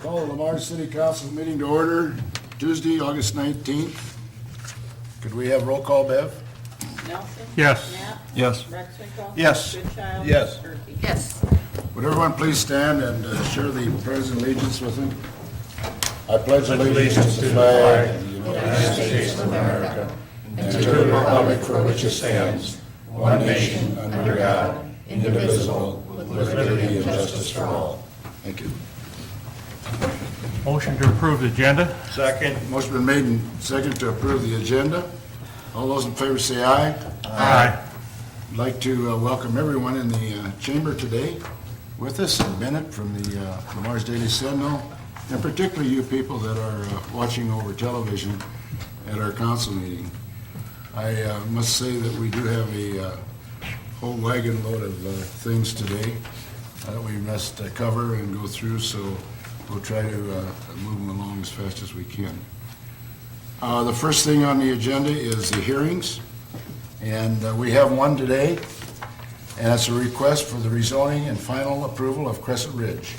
Call the Lamar City Council meeting to order Tuesday, August 19th. Could we have roll call, Bev? Nelson? Yes. Knapp? Yes. Rexbro? Yes. Goodchild? Yes. Turkey? Yes. Would everyone please stand and share the pledge of allegiance with me? I pledge allegiance to the flag of the United States of America and to the republic for which it stands, one nation, under God, indivisible, with liberty and justice for all. Thank you. Motion to approve the agenda? Second. Motion been made and second to approve the agenda. All those in favor say aye. Aye. I'd like to welcome everyone in the chamber today with us, and Bennett from the Lamar's Daily Sentinel, and particularly you people that are watching over television at our council meeting. I must say that we do have a whole wagon load of things today that we must cover and go through, so we'll try to move them along as fast as we can. The first thing on the agenda is the hearings, and we have one today, and it's a request for the rezoning and final approval of Crescent Ridge.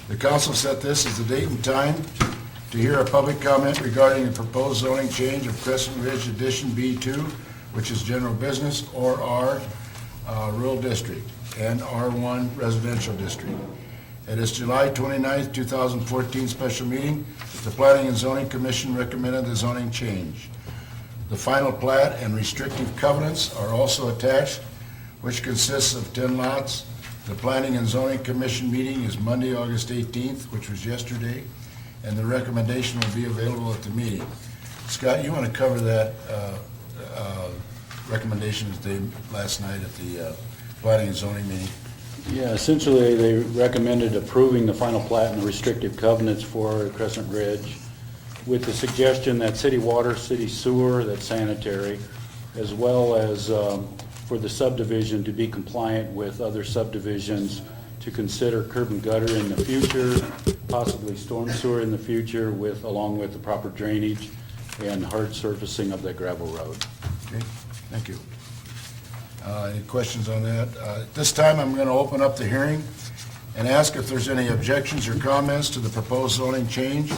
The council set this as the date and time to hear a public comment regarding the proposed zoning change of Crescent Ridge Addition B2, which is general business, or R rural district, and R1 residential district. At its July 29th, 2014 special meeting, the Planning and Zoning Commission recommended the zoning change. The final plat and restrictive covenants are also attached, which consists of 10 lots. The Planning and Zoning Commission meeting is Monday, August 18th, which was yesterday, and the recommendation will be available at the meeting. Scott, you want to cover that recommendations they last night at the Planning and Zoning meeting? Yeah, essentially, they recommended approving the final plat and the restrictive covenants for Crescent Ridge with the suggestion that city water, city sewer, that's sanitary, as well as for the subdivision to be compliant with other subdivisions, to consider curb and gutter in the future, possibly storm sewer in the future, along with the proper drainage and hard surfacing of that gravel road. Okay, thank you. Any questions on that? At this time, I'm going to open up the hearing and ask if there's any objections or comments to the proposed zoning change.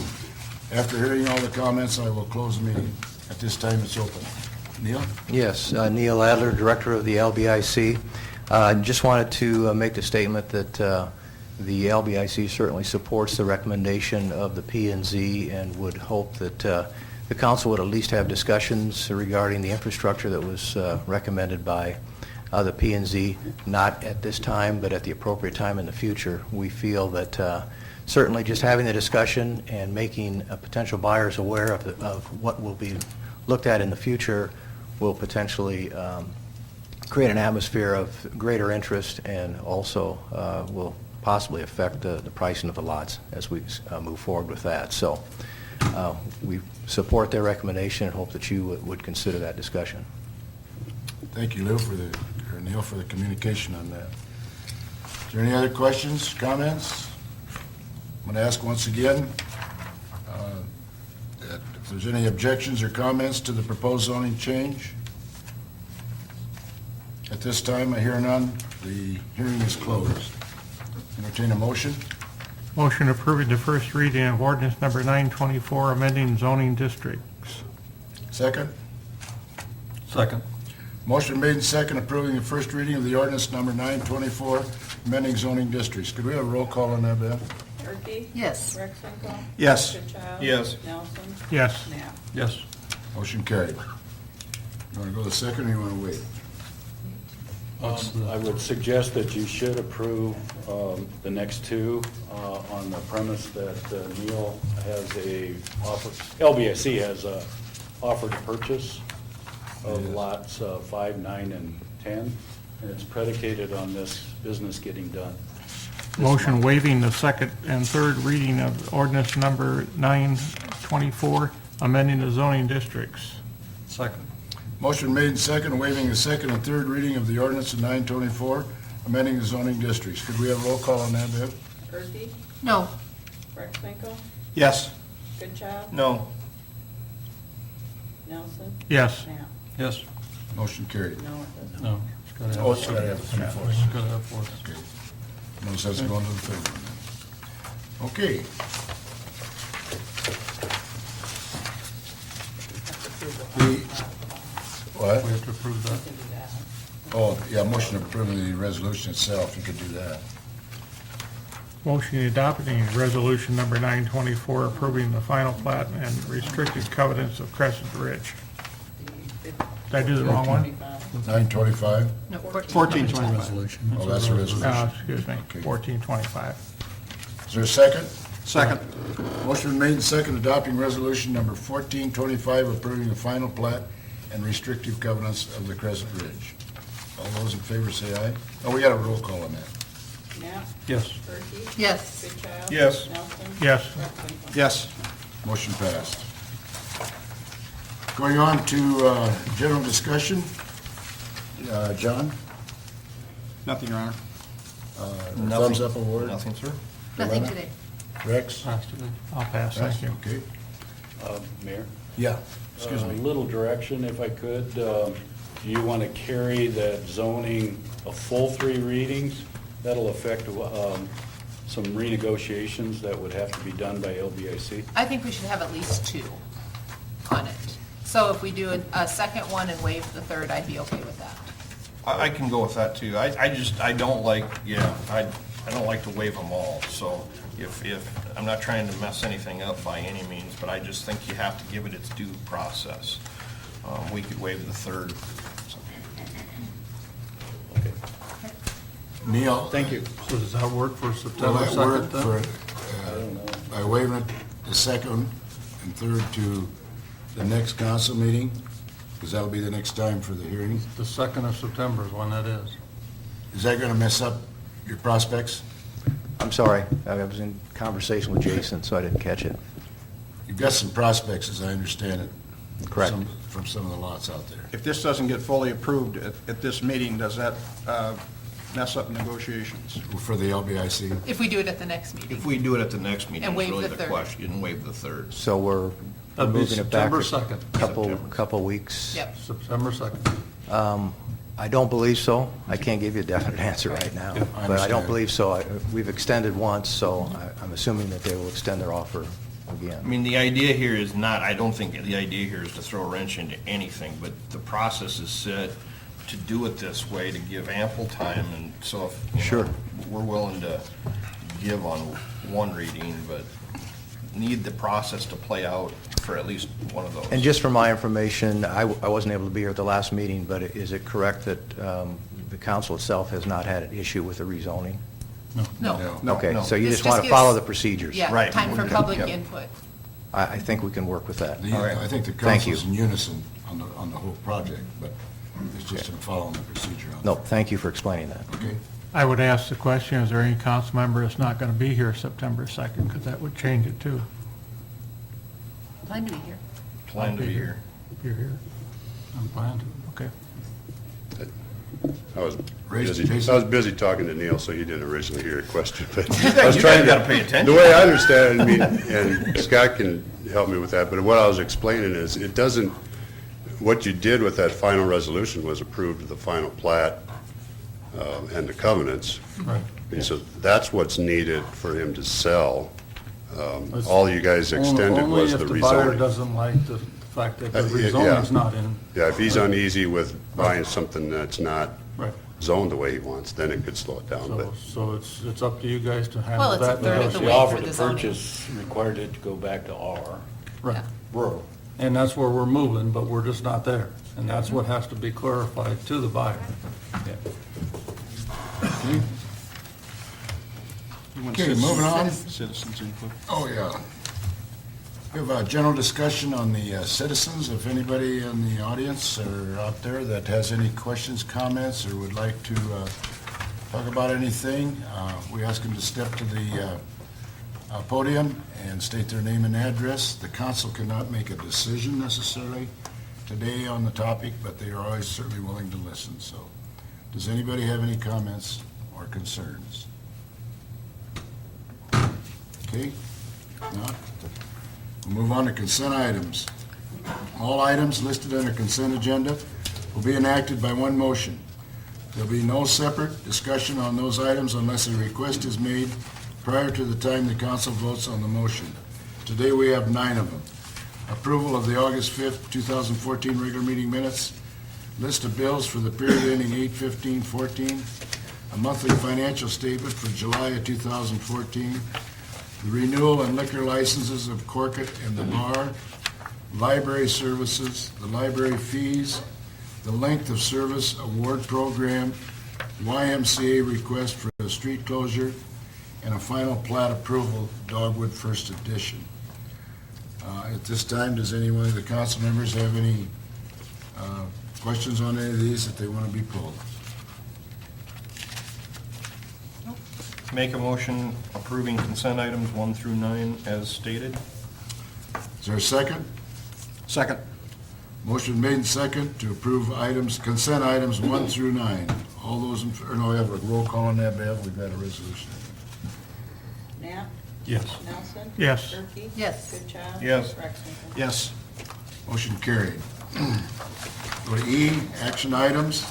After hearing all the comments, I will close the meeting. At this time, it's open. Neil? Yes, Neil Adler, Director of the LBIC. Just wanted to make the statement that the LBIC certainly supports the recommendation of the P&Z and would hope that the council would at least have discussions regarding the infrastructure that was recommended by the P&Z, not at this time, but at the appropriate time in the future. We feel that certainly just having the discussion and making potential buyers aware of what will be looked at in the future will potentially create an atmosphere of greater interest, and also will possibly affect the pricing of the lots as we move forward with that. So we support their recommendation and hope that you would consider that discussion. Thank you, Neil, for the communication on that. Is there any other questions, comments? I'm going to ask once again that if there's any objections or comments to the proposed zoning change. At this time, I hear none. The hearing is closed. Entertain a motion. Motion approving the first reading of ordinance number 924, amending zoning districts. Second. Second. Motion made and second approving the first reading of the ordinance number 924, amending zoning districts. Could we have a roll call on that, Beth? Turkey? Yes. Rexbro? Yes. Goodchild? Yes. Nelson? Yes. Knapp? Yes. Motion carried. You want to go to the second, or you want to wait? I would suggest that you should approve the next two on the premise that Neil has LBIC has a offer to purchase of lots 5, 9, and 10, and it's predicated on this business getting done. Motion waiving the second and third reading of ordinance number 924, amending the zoning districts. Second. Motion made and second, waiving the second and third reading of the ordinance of 924, amending the zoning districts. Could we have a roll call on that, Bev? Turkey? No. Rexbro? Yes. Goodchild? No. Nelson? Yes. Knapp? Yes. Motion carried. No, it doesn't. No. Oh, it's got to have 3/4. Got to have four. Okay. No sense going to the third one then. Okay. What? We have to approve that. Oh, yeah, motion to approve the resolution itself, you could do that. Motion adopting resolution number 924 approving the final plat and restricted covenants of Crescent Ridge. Did I do the wrong one? 925? No, 1425. Resolution. Oh, that's a resolution. Excuse me, Okay. 1425. Is there a second? Second. Motion made and second adopting resolution number 1425 approving the final plat and restrictive covenants of the Crescent Ridge. All those in favor say aye. Oh, we got a roll call on that. Knapp, Yes. Perky, Yes. Goodchild. Yes. Nelson. Yes. Rex. Yes. Motion passed. Going on to general discussion. John? Nothing, Your Honor. Thumbs up award? Nothing, sir. Nothing today. Rex? I'll pass, thank you. Okay. Mayor? Yeah, excuse A me. little direction, if I could. Do you want to carry that zoning a full 3 readings? That'll affect some renegotiations that would have to be done by LBIC. I think we should have at least 2 on it. So if we do a second one and waive the third, I'd be okay with that. I can go with that too. I don't like, I don't like to waive them all. So if, I'm not trying to mess anything up by any means, but I just think you have to give it its due process. We could waive the third. Okay. Neil? Thank you. So does that work for Will September that work 2nd then? for, I don't know. by waiving it the second and third to the next council meeting? Because that'll be the next time for the hearing. The 2nd of September is when that is. Is that going to mess up your prospects? I'm sorry, I was in conversation with Jason, so I didn't catch it. You've got some prospects, as I understand it. Correct. From some of the lots out there. If this doesn't get fully approved at this meeting, does that mess up negotiations? For the LBIC. If we do it at the next meeting. If we do it at the next meeting, And is waive really the the third. question, and waive the third. So we're That'd be moving it back September a 2nd. couple weeks? Yep. September 2nd. I don't believe so. I can't give you a definite answer right now. Yeah, I But I don't understand. believe so. We've extended once, so I'm assuming that they will extend their offer I again. mean, the idea here is not, I don't think the idea here is to throw a wrench into anything, but the process is set to do it this way, to give ample time, and so if, you know, Sure. we're willing to give on one reading, but need the process to play out for at least one of those. And just for my information, I wasn't able to be here at the last meeting, but is it correct that the council itself has not had an issue with the rezoning? No. No. Okay, no. so you This just want to gives- follow the procedures? Yeah, Right. time for Okay. public Yep. input. I think we can work with that. I think the Thank you. council's in unison on the whole project, but it's just in following the procedure on No, that. thank you for explaining that. Okay. I would ask the question, is there any council member that's not going to be here September 2nd? Because that would change it too. Plan to be here. Plan to be here. If you're here, I'm fine. okay. I was Raise it, busy, Jason. I was busy talking to Neil, so he didn't originally hear your question, but You I was guys trying gotta pay attention. The way I understand it, I mean, and Scott can help me with that, but what I was explaining is, it doesn't, what you did with that final resolution was approved the final plat and the covenants. Right. And so that's what's needed for him to sell. That's All you guys extended was the Only if the buyer rezoning. doesn't like the fact that the Yeah. rezoning's not in. Yeah, if he's uneasy with buying something that's not Right. zoned the way he wants, then it could slow it down, but. So it's up to you guys to handle Well, it's a that third of the The way offer for to the zoning. purchase required it to go back to R. Right. Yeah. Rural. And that's where we're moving, but we're just not there. And that's what has to be clarified to the buyer. Okay, moving on. Citizens input. Oh, yeah. We have a general discussion on the citizens. If anybody in the audience or out there that has any questions, comments, or would like to talk about anything, we ask them to step to the podium and state their name and address. The council cannot make a decision necessarily today on the topic, but they are always certainly willing to listen. So, does anybody have any comments or concerns? Okay, not? We'll move on to consent items. All items listed on the consent agenda will be enacted by one motion. There'll be no separate discussion on those items unless a request is made prior to the time the council votes on the motion. Today, we have 9 of them. approval of the August 5th, 2014 regular meeting minutes, list of bills for the period ending 8/15/14, a monthly financial statement for July of 2014, the renewal and liquor licenses of Corkett and the Bar, library services, the library fees, the length of service award program, YMCA request for a street closure, and a final plat approval, Dogwood First Edition. At this time, does anyone of the council members have any questions on any of these that they want to be pulled? Make a motion approving consent items 1 through 9 as stated. Is there a second? Second. Motion made and second to approve items, consent items 1 through 9. All those, or no, we have a roll call on that, Bev, we've got a resolution. Knapp? Yes. Nelson? Yes. Gerke? Yes. Goodchild? Yes. Rexinger? Yes. Motion carried. Go to E, action items.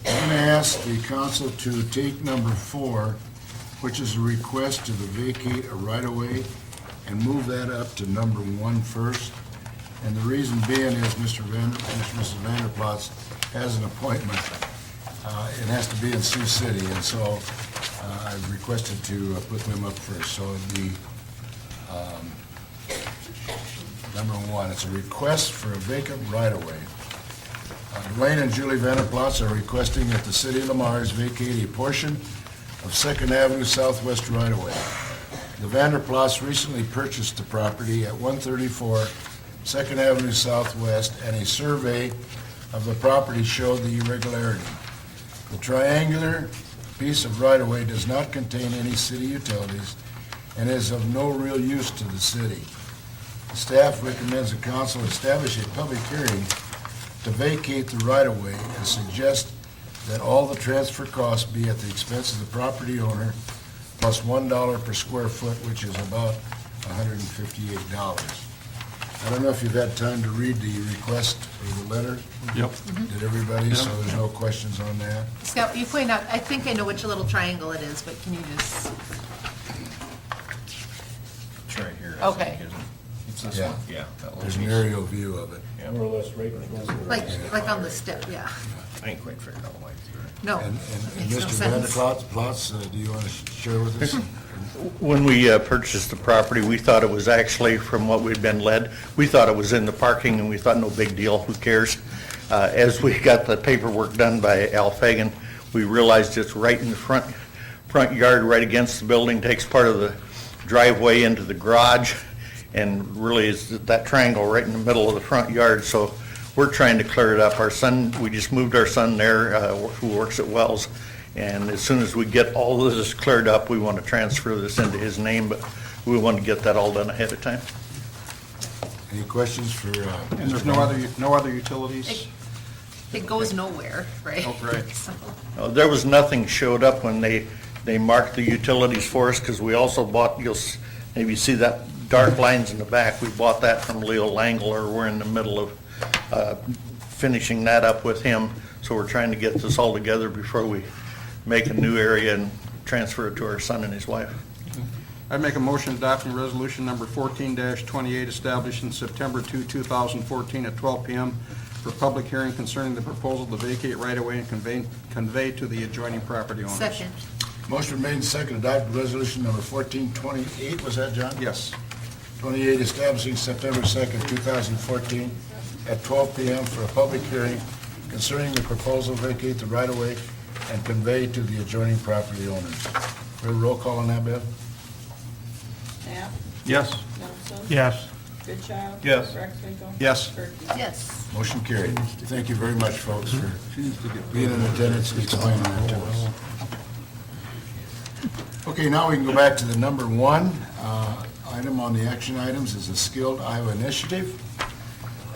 I'm going to ask the council to take number 4, which is a request to vacate a right-of-way, and move that up to number 1 first. And the reason being is Mr. Mrs. Vanderplots has an appointment. It has to be in Sioux City, and so I've requested to put them up first. So it'd be number 1. It's a request for a vacant right-of-way. Dwayne and Julie Vanderplots are requesting that the city of Lamar's vacate a portion of Second Avenue Southwest right-of-way. The Vanderplots recently purchased the property at 134 Second Avenue Southwest, and a survey of the property showed the irregularity. The triangular piece of right-of-way does not contain any city utilities and is of no real use to the city. The staff recommends the council establish a public hearing to vacate the right-of-way and suggest that all the transfer costs be at the expense of the property owner plus $1 per square foot, which is about $158. I don't know if you've had time to read the request or the letter. Yep. Did everybody? So there's no questions on that? Scott, you point out, I think I know which little triangle it is, but can you just, It's right here. I Okay. think, isn't it? It's this Yeah. one? Yeah. that little There's an piece. aerial view of it. Yeah. like on the step, yeah. I ain't quite figured out why it's here. No, And makes no Mr. sense. Vanderplots, do you want to share with us? When we purchased the property, we thought it was actually, from what we'd been led, we thought it was in the parking, and we thought, no big deal, who cares? As we got the paperwork done by Al Fagan, we realized it's right in the front yard, right against the building, takes part of the driveway into the garage, and really is that triangle right in the middle of the front yard, so we're trying to clear it up. Our son, we just moved our son there, who works at Wells, and as soon as we get all of this cleared up, we want to transfer this into his name, but we want to get that all done ahead of time. Any questions for? And there's no other utilities? It goes nowhere, right? Oh, right. So, There was nothing showed up when they marked the utilities for us, because we also bought, maybe see that dark lines in the back, we bought that from Leo Langler. We're in the middle of finishing that up with him, so we're trying to get this all together before we make a new area and transfer it to our son and his wife. I'd make a motion adopting resolution number 14-28 establishing September 2, 2014 at 12 p.m. for public hearing concerning the proposal to vacate right-of-way and convey to the adjoining property owners. second, Motion made and seconded, adopt resolution number 1428, was that, John? Yes. 28, establishing September 2nd, 2014, at 12 p.m. for a public hearing concerning the proposal to vacate the right-of-way and convey to the adjoining property owners. We have a roll call on that, Bev? Knapp? Yes. Nelson? Yes. Goodchild? Yes. Rexinger? Yes. Gerke? yes. Motion carried. Thank you very much, folks, for being in attendance and explaining that to us. Okay, now we can go back to the number 1 item on the action items is the Skilled Iowa Initiative.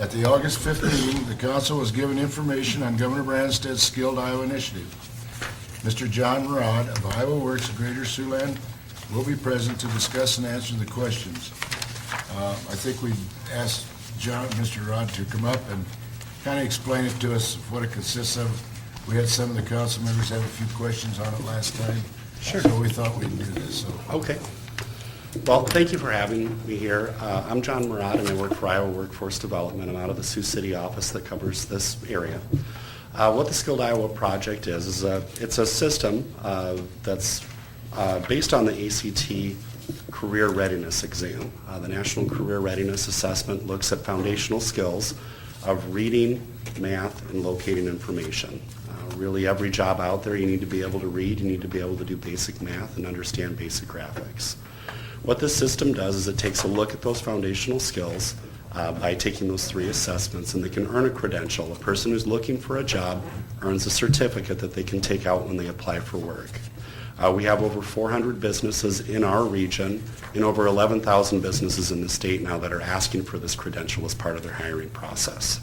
At the August 5th meeting, the council was given information on Governor Branstad's Skilled Iowa Initiative. Mr. John Rod of Iowa Works Greater Siouxland will be present to discuss and answer the questions. I think we asked Mr. Rod to come up and kind of explain it to us, what it consists of. We had some of the council members have a few questions on it last time. Sure. So we thought we'd do this, so. Okay. Well, thank you for having me here. I'm John Murad, and I work for Iowa Workforce Development. I'm out of the Sioux City office that covers this area. What the Skilled Iowa Project is it's a system that's based on the ACT Career Readiness Exam. The National Career Readiness Assessment looks at foundational skills of reading, math, and locating information. Really, every job out there, you need to be able to read, you need to be able to do basic math and understand basic graphics. What this system does is it takes a look at those foundational skills by taking those 3 assessments, and they can earn a credential. A person who's looking for a job earns a certificate that they can take out when they apply for work. We have over 400 businesses in our region and over 11,000 businesses in the state now that are asking for this credential as part of their hiring process.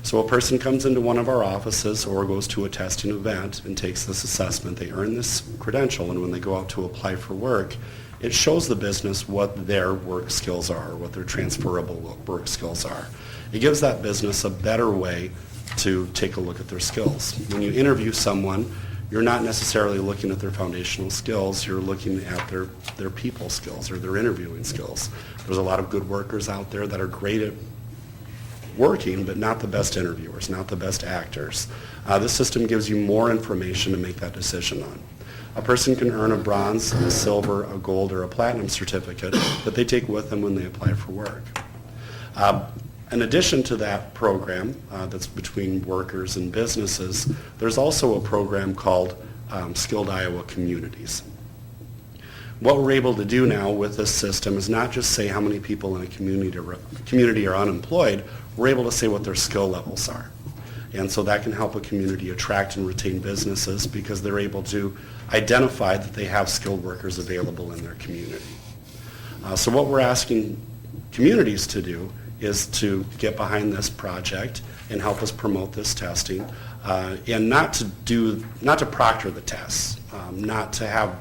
So a person comes into one of our offices or goes to a testing event and takes this assessment. They earn this credential, and when they go out to apply for work, it shows the business what their work skills are, what their transferable work skills are. It gives that business a better way to take a look at their skills. When you interview someone, you're not necessarily looking at their foundational skills, you're looking at their people skills or their interviewing skills. There's a lot of good workers out there that are great at working, but not the best interviewers, not the best actors. This system gives you more information to make that decision on. A person can earn a bronze, a silver, a gold, or a platinum certificate that they take with them when they apply for work. In addition to that program that's between workers and businesses, there's also a program called Skilled Iowa Communities. What we're able to do now with this system is not just say how many people in a community are unemployed, we're able to say what their skill levels are. And so that can help a community attract and retain businesses because they're able to identify that they have skilled workers available in their community. So what we're asking communities to do is to get behind this project and help us promote this testing, and not to proctor the tests, not to have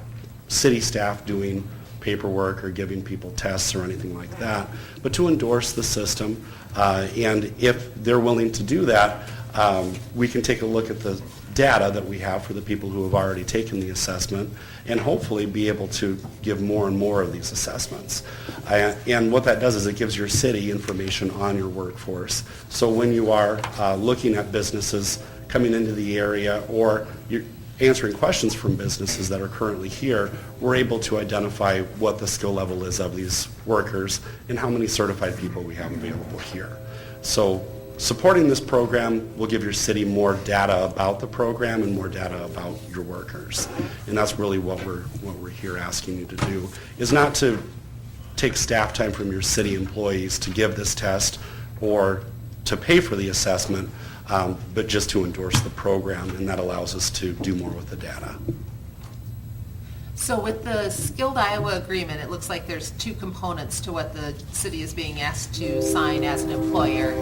city staff doing paperwork or giving people tests or anything like that, but to endorse the system. And if they're willing to do that, we can take a look at the data that we have for the people who have already taken the assessment and hopefully be able to give more and more of these assessments. And what that does is it gives your city information on your workforce. So when you are looking at businesses coming into the area or you're answering questions from businesses that are currently here, we're able to identify what the skill level is of these workers and how many certified people we have available here. So supporting this program will give your city more data about the program and more data about your workers. And that's really what we're here asking you to do, is not to take staff time from your city employees to give this test or to pay for the assessment, but just to endorse the program, and that allows us to do more with the data. So with the Skilled Iowa Agreement, it looks like there's 2 components to what the city is being asked to sign as an employer.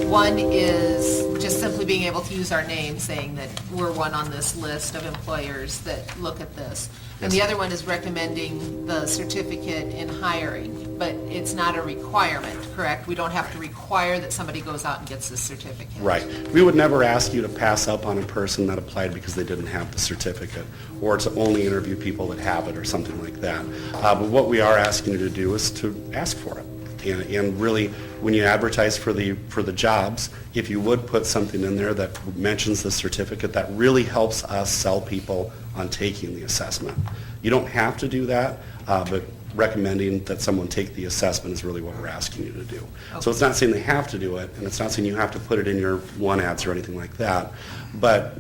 One is just simply being able to use our name, saying that we're one on this list of employers that look at this. And the other one is recommending the certificate in hiring, but it's not a requirement, correct? We don't have to require that somebody goes out and gets this certificate. Right. We would never ask you to pass up on a person that applied because they didn't have the certificate, or to only interview people that have it or something like that. But what we are asking you to do is to ask for it. And really, when you advertise for the jobs, if you would put something in there that mentions the certificate, that really helps us sell people on taking the assessment. You don't have to do that, but recommending that someone take the assessment is really what we're asking you to do. Okay. So it's not saying they have to do it, and it's not saying you have to put it in your one ads or anything like that, but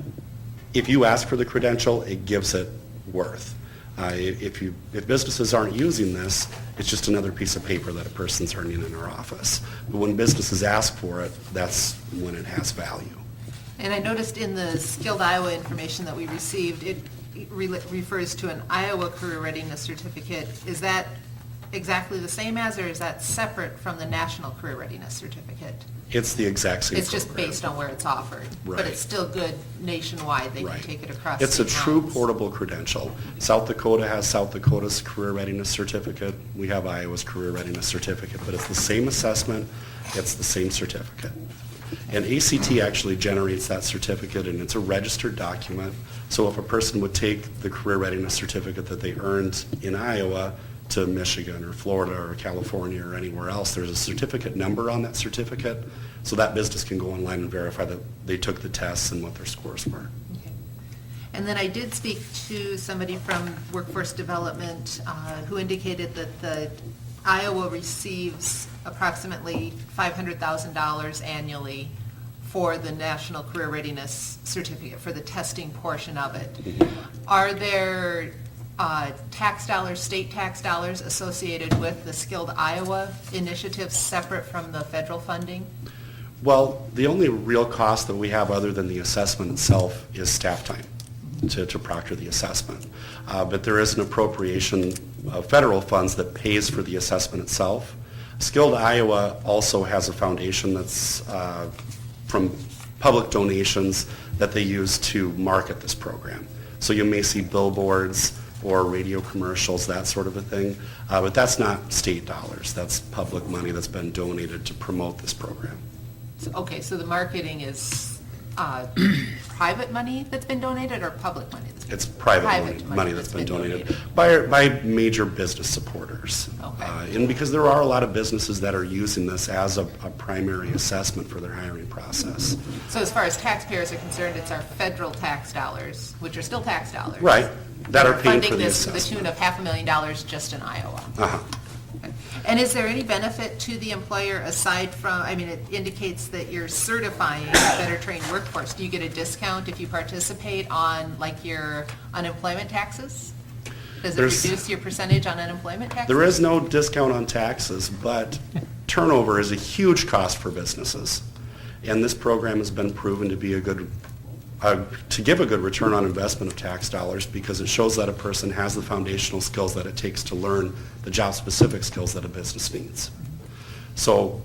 if you ask for the credential, it gives it worth. If businesses aren't using this, it's just another piece of paper that a person's earning in our office. But when businesses ask for it, that's when it has value. And I noticed in the Skilled Iowa information that we received, it refers to an Iowa Career Readiness Certificate. Is that exactly the same as, or is that separate from the National Career Readiness Certificate? It's the exact same It's just program. based on where it's offered. Right. But it's still good nationwide. They Right. can take it across It's a state true lines. portable credential. South Dakota has South Dakota's Career Readiness Certificate. We have Iowa's Career Readiness Certificate, but it's the same assessment, it's the same certificate. And ACT actually generates that certificate, and it's a registered document. So if a person would take the Career Readiness Certificate that they earned in Iowa, to Michigan or Florida or California or anywhere else, there's a certificate number on that certificate, so that business can go online and verify that they took the tests and what their scores were. Okay. And then I did speak to somebody from Workforce Development who indicated that the Iowa receives approximately $500,000 annually for the National Career Readiness Certificate, for the testing portion of it. Are there tax dollars, state tax dollars associated with the Skilled Iowa initiative separate from the federal funding? Well, the only real cost that we have other than the assessment itself is staff time to proctor the assessment. But there is an appropriation of federal funds that pays for the assessment itself. Skilled Iowa also has a foundation that's from public donations that they use to market this program. So you may see billboards or radio commercials, that sort of a thing. But that's not state dollars. That's public money that's been donated to promote this program. Okay, so the marketing is private money that's been donated or public money? It's private money that's been donated by major business supporters. Okay. And because there are a lot of businesses that are using this as a primary assessment for their hiring process. So as far as taxpayers are concerned, it's our federal tax dollars, which are still tax dollars. Right, that are paying for funding the this to the assessment. tune of $500,000 just in Iowa. Uh-huh. And is there any benefit to the employer aside from, I mean, it indicates that you're certifying a better trained workforce. Do you get a discount if you participate on like your unemployment taxes? Does it reduce your percentage on unemployment taxes? There is no discount on taxes, but turnover is a huge cost for businesses. And this program has been proven to be to give a good return on investment of tax dollars because it shows that a person has the foundational skills that it takes to learn the job-specific skills that a business needs. So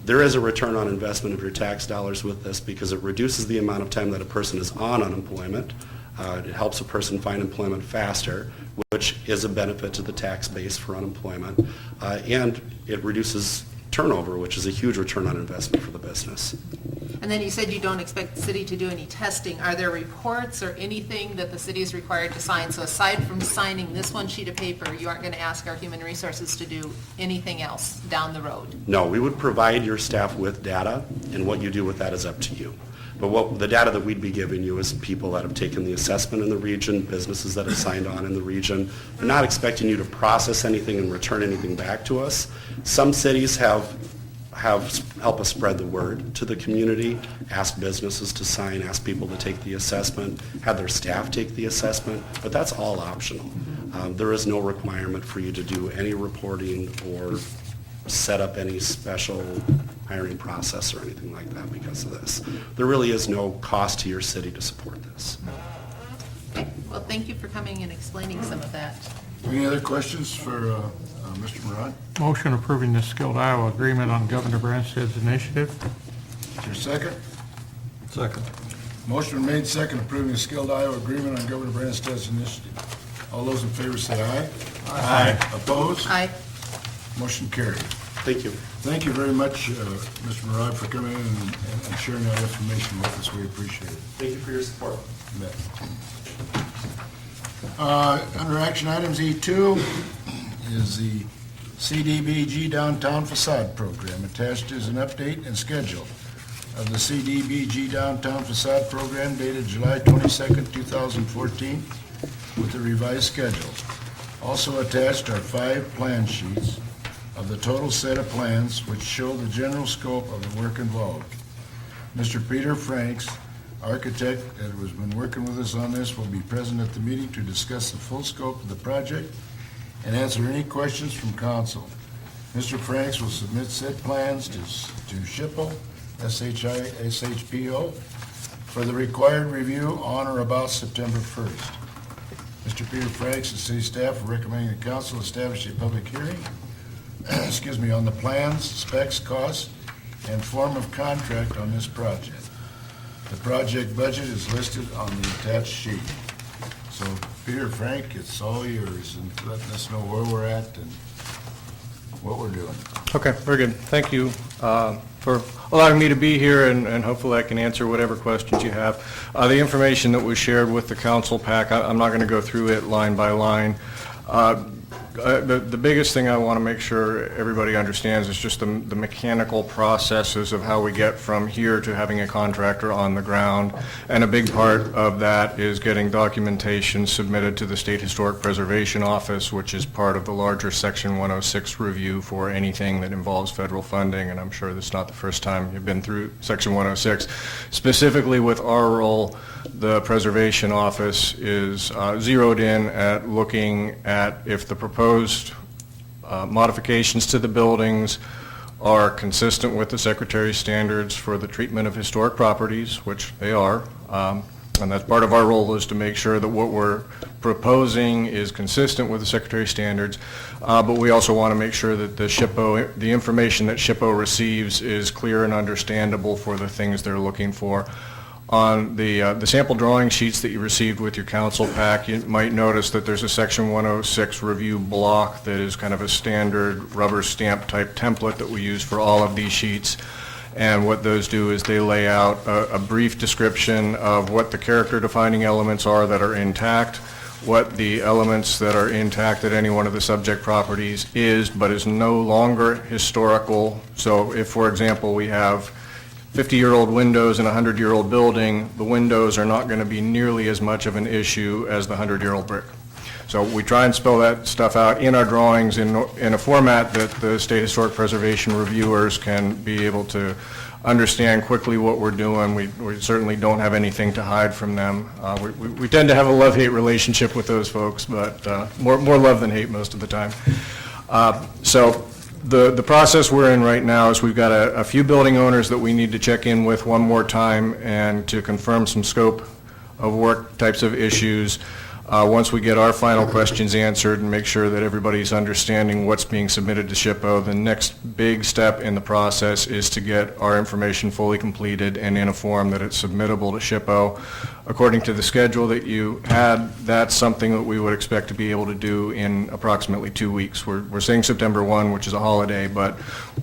there is a return on investment of your tax dollars with this because it reduces the amount of time that a person is on unemployment. It helps a person find employment faster, which is a benefit to the tax base for unemployment. And it reduces turnover, which is a huge return on investment for the business. And then you said you don't expect the city to do any testing. Are there reports or anything that the city is required to sign? So aside from signing this one sheet of paper, you aren't going to ask our human resources to do anything else down the road? No, we would provide your staff with data, and what you do with that is up to you. But the data that we'd be giving you is people that have taken the assessment in the region, businesses that have signed on in the region. We're not expecting you to process anything and return anything back to us. Some cities have helped us spread the word to the community, ask businesses to sign, ask people to take the assessment, have their staff take the assessment, but that's all optional. There is no requirement for you to do any reporting or set up any special hiring process or anything like that because of this. There really is no cost to your city to support this. Okay. Well, thank you for coming and explaining some of that. Any other questions for Mr. Murad? Motion approving the Skilled Iowa Agreement on Governor Branstad's initiative. Is there a second? Second. Motion made second approving the Skilled Iowa Agreement on Governor Branstad's initiative. All those in favor say aye. Aye. Opposed? Aye. Motion carried. Thank you. Thank you very much, Mr. Murad, for coming in and sharing that information with us. We appreciate it. Thank you for your support. You bet. Under action items E2 is the CDBG Downtown Facade Program. Attached is an update and schedule of the CDBG Downtown Facade Program dated July 22nd, 2014 with the revised schedule. Also attached are 5 plan sheets of the total set of plans which show the general scope of the work involved. Mr. Peter Franks, architect that has been working with us on this, will be present at the meeting to discuss the full scope of the project and answer any questions from council. Mr. Franks will submit said plans to SHPO, SHPO, for the required review on or about September 1st. Mr. Peter Franks and city staff are recommending the council establish a public hearing on the plans, specs, costs, and form of contract on this project. The project budget is listed on the attached sheet. So, Peter, Frank, it's all yours, and letting us know where we're at and what we're doing. Okay, very good. Thank you for allowing me to be here, and hopefully I can answer whatever questions you have. The information that was shared with the council pack, I'm not going to go through it line by line. The biggest thing I want to make sure everybody understands is just the mechanical processes of how we get from here to having a contractor on the ground. And a big part of that is getting documentation submitted to the State Historic Preservation Office, which is part of the larger Section 106 review for anything that involves federal funding. And I'm sure this is not the first time you've been through Section 106. Specifically with our role, the Preservation Office is zeroed in at looking at if the proposed modifications to the buildings are consistent with the Secretary's standards for the treatment of historic properties, which they are. And that's part of our role, is to make sure that what we're proposing is consistent with the Secretary's standards. But we also want to make sure that the information that SHPO receives is clear and understandable for the things they're looking for. On the sample drawing sheets that you received with your council pack, you might notice that there's a Section 106 review block that is kind of a standard rubber stamp type template that we use for all of these sheets. And what those do is they lay out a brief description of what the character defining elements are that are intact, what the elements that are intact at any one of the subject properties is, but is no longer historical. So if, for example, we have 50-year-old windows in a 100-year-old building, the windows are not going to be nearly as much of an issue as the 100-year-old brick. So we try and spell that stuff out in our drawings in a format that the State Historic Preservation reviewers can be able to understand quickly what we're doing. We certainly don't have anything to hide from them. We tend to have a love-hate relationship with those folks, but more love than hate most of the time. So the process we're in right now is we've got a few building owners that we need to check in with one more time and to confirm some scope of work types of issues. Once we get our final questions answered and make sure that everybody's understanding what's being submitted to SHPO, the next big step in the process is to get our information fully completed and in a form that it's submittable to SHPO. According to the schedule that you had, that's something that we would expect to be able to do in approximately 2 weeks. We're saying September 1, which is a holiday, but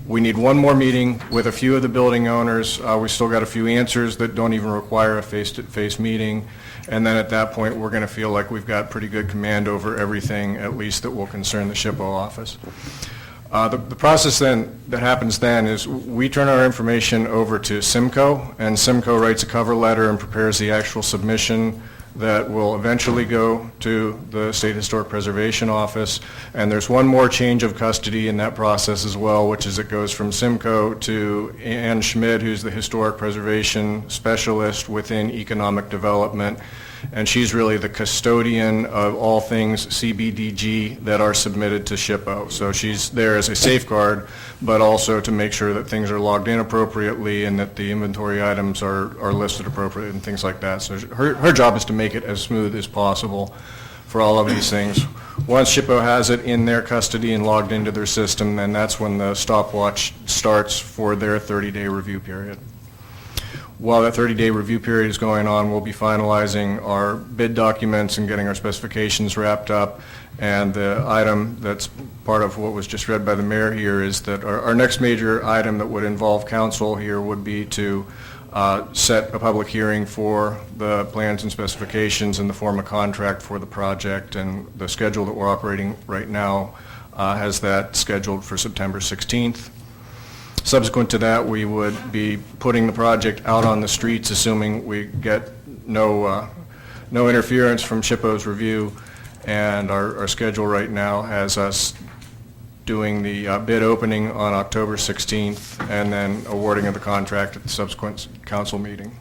we need one more meeting with a few of the building owners. We still got a few answers that don't even require a face-to-face meeting. And then at that point, we're going to feel like we've got pretty good command over everything, at least that will concern the SHPO office. The process then that happens then is we turn our information over to SIMCO, and SIMCO writes a cover letter and prepares the actual submission that will eventually go to the State Historic Preservation Office. And there's one more change of custody in that process as well, which is it goes from SIMCO to Ann Schmid, who's the Historic Preservation Specialist within Economic Development. And she's really the custodian of all things CBDG that are submitted to SHPO. So she's there as a safeguard, but also to make sure that things are logged in appropriately and that the inventory items are listed appropriately and things like that. So her job is to make it as smooth as possible for all of these things. Once SHPO has it in their custody and logged into their system, then that's when the stopwatch starts for their 30-day review period. While that 30-day review period is going on, we'll be finalizing our bid documents and getting our specifications wrapped up. And the item that's part of what was just read by the mayor here is that our next major item that would involve council here would be to set a public hearing for the plans and specifications in the form of contract for the project. And the schedule that we're operating right now has that scheduled for September 16th. Subsequent to that, we would be putting the project out on the streets, assuming we get no interference from SHPO's review. And our schedule right now has us doing the bid opening on October 16th and then awarding of the contract at the subsequent council meeting.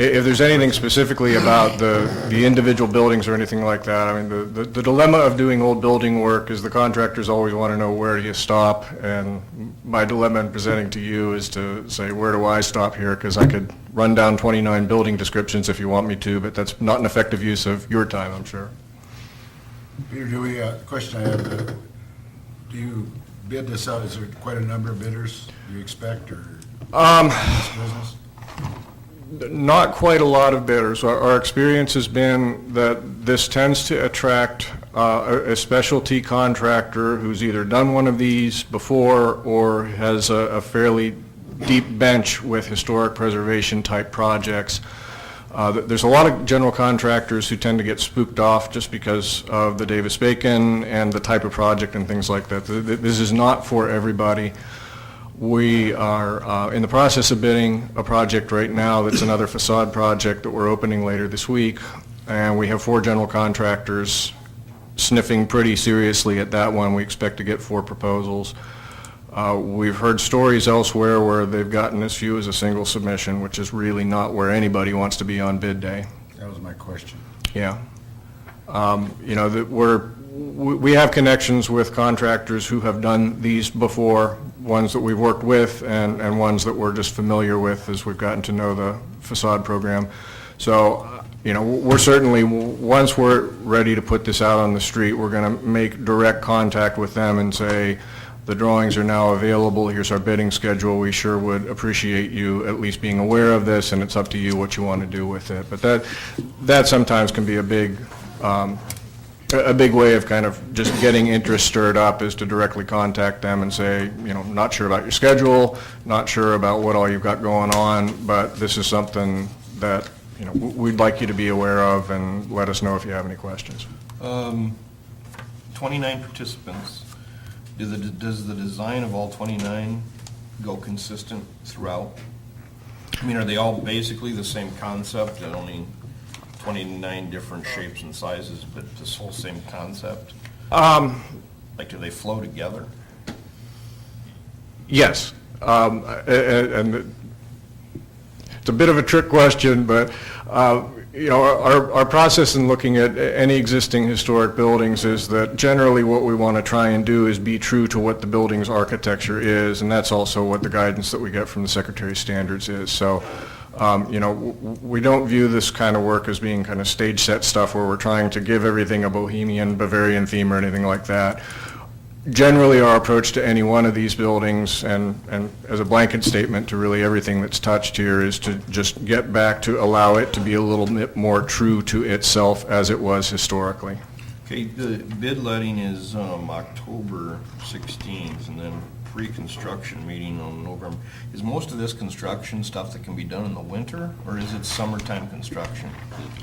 If there's anything specifically about the individual buildings or anything like that, I mean, the dilemma of doing old building work is the contractors always want to know where do you stop, and my dilemma in presenting to you is to say, where do I stop here, because I could run down 29 building descriptions if you want me to, but that's not an effective use of your time, I'm sure. Peter, the question I have, do you bid this out? Is there quite a number of bidders you expect, or in this business? Not quite a lot of bidders. Our experience has been that this tends to attract a specialty contractor who's either done one of these before or has a fairly deep bench with historic preservation type projects. There's a lot of general contractors who tend to get spooked off just because of the Davis-Bacon and the type of project and things like that. This is not for everybody. We are in the process of bidding a project right now that's another facade project that we're opening later this week, and we have 4 general contractors sniffing pretty seriously at that one. We expect to get 4 proposals. We've heard stories elsewhere where they've gotten as few as a single submission, which is really not where anybody wants to be on bid day. That was my question. Yeah. You know, we have connections with contractors who have done these before, ones that we've worked with and ones that we're just familiar with as we've gotten to know the facade program. So, you know, we're certainly, once we're ready to put this out on the street, we're going to make direct contact with them and say, the drawings are now available, here's our bidding schedule, we sure would appreciate you at least being aware of this, and it's up to you what you want to do with it. But that sometimes can be a big way of kind of just getting interest stirred up, is to directly contact them and say, you know, not sure about your schedule, not sure about what all you've got going on, but this is something that, you know, we'd like you to be aware of, and let us know if you have any questions. 29 participants. Does the design of all 29 go consistent throughout? I mean, are they all basically the same concept, and only 29 different shapes and sizes, but this whole same concept? Like, do they flow together? Yes. And it's a bit of a trick question, but you know, our process in looking at any existing historic buildings is that generally what we want to try and do is be true to what the building's architecture is, and that's also what the guidance that we get from the Secretary of Standards is. So, you know, we don't view this kind of work as being kind of stage set stuff where we're trying to give everything a Bohemian, Bavarian theme or anything like that. Generally, our approach to any one of these buildings, and as a blanket statement to really everything that's touched here, is to just get back to allow it to be a little bit more true to itself as it was historically. Okay, the bid letting is October 16th, and then pre-construction meeting on November. Is most of this construction stuff that can be done in the winter, or is it summertime construction?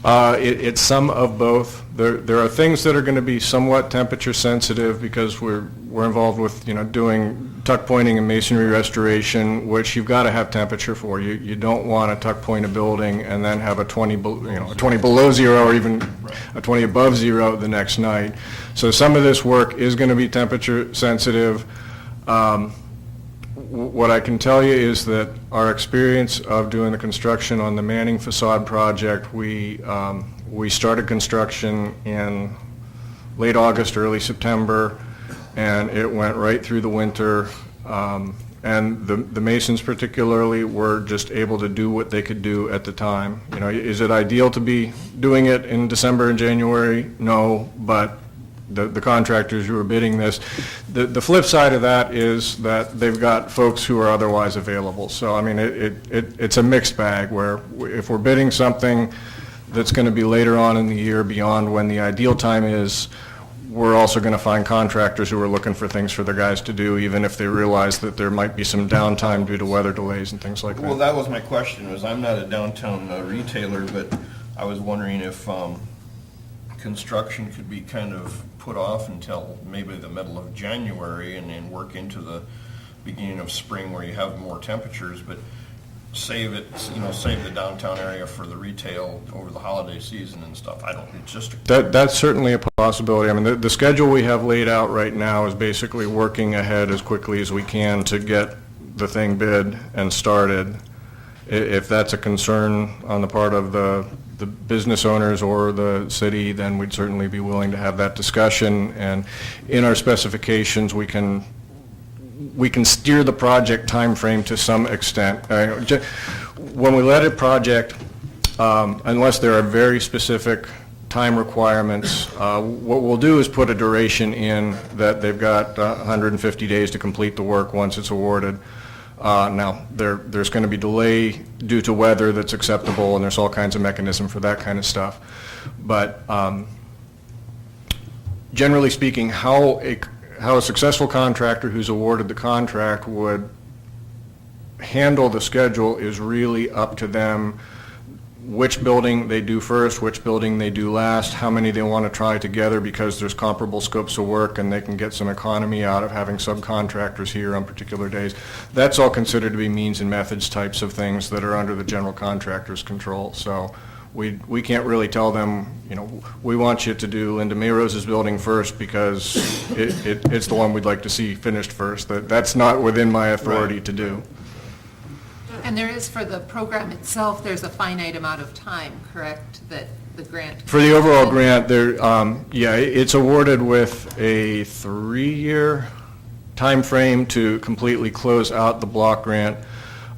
It's some of both. There are things that are going to be somewhat temperature sensitive because we're involved with, you know, doing tuck pointing and masonry restoration, which you've got to have temperature for. You don't want to tuck point a building and then have a 20 below zero, or even a 20 above zero the next night. So some of this work is going to be temperature sensitive. What I can tell you is that our experience of doing the construction on the Manning facade project, we started construction in late August, early September, and it went right through the winter. And the masons particularly were just able to do what they could do at the time. You know, is it ideal to be doing it in December and January? No, but the contractors who are bidding this, the flip side of that is that they've got folks who are otherwise available. So I mean, it's a mixed bag where if we're bidding something that's going to be later on in the year beyond when the ideal time is, we're also going to find contractors who are looking for things for their guys to do, even if they realize that there might be some downtime due to weather delays and things like that. Well, that was my question, was I'm not a downtown retailer, but I was wondering if construction could be kind of put off until maybe the middle of January and then work into the beginning of spring where you have more temperatures, but save it, you know, save the downtown area for the retail over the holiday season and stuff. It's just That's certainly a possibility. I mean, the schedule we have laid out right now is basically working ahead as quickly as we can to get the thing bid and started. If that's a concern on the part of the business owners or the city, then we'd certainly be willing to have that discussion. And in our specifications, we can steer the project time frame to some extent. When we let a project, unless there are very specific time requirements, what we'll do is put a duration in that they've got 150 days to complete the work once it's awarded. Now, there's going to be delay due to weather that's acceptable, and there's all kinds of mechanism for that kind of stuff. But generally speaking, how a successful contractor who's awarded the contract would handle the schedule is really up to them. which building they do first, which building they do last, how many they want to try together because there's comparable scopes of work and they can get some economy out of having subcontractors here on particular days. That's all considered to be means and methods types of things that are under the general contractor's control. So we can't really tell them, you know, we want you to do Linda Mayrose's building first because it's the one we'd like to see finished first. That's not within my authority to do. And there is, for the program itself, there's a finite amount of time, correct, that the grant? For the overall grant, there, yeah, it's awarded with a 3-year time frame to completely close out the block grant.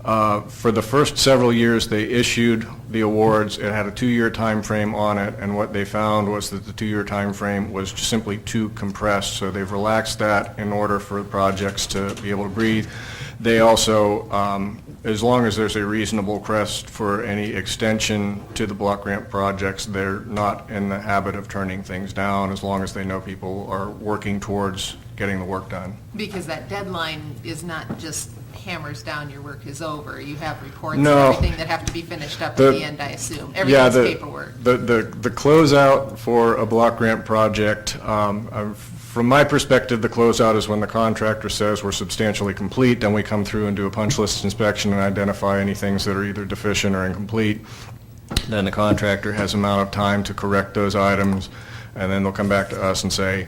For the first several years they issued the awards, it had a 2-year time frame on it, and what they found was that the 2-year time frame was simply too compressed, so they've relaxed that in order for projects to be able to breathe. They also, as long as there's a reasonable request for any extension to the block grant projects, they're not in the habit of turning things down as long as they know people are working towards getting the work done. Because that deadline is not just hammers down, your work is over. You have reports and No. everything that have to be finished up at the end, I assume. Yeah, Everything's paperwork. The closeout for a block grant project, from my perspective, the closeout is when the contractor says we're substantially complete, then we come through and do a punch list inspection and identify any things that are either deficient or incomplete. Then the contractor has amount of time to correct those items, and then they'll come back to us and say,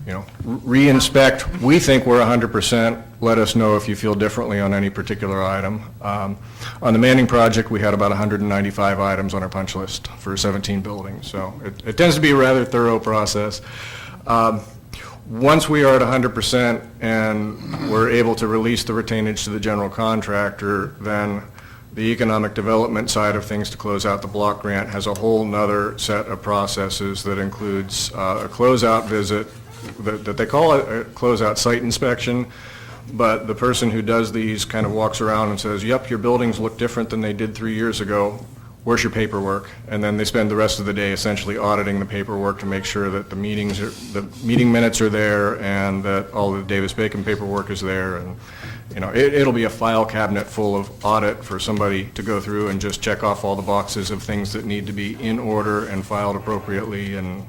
you know, re-inspect, we think we're 100%, let us know if you feel differently on any particular item. On the Manning project, we had about 195 items on our punch list for 17 buildings, so it tends to be a rather thorough process. Once we are at 100% and we're able to release the retainage to the general contractor, then the economic development side of things to close out the block grant has a whole nother set of processes that includes a closeout visit that they call it a closeout site inspection, but the person who does these kind of walks around and says, yep, your buildings look different than they did 3 years ago. Where's your paperwork? And then they spend the rest of the day essentially auditing the paperwork to make sure that the meeting minutes are there and that all the Davis-Bacon paperwork is there. And you know, it'll be a file cabinet full of audit for somebody to go through and just check off all the boxes of things that need to be in order and filed appropriately and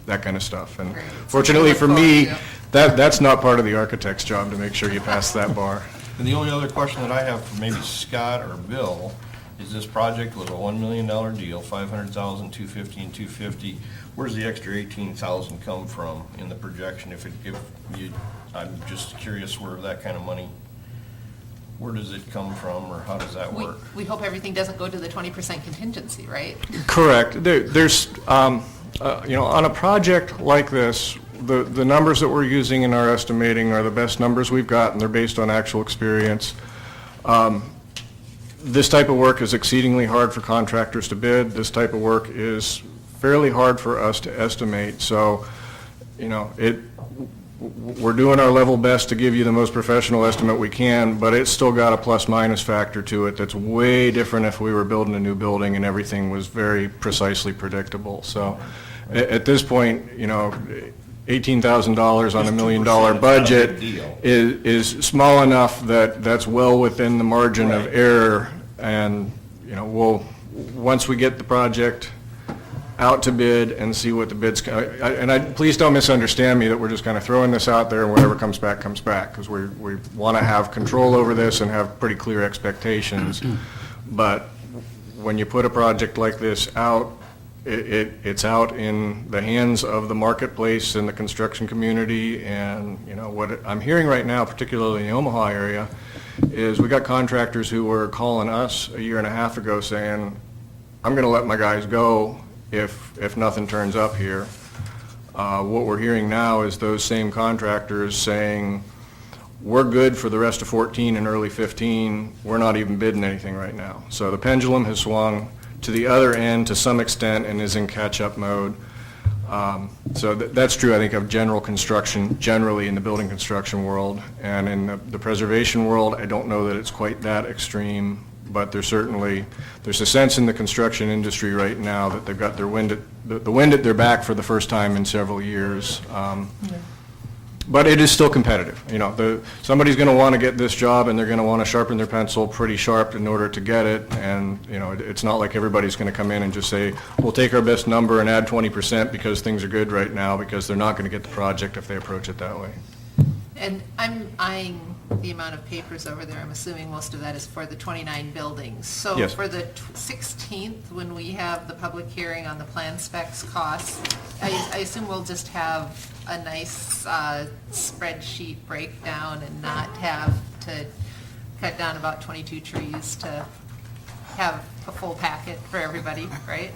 that kind of stuff. And fortunately for me, that's not part of the architect's job to make sure you pass that bar. And the only other question that I have for maybe Scott or Bill is this project was a $1 million deal, 500,000, 250, and 250. Where's the extra 18,000 come from in the projection? I'm just curious where that kind of money, where does it come from, or how does that work? We hope everything doesn't go to the 20% contingency, right? Correct. There's, you know, on a project like this, the numbers that we're using in our estimating are the best numbers we've got, and they're based on actual experience. This type of work is exceedingly hard for contractors to bid. This type of work is fairly hard for us to estimate. So, you know, we're doing our level best to give you the most professional estimate we can, but it's still got a plus-minus factor to it that's way different if we were building a new building and everything was very precisely predictable. So, at this point, you know, $18,000 on $1 million budget is small enough that that's well within the margin of error, and you know, once we get the project out to bid and see what the bids, please don't misunderstand me that we're just kind of throwing this out there and whatever comes back, because we want to have control over this and have pretty clear expectations. But when you put a project like this out, it's out in the hands of the marketplace and the construction community, and you know what I'm hearing right now, particularly in the Omaha area, is we got contractors who were calling us a year and a half ago saying, I'm going to let my guys go if nothing turns up here. What we're hearing now is those same contractors saying, we're good for the rest of 14 and early 15, we're not even bidding anything right now. So the pendulum has swung to the other end to some extent and is in catch-up mode. So that's true, I think, of general construction, generally in the building construction world. And in the preservation world, I don't know that it's quite that extreme, but there's a sense in the construction industry right now that they've got the wind at their back for the first time in several years. But it is still competitive. You know, somebody's going to want to get this job, and they're going to want to sharpen their pencil pretty sharp in order to get it. And, you know, it's not like everybody's going to come in and just say, we'll take our best number and add 20% because things are good right now, because they're not going to get the project if they approach it that way. And I'm eyeing the amount of papers over there. I'm assuming most of that is for the 29 buildings. So Yes. for the 16th, when we have the public hearing on the plan specs costs, I assume we'll just have a nice spreadsheet breakdown and not have to cut down about 22 trees to have a full packet for everybody, right?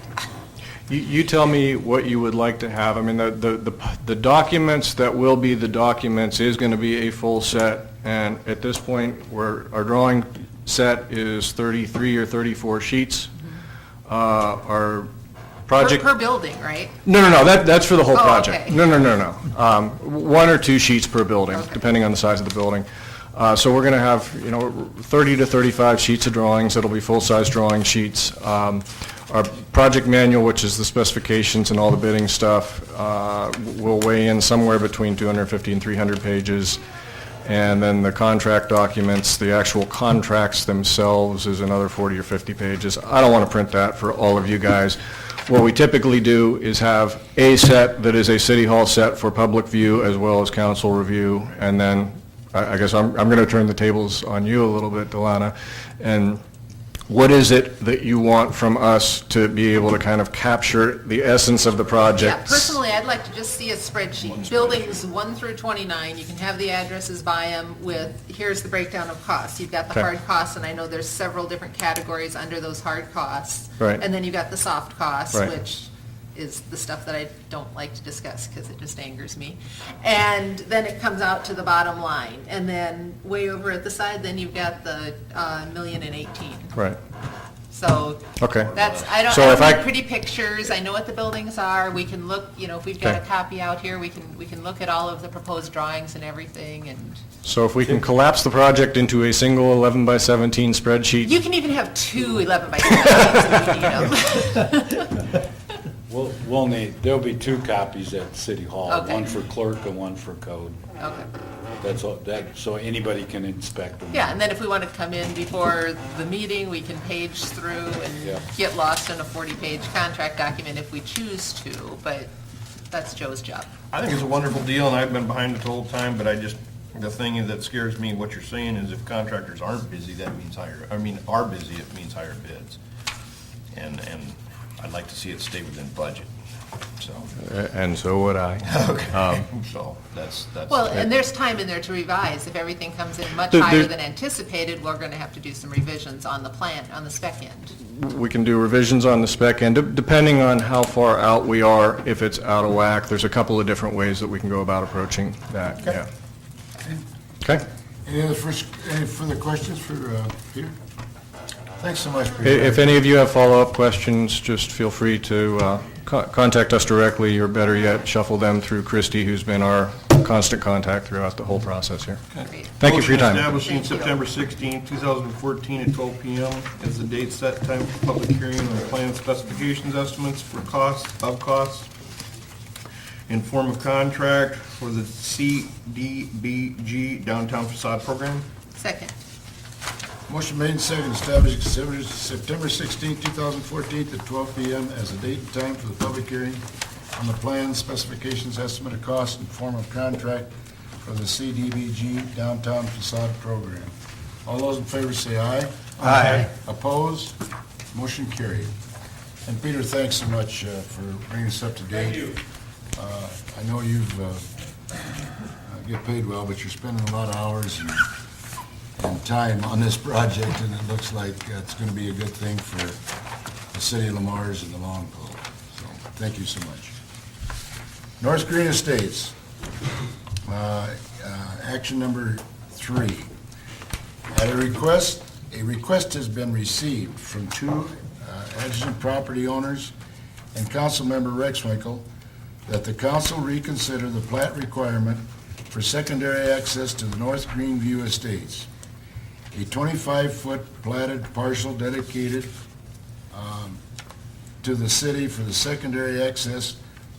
You tell me what you would like to have. I mean, the documents that will be the documents is going to be a full set, and at this point, our drawing set is 33 or 34 sheets. Our project... Per building, right? No, that's for the whole Oh, project. okay. No. 1 or 2 sheets per building, Okay. depending on the size of the building. So we're going to have, 30 to 35 sheets of drawings. That'll be full-size drawing sheets. Our project manual, which is the specifications and all the bidding stuff, will weigh in somewhere between 250 and 300 pages. And then the contract documents, the actual contracts themselves is another 40 or 50 pages. I don't want to print that for all of you guys. What we typically do is have a set that is a City Hall set for public view as well as council review, and then I guess I'm going to turn the tables on you a little bit, Delana, and what is it that you want from us to be able to kind of capture the essence of the project? Yeah, personally, I'd like to just see a spreadsheet. Buildings 1 through 29, you can have the addresses by them with, here's the breakdown of costs. You've got the Okay. hard costs, and I know there's several different categories under those hard costs. Right. And then you've got the soft costs, Right. which is the stuff that I don't like to discuss because it just angers me. And then it comes out to the bottom line. And then way over at the side, then you've got the $1,018,000. Right. So Okay. that's, I don't, So I if don't I- need pretty pictures, I know what the buildings are, we can look, if we've got a Okay. copy out here, we can look at all of the proposed drawings and everything, and So if we can collapse the project into a single 11 by 17 spreadsheet, you can even have two 11 by 17s if you need them. There'll be 2 copies at City Hall, Okay. one for clerk and one for code. Okay. That's all, so anybody can inspect them. Yeah, and then if we want to come in before the meeting, we can page through Yeah. and get lost in a 40-page contract document if we choose to, but that's Joe's job. I think it's a wonderful deal, and I've been behind it the whole time, but the thing that scares me, what you're saying is if contractors aren't busy, that means are busy, it means higher bids. And I'd like to see it stay within budget, so. and so would I. Okay, so that's. Well, and there's time in there to revise. If everything comes in much There- higher there- than anticipated, we're going to have to do some revisions on the plan, on the spec end. We can do revisions on the spec end, depending on how far out we are, if it's out of whack. There's a couple of different ways that we can go about approaching that, yeah. Okay? Any further questions for Peter? Thanks so much, Peter. If any of you have follow-up questions, just feel free to contact us directly, or better yet, shuffle them through Christie, who's been our constant contact throughout the whole process here. Great. Thank you for your time. Motion establishing Thank you. September 16, 2014 at 12 p.m. as the date set time for public hearing on plan specifications estimates for costs in form of contract for the CDBG downtown facade program. Second. Motion made and seconded, establishing September 16, 2014 at 12 p.m. as the date and time for the public hearing on the plan, specifications, estimate of cost, and form of contract for the CDBG downtown facade program. All those in favor say aye. Aye. Opposed? Motion carried. And Peter, thanks so much for bringing us up to date. Thank you. I know you've get paid well, but you're spending a lot of hours and time on this project, and it looks like it's going to be a good thing for the city of Lamar's in the long haul. So, thank you so much. North Green Estates, action number 3. At a request has been received from 2 adjacent property owners and Councilmember Rexwinkle that the council reconsider the plat requirement for secondary access to the North Greenview Estates. A 25-foot platted parcel dedicated to the city for the secondary access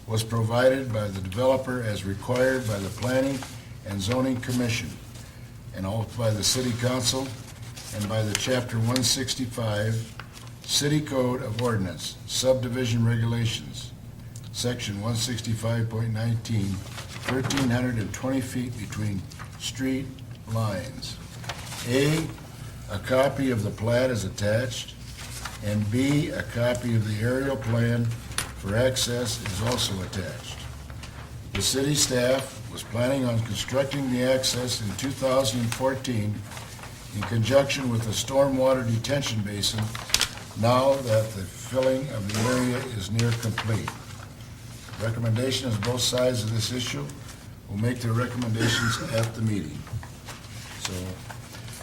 was provided by the developer as required by the Planning and Zoning Commission, and oath by the City Council and by the Chapter 165 City Code of Ordinance, Subdivision Regulations, Section 165.19, 1,320 feet between street lines. A copy of the plat is attached, and B, a copy of the aerial plan for access is also attached. The city staff was planning on constructing the access in 2014 in conjunction with the stormwater detention basin, now that the filling of the area is near complete. Recommendation is both sides of this issue will make their recommendations at the meeting. So,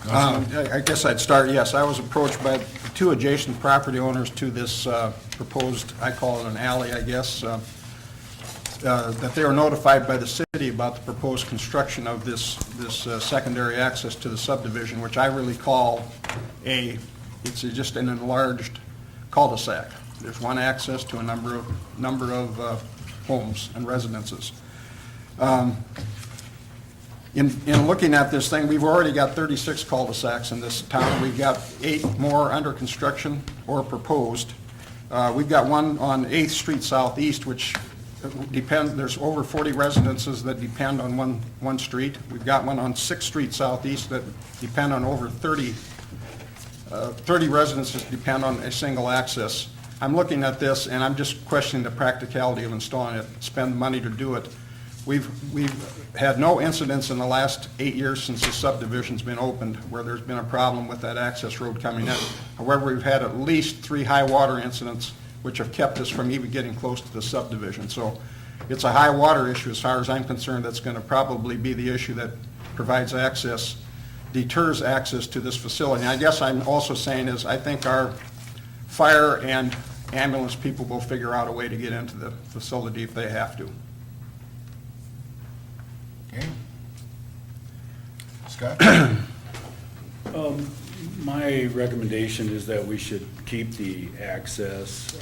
Councilman? I guess I'd start, yes, I was approached by two adjacent property owners to this proposed, I call it an alley, I guess, that they were notified by the city about the proposed construction of this secondary access to the subdivision, which I really call it's just an enlarged cul-de-sac. There's one access to a number of homes and residences. In looking at this thing, we've already got 36 cul-de-sacs in this town. We've got 8 more under construction or proposed. We've got one on 8th Street Southeast, which there's over 40 residences that depend on one street. We've got one on 6th Street Southeast that depend on over 30 residences depend on a single access. I'm looking at this and I'm just questioning the practicality of installing it, spend the money to do it. We've had no incidents in the last 8 years since the subdivision's been opened where there's been a problem with that access road coming in. However, we've had at least 3 high water incidents which have kept us from even getting close to the subdivision. So it's a high water issue as far as I'm concerned. That's going to probably be the issue that provides access, deters access to this facility. And I guess I'm also saying is I think our fire and ambulance people will figure out a way to get into the facility if they have to. Okay. Scott? My recommendation is that we should keep the access.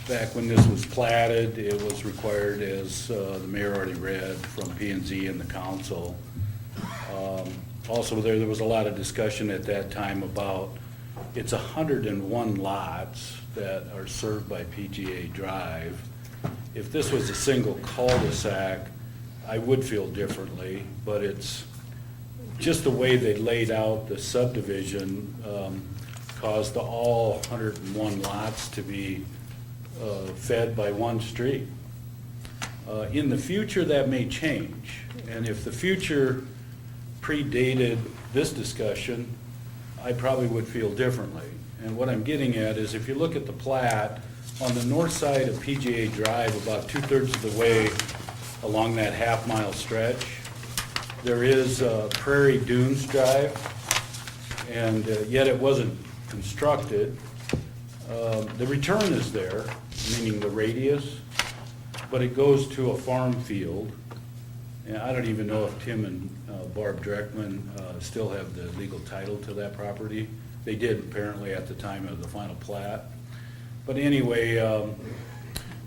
Back when this was platted, it was required, as the mayor already read, from P&Z and the council. Also, there was a lot of discussion at that time about, it's 101 lots that are served by PGA Drive. If this was a single cul-de-sac, I would feel differently, but it's just the way they laid out the subdivision caused all 101 lots to be fed by one street. In the future, that may change, and if the future predated this discussion, I probably would feel differently. And what I'm getting at is if you look at the plat, on the north side of PGA Drive, about 2/3 of the way along that half-mile stretch, there is Prairie Dunes Drive, and yet it wasn't constructed. The return is there, meaning the radius, but it goes to a farm field. And I don't even know if Tim and Barb Dreckman still have the legal title to that property. They did apparently at the time of the final plat. But anyway,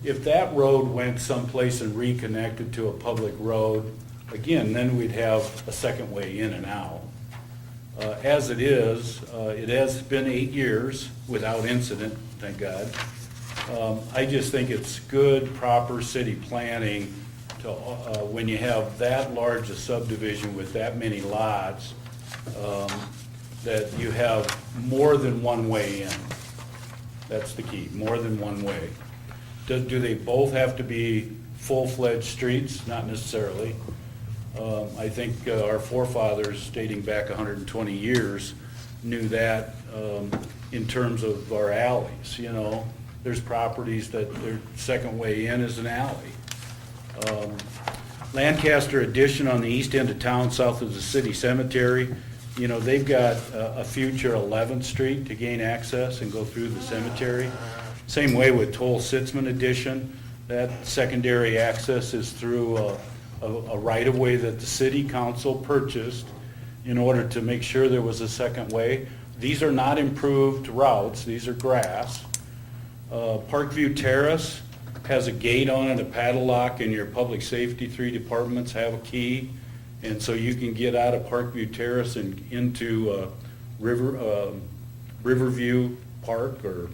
if that road went someplace and reconnected to a public road, again, then we'd have a second way in and out. As it is, it has been 8 years without incident, thank God. I just think it's good, proper city planning to, when you have that large a subdivision with that many lots, that you have more than one way in. That's the key, more than one way. Do they both have to be full-fledged streets? Not necessarily. I think our forefathers, dating back 120 years, knew that in terms of our alleys, you know. There's properties that their second way in is an alley. Lancaster Addition on the east end of town, south of the city cemetery, you know, they've got a future 11th Street to gain access and go through the cemetery. Same way with Toll Sitzman Addition. That secondary access is through a right-of-way that the city council purchased in order to make sure there was a second way. These are not improved routes, these are grass. Parkview Terrace, has a gate on it, a padlock, and your public safety 3 departments have a key. And so you can get out of Parkview Terrace and into Riverview Park, or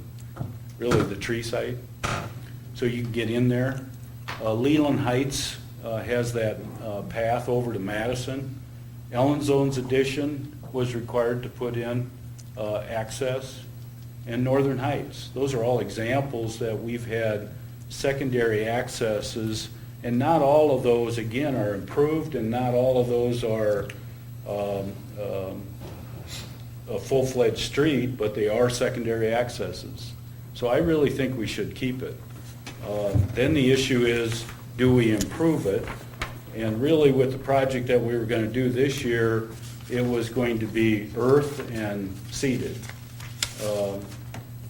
really the tree site. So you can get in there. Leland Heights has that path over to Madison. Ellen Zone's addition was required to put in access. And Northern Heights. Those are all examples that we've had secondary accesses, and not all of those, again, are improved, and not all of those are a full-fledged street, but they are secondary accesses. So I really think we should keep it. Then the issue is, do we improve it? And really with the project that we were going to do this year, it was going to be earth and seeded.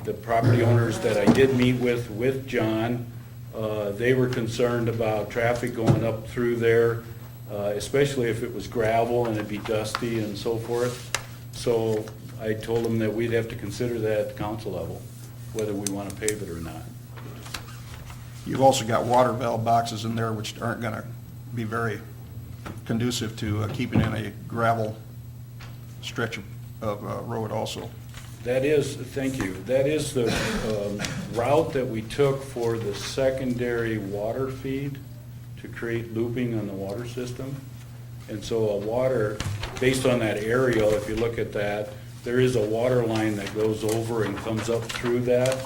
The property owners that I did meet with John, they were concerned about traffic going up through there, especially if it was gravel and it'd be dusty and so forth. So I told them that we'd have to consider that at the council level, whether we want to pave it or not. You've also got water valve boxes in there which aren't going to be very conducive to keeping in a gravel stretch of road also. That is, thank you, that is the route that we took for the secondary water feed to create looping on the water system. And so a water, based on that aerial, if you look at that, there is a water line that goes over and comes up through that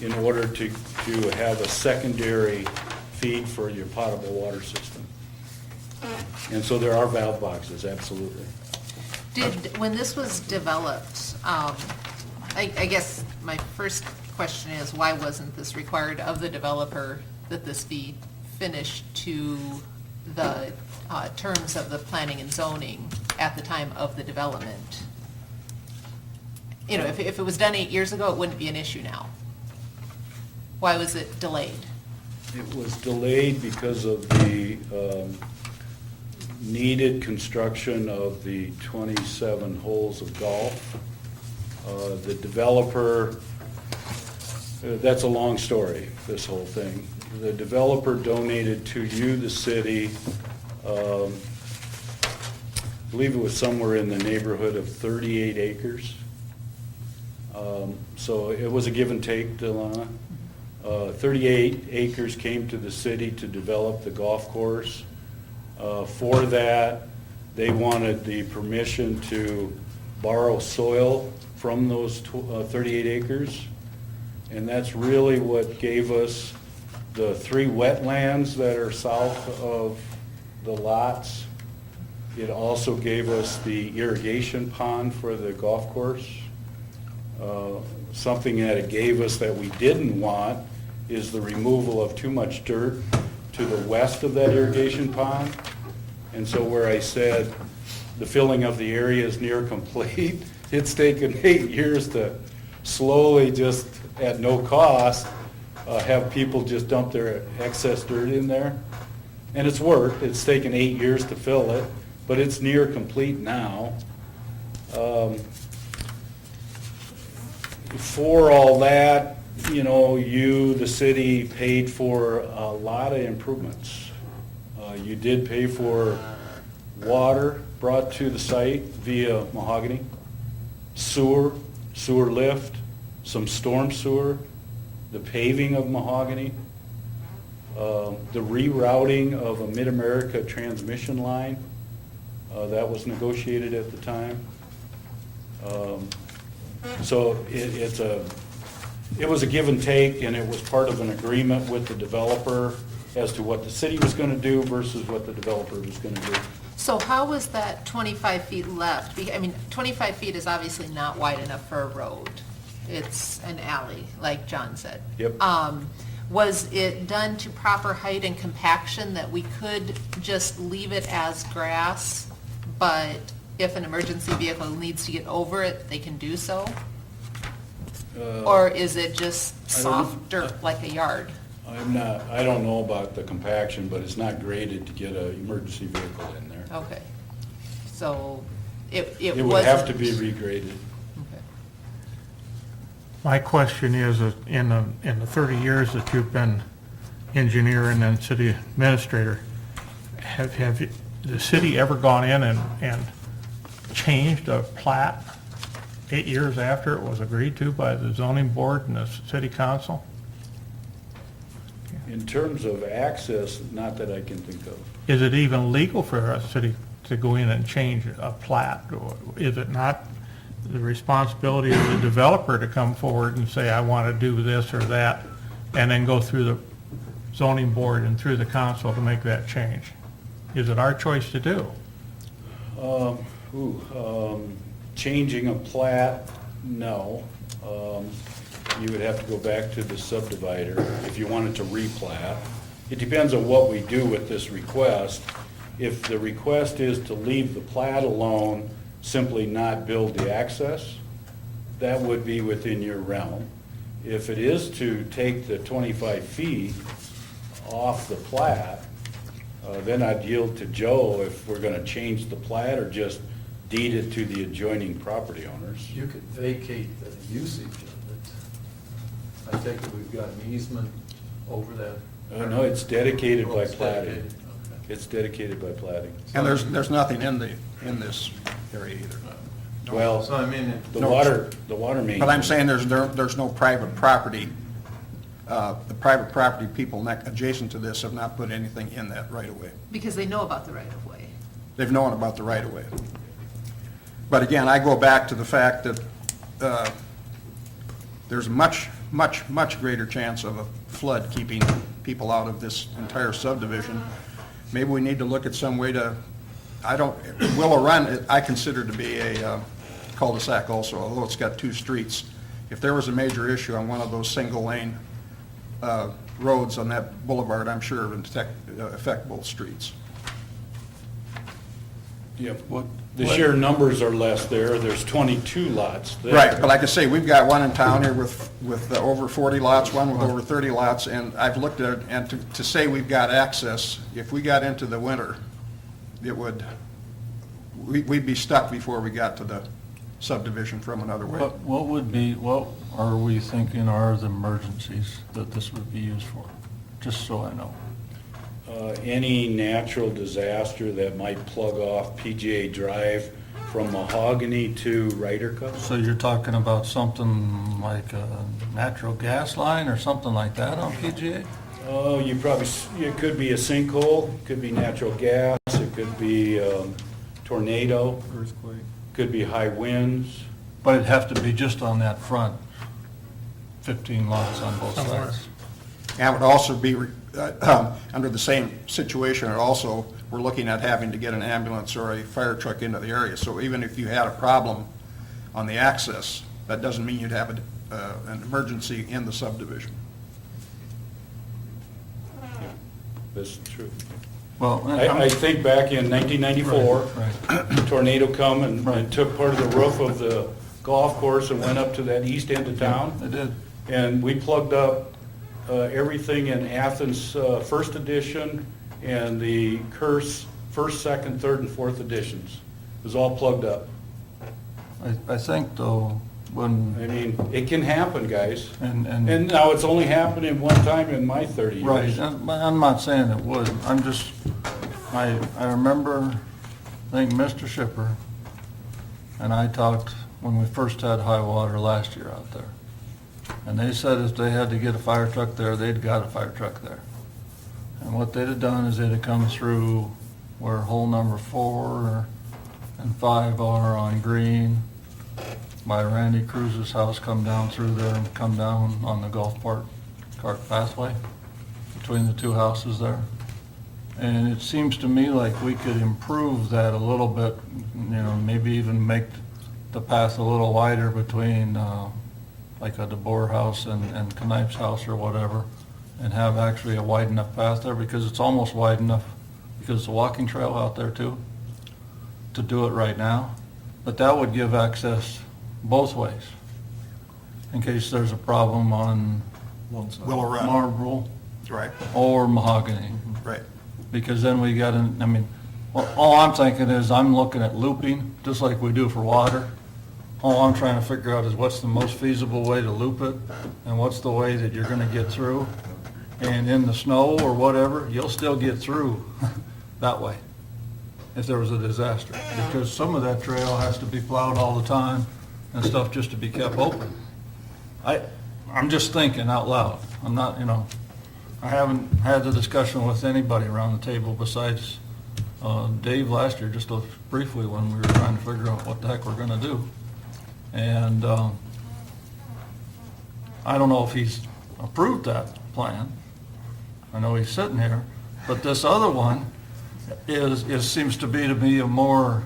in order to have a secondary feed for your potable water system. And so there are valve boxes, absolutely. When this was developed, I guess my first question is, why wasn't this required of the developer that this be finished to the terms of the planning and zoning at the time of the development? You know, if it was done 8 years ago, it wouldn't be an issue now. Why was it delayed? It was delayed because of the needed construction of the 27 holes of golf. The developer, that's a long story, this whole thing. The developer donated to you, the city, I believe it was somewhere in the neighborhood of 38 acres. So it was a give and take, Delana. 38 acres came to the city to develop the golf course. For that, they wanted the permission to borrow soil from those 38 acres. And that's really what gave us the 3 wetlands that are south of the lots. It also gave us the irrigation pond for the golf course. Something that it gave us that we didn't want is the removal of too much dirt to the west of that irrigation pond. And so where I said the filling of the area is near complete, it's taken 8 years to slowly, just at no cost, have people just dump their excess dirt in there. And it's worked. It's taken 8 years to fill it, but it's near complete now. For all that, you know, you, the city, paid for a lot of improvements. You did pay for water brought to the site via Mahogany, sewer lift, some storm sewer, the paving of Mahogany, the rerouting of a Mid-America transmission line that was negotiated at the time. So it was a give and take, and it was part of an agreement with the developer as to what the city was going to do versus what the developer was going to do. So how was that 25 feet left? I mean, 25 feet is obviously not wide enough for a road. It's an alley, like John said. Yep. Was it done to proper height and compaction that we could just leave it as grass, but if an emergency vehicle needs to get over it, they can do so? Or is it just soft dirt like a yard? I don't know about the compaction, but it's not graded to get an emergency vehicle in there. Okay. So it would have to wasn't- be regraded. Okay. My question is, in the 30 years that you've been engineer and then city administrator. Have the city ever gone in and changed a plat 8 years after it was agreed to by the zoning board and the city council? In terms of access, not that I can think of. Is it even legal for a city to go in and change a plat? Or is it not the responsibility of the developer to come forward and say, I want to do this or that, and then go through the zoning board and through the council to make that change? Is it our choice to do? Changing a plat, no. You would have to go back to the subdivider if you wanted to replat. It depends on what we do with this request. If the request is to leave the plat alone, simply not build the access, that would be within your realm. If it is to take the 25 feet off the plat, then I'd yield to Joe if we're going to change the plat or just deed it to the adjoining property owners. You could vacate the usage of it. I take it we've got an easement over that. No, it's dedicated Oh, by it's plating. dedicated. Okay. It's dedicated by plating. And there's nothing in this area either. Well, So I mean, the No. water main. But I'm saying there's no private property. The private property people adjacent to this have not put anything in that right of way. Because they know about the right-of-way. They've known about the right of way. But again, I go back to the fact that there's much greater chance of a flood keeping people out of this entire subdivision. Maybe we need to look at some way to, Willow Run, I consider to be a cul-de-sac also, although it's got 2 streets. If there was a major issue on one of those single-lane roads on that boulevard, I'm sure it would affect both streets. Yeah, the sheer numbers are less there. There's 22 lots there. Right, but like I say, we've got one in town here with over 40 lots, one with over 30 lots, and I've looked at it, and to say we've got access, if we got into the winter, we'd be stuck before we got to the subdivision from another way. what are we thinking are the emergencies that this would be used for? Just so I know. Any natural disaster that might plug off PGA Drive from Mahogany to Ryder Cup. So you're talking about something like a natural gas line or something like that on PGA? Oh, it could be a sinkhole, could be natural gas, it could be tornado. Earthquake. Could be high winds. But it'd have to be just on that front, 15 lots on both Somewhere. sides. And it would also be, under the same situation, we're looking at having to get an ambulance or a fire truck into the area. So even if you had a problem on the access, that doesn't mean you'd have an emergency in the subdivision. That's true. Well, I think back in 1994, Right. tornado come and Right. took part of the roof of the golf course and went up to that east end of town. It did. And we plugged up everything in Athens first edition and the Curse first, second, third, and fourth editions. It was all plugged up. I think though, when, I mean, it can happen, guys. and And now it's only happened in one time in my 30 years. right, and I'm not saying it would, I'm just, I remember, I think Mr. Shipper and I talked when we first had high water last year out there. And they said if they had to get a fire truck there, they'd got a fire truck there. And what they'd have done is they'd have come through where hole number 4 and 5 are on Green, by Randy Cruz's house, come down through there and come down on the golf cart pathway between the 2 houses there. And it seems to me like we could improve that a little bit, maybe even make the path a little wider between like a DeBoer house and Knife's house or whatever, and have actually a wide enough path there, because it's almost wide enough, because it's a walking trail out there too, to do it right now. But that would give access both ways, in case there's a problem on Willow Run. Marlboro Right, or Mahogany. right. Because then we got, all I'm thinking is I'm looking at looping, just like we do for water. All I'm trying to figure out is what's the most feasible way to loop it, and what's the way that you're gonna get through. and in the snow or whatever, you'll still get through that way if there was a disaster. Because some of that trail has to be plowed all the time and stuff just to be kept open. I'm just thinking out loud. I'm not, I haven't had the discussion with anybody around the table besides Dave last year, just briefly when we were trying to figure out what the heck we're gonna do. And I don't know if he's approved that plan. I know he's sitting here, but this other one seems to be a more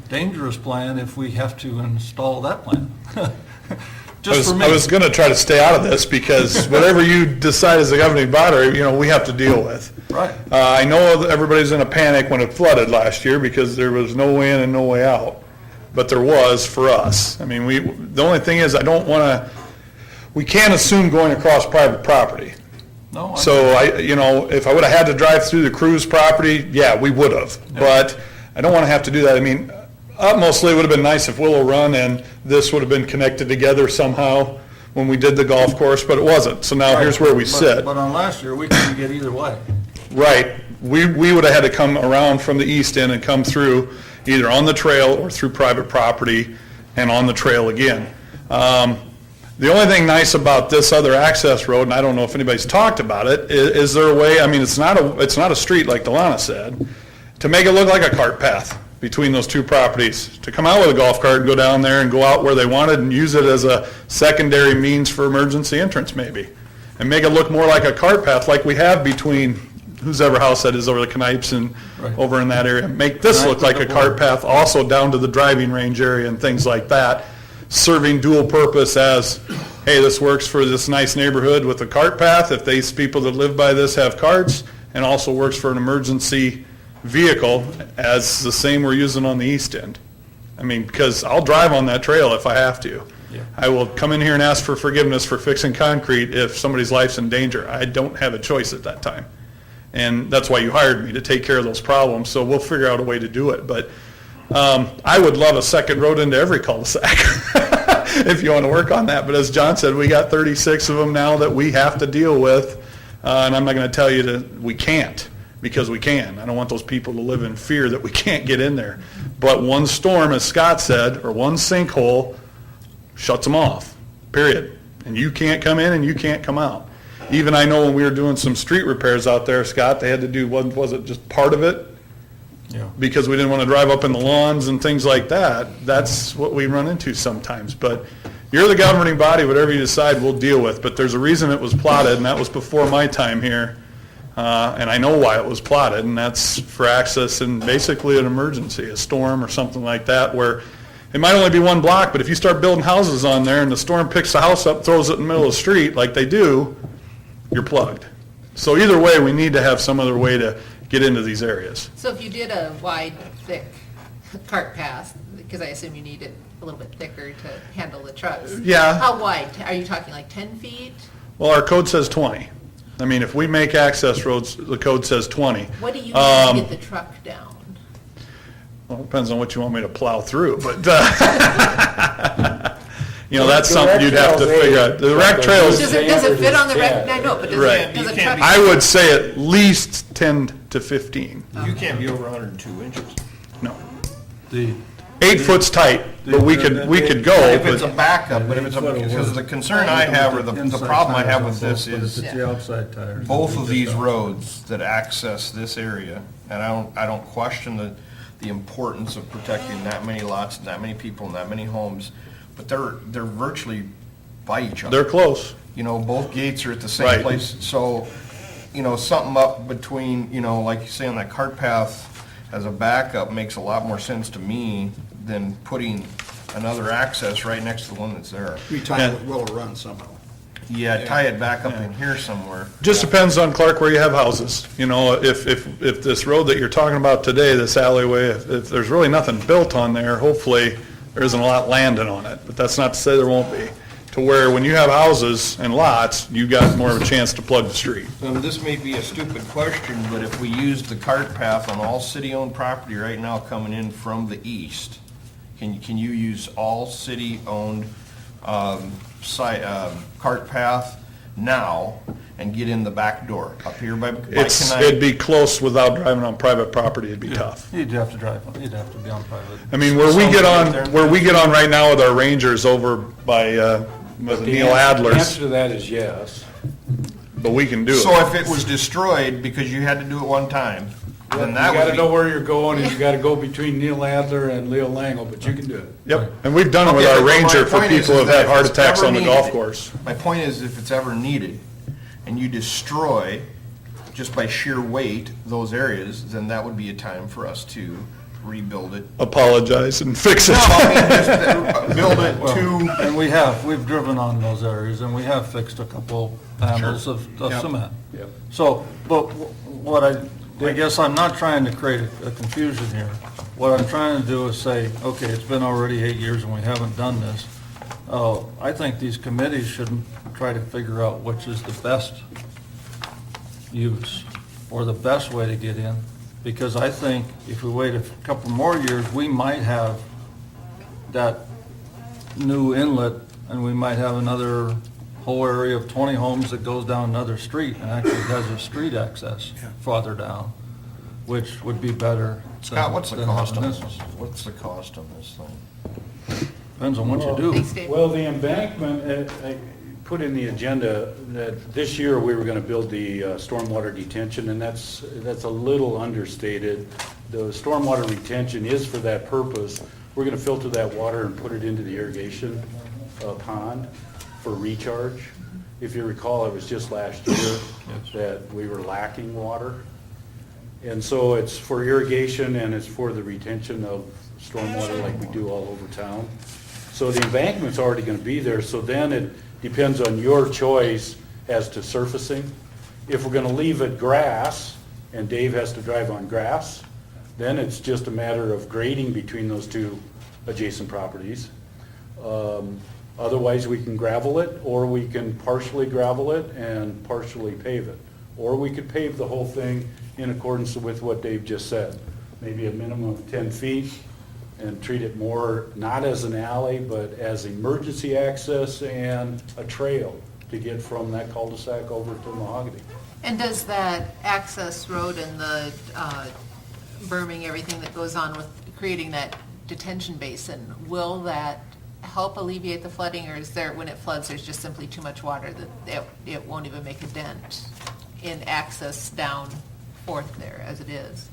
dangerous plan if we have to install that plan. Just for me. I was going to try to stay out of this because whatever you decide as a governing body, we have to deal with. Right. I know that everybody's in a panic when it flooded last year because there was no way in and no way out, but there was for us. I mean, the only thing is we can't assume going across private property. No. So if I would have had to drive through the Cruz property, yeah, we would have. Yeah. But I don't want to have to do that. I mean, mostly it would have been nice if Willow Run and this would have been connected together somehow when we did the golf course, but it wasn't. So now here's where we sit. But on last year, we couldn't get either way. Right. We would have had to come around from the east end and come through either on the trail or through private property and on the trail again. The only thing nice about this other access road, and I don't know if anybody's talked about it, is there a way, it's not a street like Delana said, to make it look like a cart path between those two properties, to come out with a golf cart and go down there and go out where they wanted and use it as a secondary means for emergency entrance maybe, and make it look more like a cart path like we have between whose ever house that is over the Knipes and over in that area. Make this look like a cart path also down to the driving range area and things like that, serving dual purpose as, hey, this works for this nice neighborhood with a cart path if these people that live by this have carts, and also works for an emergency vehicle as the same we're using on the east end. Because I'll drive on that trail if I have to. Yeah. I will come in here and ask for forgiveness for fixing concrete if somebody's life's in danger. I don't have a choice at that time. And that's why you hired me, to take care of those problems. So we'll figure out a way to do it. But I would love a second road into every cul-de-sac if you want to work on that. But as John said, we got 36 of them now that we have to deal with. And I'm not going to tell you that we can't, because we can. I don't want those people to live in fear that we can't get in there. But one storm, as Scott said, or one sinkhole shuts them off, period. And you can't come in and you can't come out. Even I know when we were doing some street repairs out there, Scott, they had to do, was it just part of it? Yeah. Because we didn't want to drive up in the lawns and things like that. That's what we run into sometimes. But you're the governing body, whatever you decide we'll deal with. But there's a reason it was plotted, and that was before my time here. And I know why it was plotted, and that's for access and basically an emergency, a storm or something like that, where it might only be one block, but if you start building houses on there and the storm picks the house up, throws it in the middle of the street like they do, you're plugged. So either way, we need to have some other way to get into these areas. So if you did a wide, thick cart path, because I assume you need it a little bit thicker to handle the trucks. Yeah. How wide? Are you talking like 10 feet? Well, our code says 20. If we make access roads, the code says 20. What do you need to get the truck down? Well, it depends on what you want me to plow through, but, that's something you'd have to figure out. The rec trails. Does it fit on the rec? I know, but does a truck? I would say at least 10 to 15. You can't be over 102 inches. No. 8 foot's tight, but we could go. If it's a backup, but if it's because the concern I have, or the problem I have with this is both of these roads that access this area, and I don't question the importance of protecting that many lots, that many people, and that many homes, but they're virtually by each other. They're close. Both gates are at the same place, so, something up between, like you say on that cart path as a backup makes a lot more sense to me than putting another access right next to the one that's there. We tie it with Willow Run somehow. Yeah, tie it back up in here somewhere. Just depends on, Clark, where you have houses. If this road that you're talking about today, this alleyway, if there's really nothing built on there, hopefully there isn't a lot landing on it. But that's not to say there won't be. To where when you have houses and lots, you got more of a chance to plug the street. This may be a stupid question, but if we used the cart path on all city-owned property right now coming in from the east, can you use all city-owned cart path, now and get in the back door up here by It'd Kenai. be close without driving on private property, it'd be tough. You'd have to drive, you'd have to be on private. I mean, where we get on right now with our Rangers over by, with Neil The Adler's, answer to that is yes. but we can do it. So if it was destroyed because you had to do it one time, then that You gotta would know be. where you're going, and you gotta go between Neil Adler and Leo Langle, but you can do it. Yep, and we've done it with Okay, our but my Ranger for point is people who've that had if heart it's attacks ever on the needed- golf course. My point is, if it's ever needed, and you destroy, just by sheer weight, those areas, then that would be a time for us to rebuild it. Apologize and fix it. No, I mean, just build it to, And we've driven on those areas, and we have fixed a couple panels of Yep. cement. Yep. So, but what I guess I'm not trying to create a confusion here. What I'm trying to do is say, okay, it's been already 8 years and we haven't done this. I think these committees should try to figure out which is the best use or the best way to get in. Because I think if we wait a couple more years, we might have that new inlet and we might have another whole area of 20 homes that goes down another street and actually has a street access farther down, which would be better. Scott, what's the than cost on having this? What's the cost on this thing? Depends on what you do. Thanks, Dave. Well, the embankment, I put in the agenda that this year we were gonna build the stormwater detention, and that's a little understated. The stormwater retention is for that purpose. We're gonna filter that water and put it into the irrigation pond for recharge. If you recall, it was just last year that we were lacking water. And so it's for irrigation and it's for the retention of stormwater like we do all over town. So the embankment's already gonna be there, so then it depends on your choice as to surfacing. If we're gonna leave it grass, and Dave has to drive on grass, then it's just a matter of grading between those two adjacent properties. Otherwise, we can gravel it, or we can partially gravel it and partially pave it. Or we could pave the whole thing in accordance with what Dave just said. Maybe a minimum of 10 feet and treat it more, not as an alley, but as emergency access and a trail to get from that cul-de-sac over to Mahogany. And does that access road and the berming, everything that goes on with creating that detention basin, will that help alleviate the flooding, or is there, when it floods, there's just simply too much water that it won't even make a dent in access down Fourth there as it is?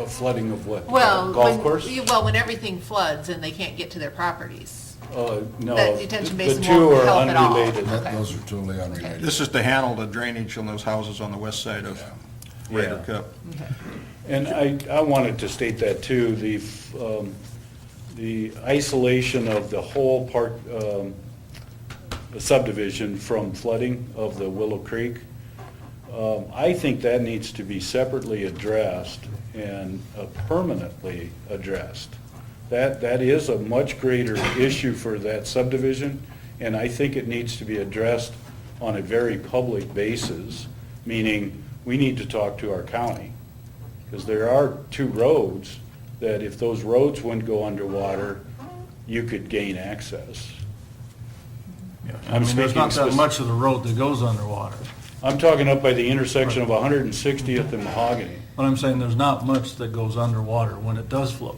Flooding of what? Well, Golf course? when everything floods and they can't get to their properties. No, That detention the basin two won't are help at all. unrelated. Okay. Those are totally unrelated. This is to handle the drainage on those houses on the west side of Ryder Yeah. Cup. And I wanted to state that too, the isolation of the whole part, the subdivision from flooding of the Willow Creek, I think that needs to be separately addressed and permanently addressed. That is a much greater issue for that subdivision, and I think it needs to be addressed on a very public basis, meaning we need to talk to our county. Because there are two roads that if those roads wouldn't go underwater, you could gain access. I mean, there's not that much of the road that goes underwater. I'm talking up by the intersection of 160th and Mahogany. But I'm saying there's not much that goes underwater when it does flow.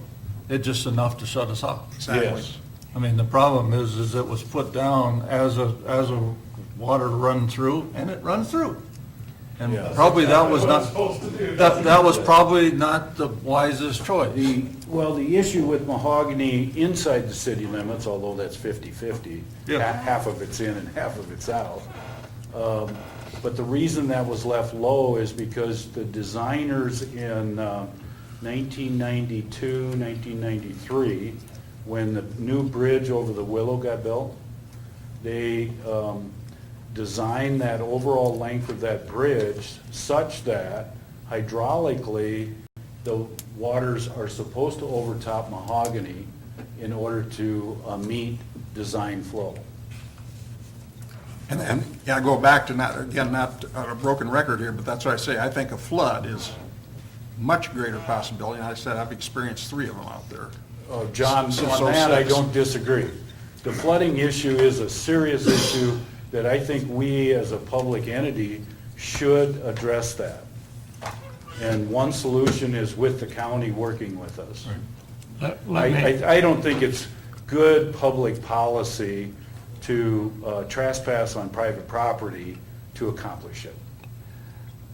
It's just enough to shut us off. Yes. I mean, the problem is it was put down as a water run through, and it runs through. And Yeah. probably that was not, that was probably not the wisest choice. Well, the issue with Mahogany inside the city limits, although that's 50/50, Yeah. half of it's in and half of it's out. But the reason that was left low is because the designers in 1992, 1993, when the new bridge over the Willow got built, they designed that overall length of that bridge such that hydraulically the waters are supposed to overtop Mahogany in order to meet design flow. And, yeah, go back to not a broken record here, but that's what I say, I think a flood is much greater possibility, and I said I've experienced 3 of them out there. John, Since on that, I 06. don't disagree. The flooding issue is a serious issue that I think we as a public entity should address that. And one solution is with the county working with us. I don't think it's good public policy to trespass on private property to accomplish it.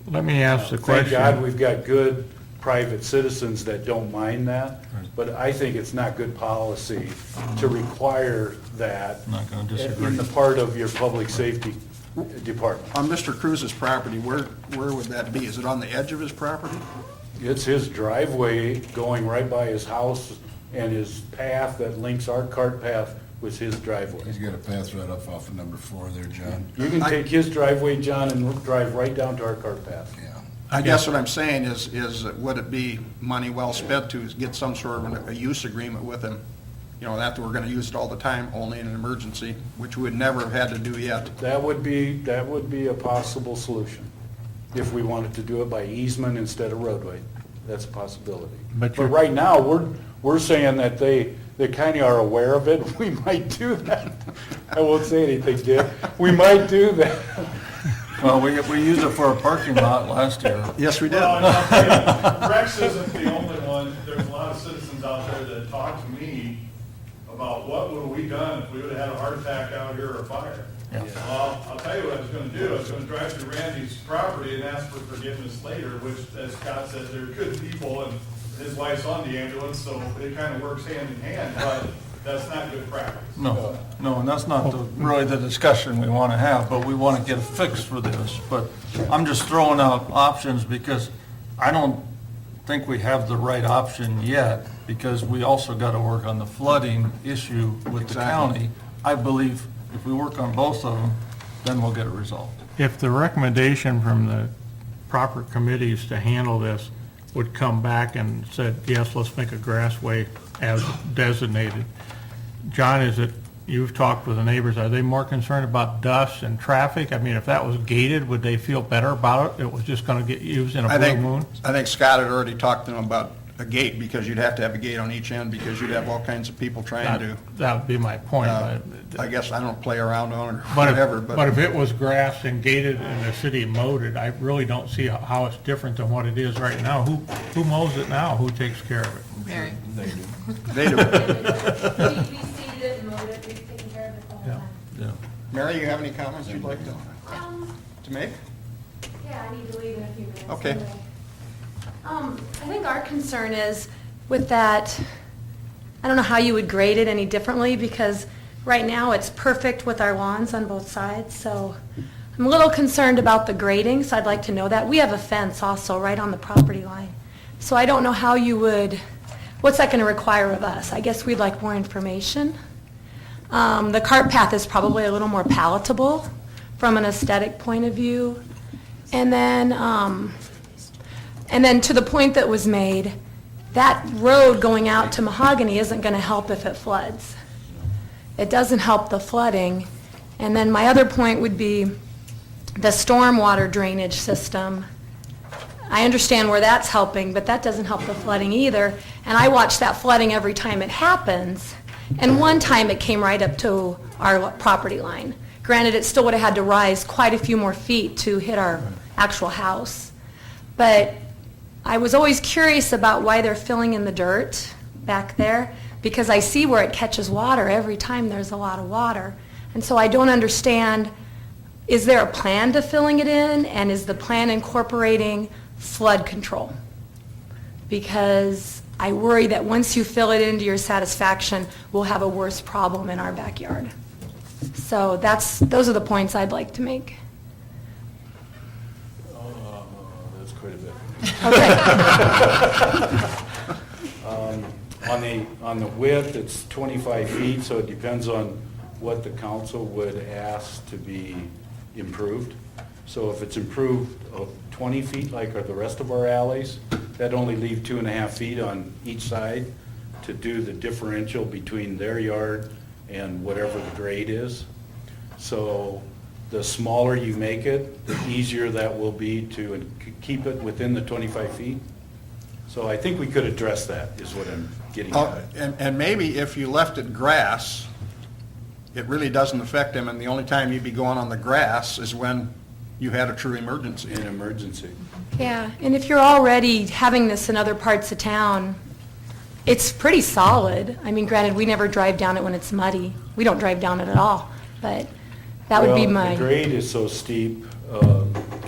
Let me ask the question. Thank God we've got good private citizens that don't mind that, but I think it's not good policy to require that Not gonna disagree. in the part of your public safety department. On Mr. Cruz's property, where would that be? Is it on the edge of his property? It's his driveway going right by his house, and his path that links our cart path with his driveway. He's got a path right up off of number 4 there, John. You can take his driveway, John, and drive right down to our cart path. Yeah. I guess what I'm saying is would it be money well spent to get some sort of a use agreement with him? You know, that we're gonna use it all the time, only in an emergency, which we would never have had to do yet. That would be a possible solution, if we wanted to do it by easement instead of roadway. That's a possibility. But But you're- right now, we're saying that they kind of are aware of it. We might do that. I won't say anything, Dick. We might do that. Well, we used it for a parking lot last year. Yes, we did. Well, and I'll tell you, Rex isn't the only one. There's a lot of citizens out there that talk to me about what would have we done if we would have had a heart attack out here or a fire. Well, I'll tell you what I was gonna do. I was gonna drive through Randy's property and ask for forgiveness later, which, as Scott said, they're good people, and his wife's on the ambulance, so it kind of works hand in hand, but that's not good practice. No, and that's not really the discussion we want to have, but we want to get a fix for this. But I'm just throwing out options because I don't think we have the right option yet, because we also got to work on the flooding issue with the county. I believe if we work on both of them, then we'll get it resolved. If the recommendation from the proper committees to handle this would come back and said, yes, let's make a grassway as designated. John, you've talked with the neighbors, are they more concerned about dust and traffic? I mean, if that was gated, would they feel better about it? It was just gonna get used in a blue moon? I think Scott had already talked to them about a gate, because you'd have to have a gate on each end, because you'd have all kinds of people trying to. That would be my point. I guess I don't play around on it or But whatever, but if it was grass and gated and the city mowed it, I really don't see how it's different than what it is right now. Who mows it now? Who takes care of it? Mary? they do. We seeded it and mowed it, we've taken care of it the whole Yeah. time. Mary, you have any comments you'd like to make? Yeah, I need to leave in a few minutes. Okay. anyway. I think our concern is with that, I don't know how you would grade it any differently, because right now it's perfect with our lawns on both sides, so I'm a little concerned about the grading, so I'd like to know that. We have a fence also right on the property line, so I don't know how you would, what's that going to require of us? I guess we'd like more information. The cart path is probably a little more palatable from an aesthetic point of view. And then to the point that was made, that road going out to Mahogany isn't going to help if it floods. It doesn't help the flooding. And then my other point would be the stormwater drainage system. I understand where that's helping, but that doesn't help the flooding either. And I watch that flooding every time it happens. And one time it came right up to our property line. Granted, it still would have had to rise quite a few more feet to hit our actual house. But I was always curious about why they're filling in the dirt back there, because I see where it catches water every time there's a lot of water. And so I don't understand, is there a plan to filling it in, and is the plan incorporating flood control? Because I worry that once you fill it into your satisfaction, we'll have a worse problem in our backyard. So those are the points I'd like to make. That's quite a bit. Okay. On the width, it's 25 feet, so it depends on what the council would ask to be improved. So if it's improved of 20 feet, like are the rest of our alleys, that'd only leave 2.5 feet on each side to do the differential between their yard and whatever the grade is. So the smaller you make it, the easier that will be to keep it within the 25 feet. So I think we could address that, is what I'm getting at. And maybe if you left it grass, it really doesn't affect them, and the only time you'd be going on the grass is when you had a true emergency. An emergency. Yeah, and if you're already having this in other parts of town, it's pretty solid. I mean, granted, we never drive down it when it's muddy. We don't drive down it at all, but that would be Well, my... the grade is so steep,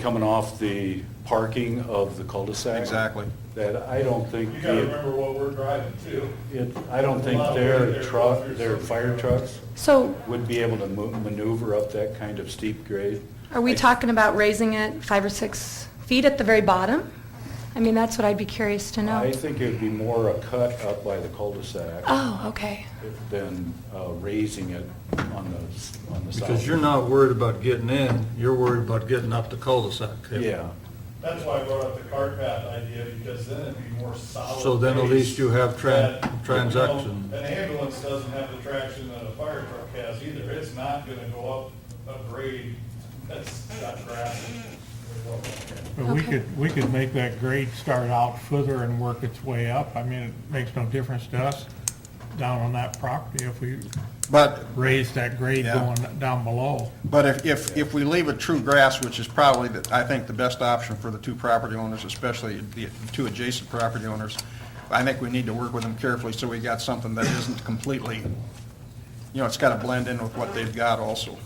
coming off the parking of the cul-de-sac. Exactly. That I don't think. You gotta remember what we're driving too. I don't think their fire trucks So would be able to maneuver up that kind of steep grade. are we talking about raising it 5 or 6 feet at the very bottom? I mean, that's what I'd be curious to know. I think it would be more a cut up by the cul-de-sac Oh, okay. than raising it on the south. Because you're not worried about getting in, you're worried about getting up the cul-de-sac. Yeah. That's why I brought up the cart path idea, because then it'd be more solid. So then at base least you have that, transaction. An ambulance doesn't have the traction that a fire truck has either. It's not gonna go up a grade that's got grass. But we could make that grade start out further and work its way up. I mean, it makes no difference to us down on that property if we But raise that grade Yeah. going down below. But if we leave it true grass, which is probably, I think, the best option for the two property owners, especially the two adjacent property owners, I think we need to work with them carefully so we got something that isn't completely, it's got to blend in with what they've got also.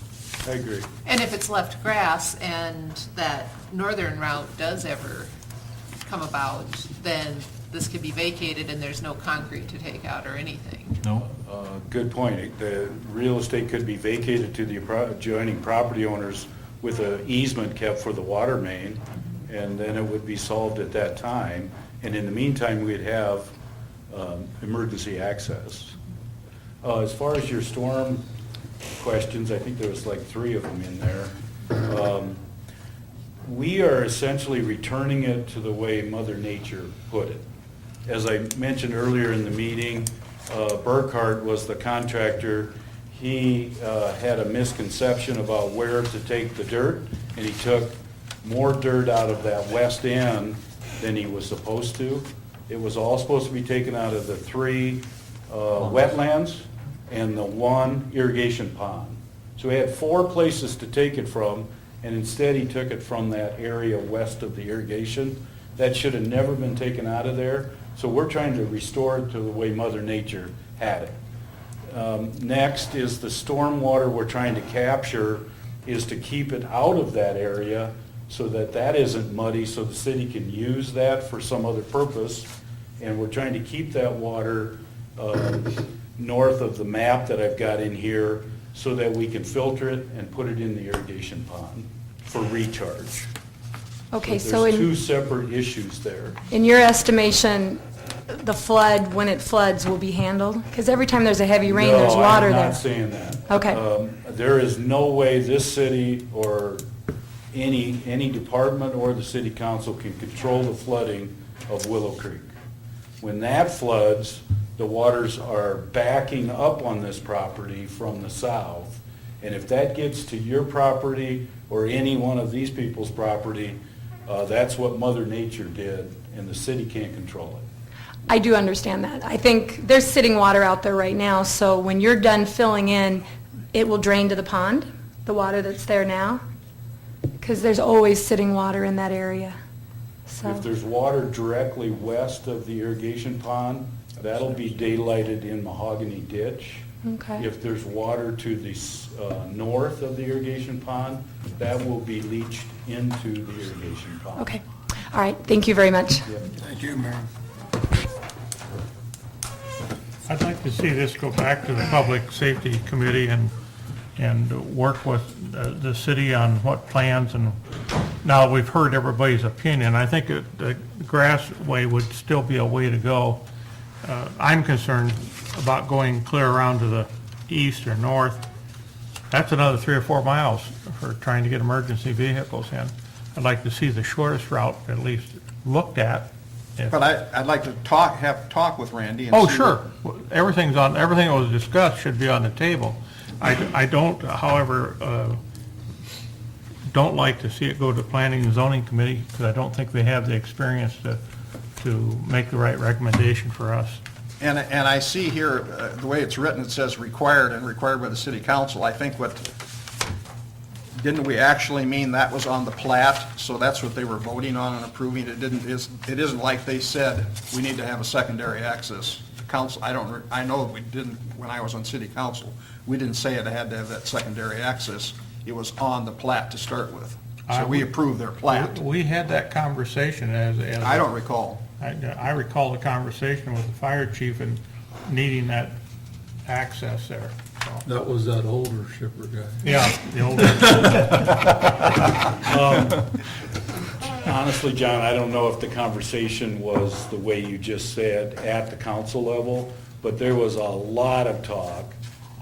I agree. And if it's left grass and that northern route does ever come about, then this could be vacated and there's no concrete to take out or anything. No. Good point. The real estate could be vacated to the adjoining property owners with an easement kept for the water main, and then it would be solved at that time. And in the meantime, we'd have emergency access. As far as your storm questions, I think there was like 3 of them in there. We are essentially returning it to the way Mother Nature put it. As I mentioned earlier in the meeting, Burkhart was the contractor. He had a misconception about where to take the dirt, and he took more dirt out of that west end than he was supposed to. It was all supposed to be taken out of the 3 wetlands and the 1 irrigation pond. So he had 4 places to take it from, and instead he took it from that area west of the irrigation. That should have never been taken out of there. So we're trying to restore it to the way Mother Nature had it. Next is the storm water we're trying to capture is to keep it out of that area so that that isn't muddy, so the city can use that for some other purpose. And we're trying to keep that water north of the map that I've got in here so that we can filter it and put it in the irrigation pond for recharge. Okay, so There's in... 2 separate issues there. In your estimation, the flood, when it floods, will be handled? Because every time there's a heavy rain, there's water No, I'm there. not saying that. Okay. There is no way this city or any department or the city council can control the flooding of Willow Creek. When that floods, the waters are backing up on this property from the south. And if that gets to your property or any one of these people's property, that's what Mother Nature did, and the city can't control it. I do understand that. I think there's sitting water out there right now, so when you're done filling in, it will drain to the pond, the water that's there now? Because there's always sitting water in that area, so... If there's water directly west of the irrigation pond, that'll be daylighted in Mahogany Ditch. Okay. If there's water to the north of the irrigation pond, that will be leached into the irrigation pond. Okay. All right, thank you very much. Thank you, Mayor. I'd like to see this go back to the Public Safety Committee and work with the city on what plans, and now that we've heard everybody's opinion, I think the grass way would still be a way to go. I'm concerned about going clear around to the east or north. That's another 3 or 4 miles for trying to get emergency vehicles in. I'd like to see the shortest route at least looked at. But I'd like to have talk with Randy and Oh, see sure. Everything that was discussed should be on the table. I don't, however, don't like to see it go to Planning and Zoning Committee because I don't think they have the experience to make the right recommendation for us. And I see here, the way it's written, it says required and required by the city council. I think didn't we actually mean that was on the plat? So that's what they were voting on and approving. It isn't like they said, we need to have a secondary access. The council, I know we didn't, when I was on city council, we didn't say it had to have that secondary access. It was on the plat to start with. So we approved their plat. We had that conversation as. I don't recall. I recall the conversation with the fire chief and needing that access there. So. That was that older shipper guy. Yeah, the older. Honestly, John, I don't know if the conversation was the way you just said at the council level, but there was a lot of talk,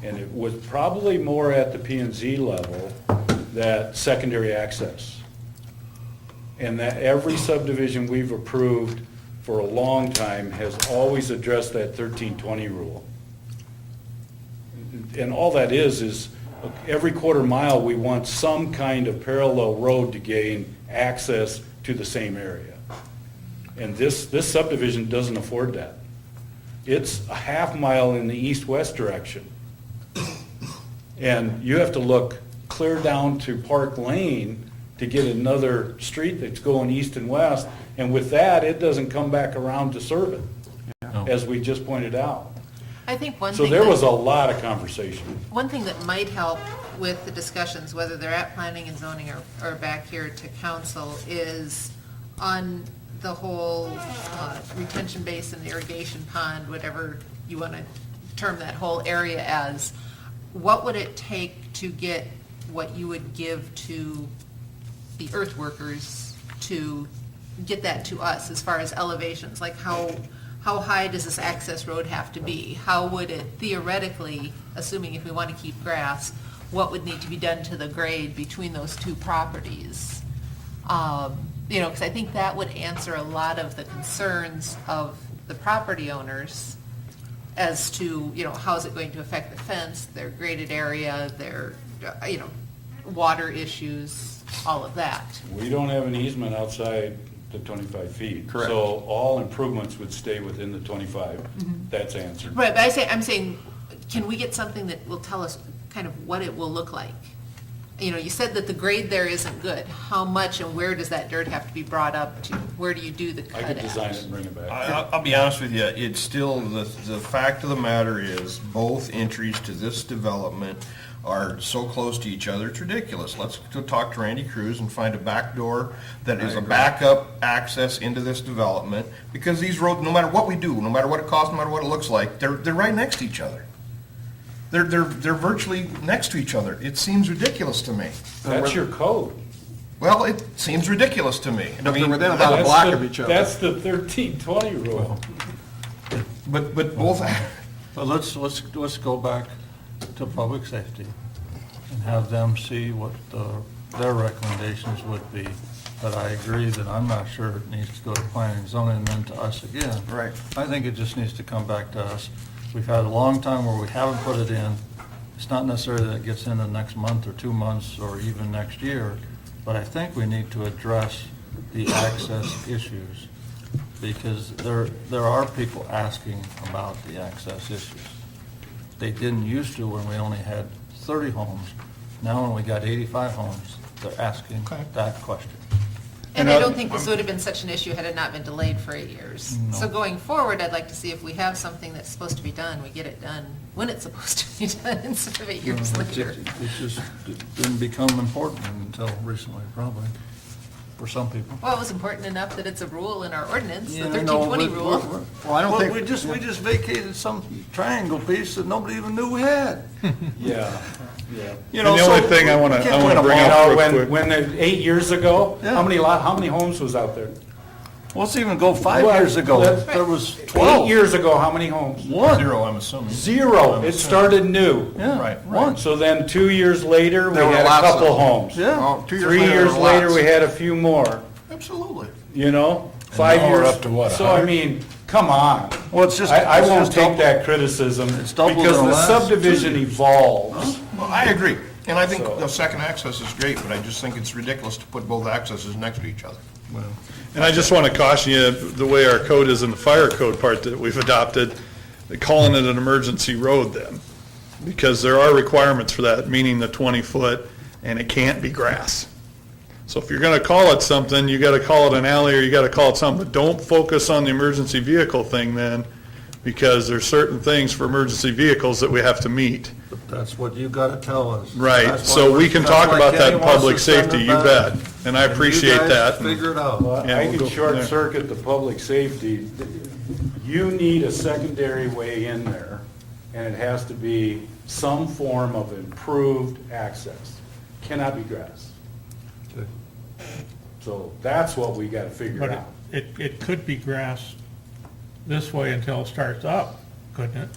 and it was probably more at the P&Z level, that secondary access. And that every subdivision we've approved for a long time has always addressed that 1320 rule. And all that is every quarter mile, we want some kind of parallel road to gain access to the same area. And this subdivision doesn't afford that. It's a half mile in the east-west direction. And you have to look clear down to Park Lane to get another street that's going east and west. And with that, it doesn't come back around to serve it, as we just pointed out. I think one So thing. there was a lot of conversation. One thing that might help with the discussions, whether they're at planning and zoning or back here to council, is on the whole retention basin, irrigation pond, whatever you want to term that whole area as. What would it take to get what you would give to the earth workers to get that to us as far as elevations? Like how high does this access road have to be? How would it theoretically, assuming if we want to keep grass, what would need to be done to the grade between those two properties? Because I think that would answer a lot of the concerns of the property owners as to, how is it going to affect the fence, their graded area, their, water issues, all of that. We don't have an easement outside the 25 feet. Correct. So all improvements would stay within the 25. That's answered. Right, but I'm saying, can we get something that will tell us kind of what it will look like? You said that the grade there isn't good. How much and where does that dirt have to be brought up to? Where do you do the cut I could at? design it and bring it back. I'll be honest with you, it's still, the fact of the matter is, both entries to this development are so close to each other, it's ridiculous. Let's go talk to Randy Cruz and find a back door that is a backup access into this development, because these roads, no matter what we do, no matter what it costs, no matter what it looks like, they're right next to each other. They're virtually next to each other. It seems ridiculous to me. That's your code. Well, it seems ridiculous to me. But they're within about a block of each other. That's the 1320 rule. But both, But let's go back to public safety and have them see what their recommendations would be. But I agree that I'm not sure it needs to go to planning and zoning and then to us again. Right. I think it just needs to come back to us. We've had a long time where we haven't put it in. It's not necessarily that it gets in the next month or 2 months or even next year, but I think we need to address the access issues, because there are people asking about the access issues. They didn't used to when we only had 30 homes. Now when we got 85 homes, they're asking that question. And I don't think this would have been such an issue had it not been delayed for 8 years. No. So going forward, I'd like to see if we have something that's supposed to be done, we get it done when it's supposed to be done instead of 8 years later. It just didn't become important until recently, probably, for some people. Well, it was important enough that it's a rule in our ordinance, the Yeah, I know, 1320 but rule. Well, I don't think. We just vacated some triangle piece that nobody even knew we had. Yeah. And the only thing I want to bring up real quick. When 8 years ago, Yeah. how many homes was out there? Let's even go 5 Well, years ago. that's- There was 12. 8 years ago, how many homes? One. zero, I'm assuming. Zero. It started new. Yeah, Right, one. So then 2 years later, we There were had a lots of couple them. homes. Yeah. Oh, 2 years 3 later, years there were later, lots. we had a few more, Absolutely. 5 now we're years. up to what, So I 100? mean, come on. Well, it's just. I it's won't just take double- that criticism It's doubled because in the the last subdivision 2 years. evolves. Well, I agree, and I think So- the second access is great, but I just think it's ridiculous to put both accesses next to each other. And I just want to caution you, the way our code is in the fire code part that we've adopted, calling it an emergency road then, because there are requirements for that, meaning the 20-foot, and it can't be grass. So if you're gonna call it something, you gotta call it an alley, or you gotta call it something, but don't focus on the emergency vehicle thing then, because there's certain things for emergency vehicles that we have to meet. But that's what you gotta tell us. Right, That's why so we we're- can that's talk why about that Kenny in wants public to send safety, it you back. bet, and I And you appreciate guys that. figure it out. Yeah, I we'll go can from short there. circuit the public safety. You need a secondary way in there, and it has to be some form of improved access. Cannot be grass. Okay. So that's what we gotta figure But out. it could be grass this way until it starts up, couldn't it?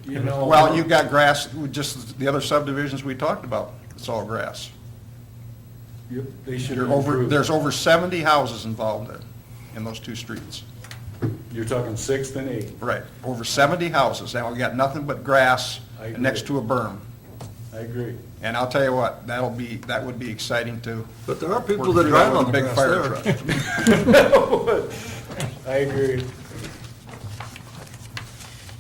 You know, Well, you've got grass, just the other subdivisions we talked about, it's all grass. they should There's over 70 houses involved in those two streets. You're talking 6th and 8th. Right, over 70 houses, and we got nothing but grass I agree. next to a berm. I agree. And I'll tell you what, that would be exciting too. But there are people Work that through drive with on a the big grass fire there. truck. I agree.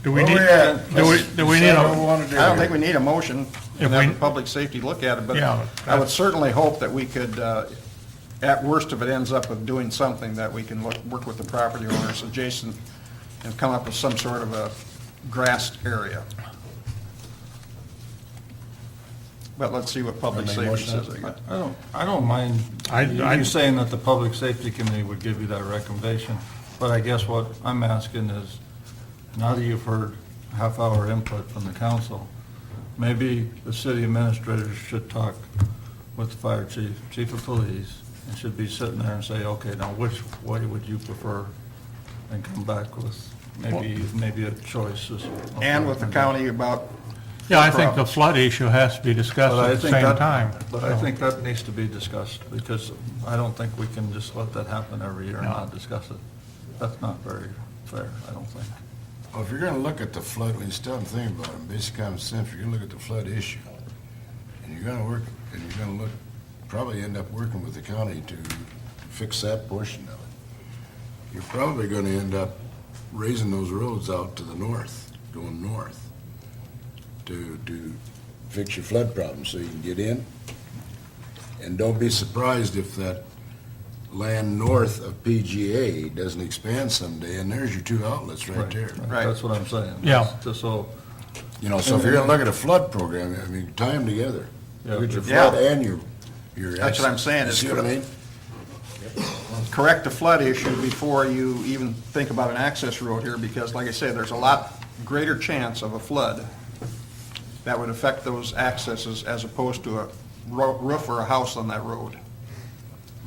Do we Where need, we at? do we need I a, don't think we need a motion to If have we- the public safety look at it, but Yeah, I would certainly hope that we could, at worst, if it ends up with doing something, that we can work with the property owners adjacent and come up with some sort of a grassed area. But let's see what public safety says. I guess. I don't mind I'd- you saying that the Public Safety Committee would give you that recommendation, but I guess what I'm asking is, now that you've heard half-hour input from the council, maybe the city administrator should talk with the fire chief, chief of police, and should be sitting there and say, okay, now which way would you prefer? And come back with maybe a choice. And with the county about. yeah, I think the flood issue has to be discussed But I at the think same that- time. But I think that needs to be discussed, because I don't think we can just let that happen every year and No. not discuss it. That's not very fair, I don't think. Well, if you're gonna look at the flood, when you stop and think about it, basic common sense, you're gonna look at the flood issue, and you're gonna probably end up working with the county to fix that portion of it. You're probably gonna end up raising those roads out to the north, going north, to fix your flood problem, so you can get in. And don't be surprised if that land north of PGA doesn't expand someday, and there's your two outlets right there. Right. That's what I'm saying. Yeah. Just so, You know, so if you're gonna look at a flood program, I mean, tie them together. Yeah. Look at your Yeah. flood and your. That's what I'm saying, You is see what I mean? correct the flood issue before you even think about an access road here, because like I say, there's a lot greater chance of a flood that would affect those accesses as opposed to a roof or a house on that road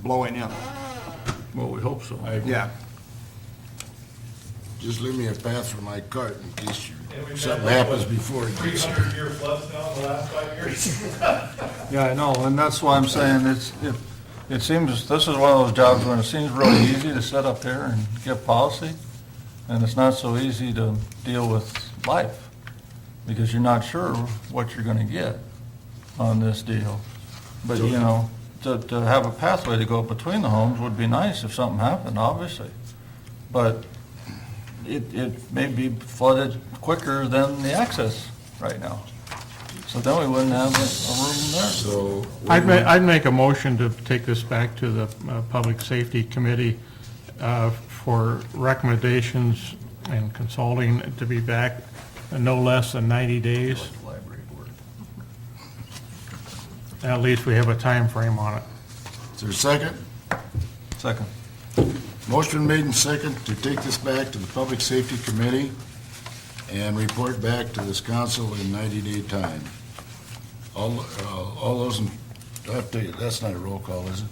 blowing in. well, we hope so. Yeah. Just leave me a path for my cart in case something happens before it gets here. 300-year floods now in the last 5 years. Yeah, I know, and that's why I'm saying it seems, this is one of those jobs when it seems really easy to sit up here and get policy, and it's not so easy to deal with life, because you're not sure what you're gonna get on this deal. But, you know, to have a pathway to go between the homes would be nice if something happened, obviously. But it may be flooded quicker than the access right now. So then we wouldn't have a room there. So. I'd make a motion to take this back to the Public Safety Committee for recommendations and consulting to be back in no less than 90 days. At least we have a time frame on it. Is there a second? Second. Motion made and second to take this back to the Public Safety Committee and report back to this council in 90-day time. All those in, I have to, that's not a roll call, is it?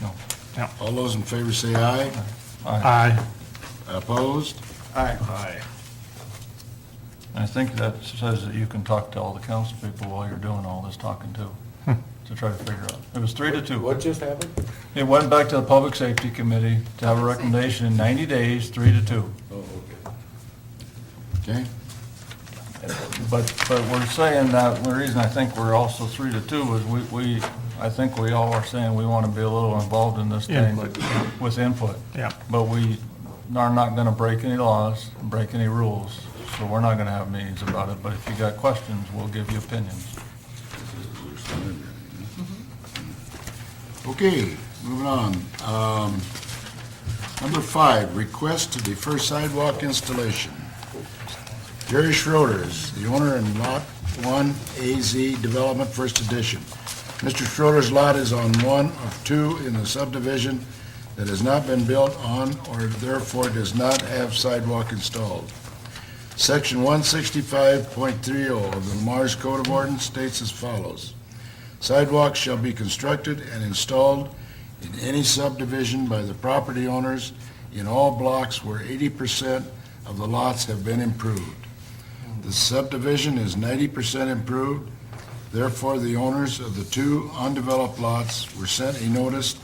No. No. All those in favor say aye. Aye. Opposed? Aye. I think that says that you can talk to all the council people while you're doing all this talking too, to try to figure out. It was 3-2. What just happened? It went back to the Public Safety Committee to have a recommendation in 90 days, 3-2. Oh, okay. But we're saying that, the reason I think we're also 3-2 is I think we all are saying we want to be a little involved in this thing Input. with input. Yeah. But we are not gonna break any laws, break any rules, so we're not gonna have meetings about it, but if you got questions, we'll give you opinions. Okay, moving on. Number 5, request to defer sidewalk installation. Jerry Schroeder is the owner in Lot 1 AZ Development First Edition. Mr. Schroeder's lot is on one of two in the subdivision that has not been built on or therefore does not have sidewalk installed. Section 165.30 of the Lamar's Code of Ordinance states as follows: sidewalks shall be constructed and installed in any subdivision by the property owners in all blocks where 80% of the lots have been improved. The subdivision is 90% improved, therefore the owners of the two undeveloped lots were sent a notice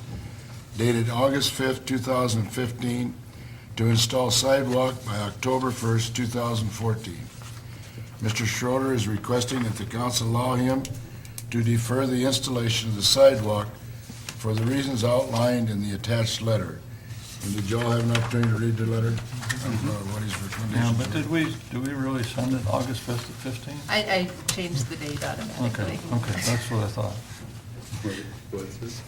dated August 5th, 2015, to install sidewalk by October 1st, 2014. Mr. Schroeder is requesting that the council allow him to defer the installation of the sidewalk for the reasons outlined in the attached letter. And did y'all have an opportunity to read the letter? What his Yeah, recommendations but were? did we really send it August 5th to 15? I changed the date automatically. Okay, that's what I thought. What's this?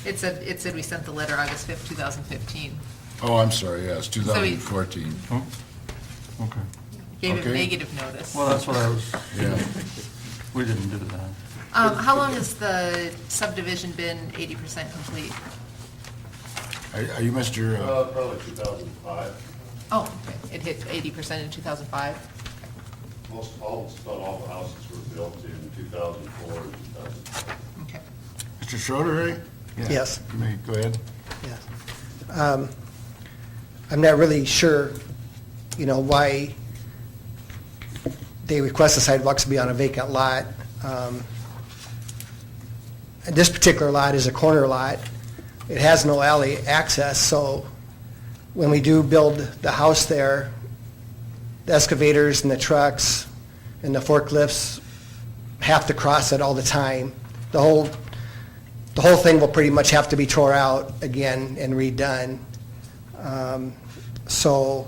It said we sent the letter August 5th, 2015. Oh, I'm sorry, yes, 2014. Oh, okay. Gave him Okay. negative notice. Well, that's what I was, Yeah. we didn't do that. How long has the subdivision been 80% complete? Are you Mr., Probably 2005. Oh, okay. It hit 80% in 2005? Almost all the houses were built in 2004 and 2005. Okay. Mr. Schroeder, eh? Yeah. Yes. You may go ahead. Yeah. I'm not really sure, why they request the sidewalks to be on a vacant lot. This particular lot is a corner lot. It has no alley access, so when we do build the house there, the excavators and the trucks and the forklifts have to cross it all the time. The whole thing will pretty much have to be tore out again and redone. So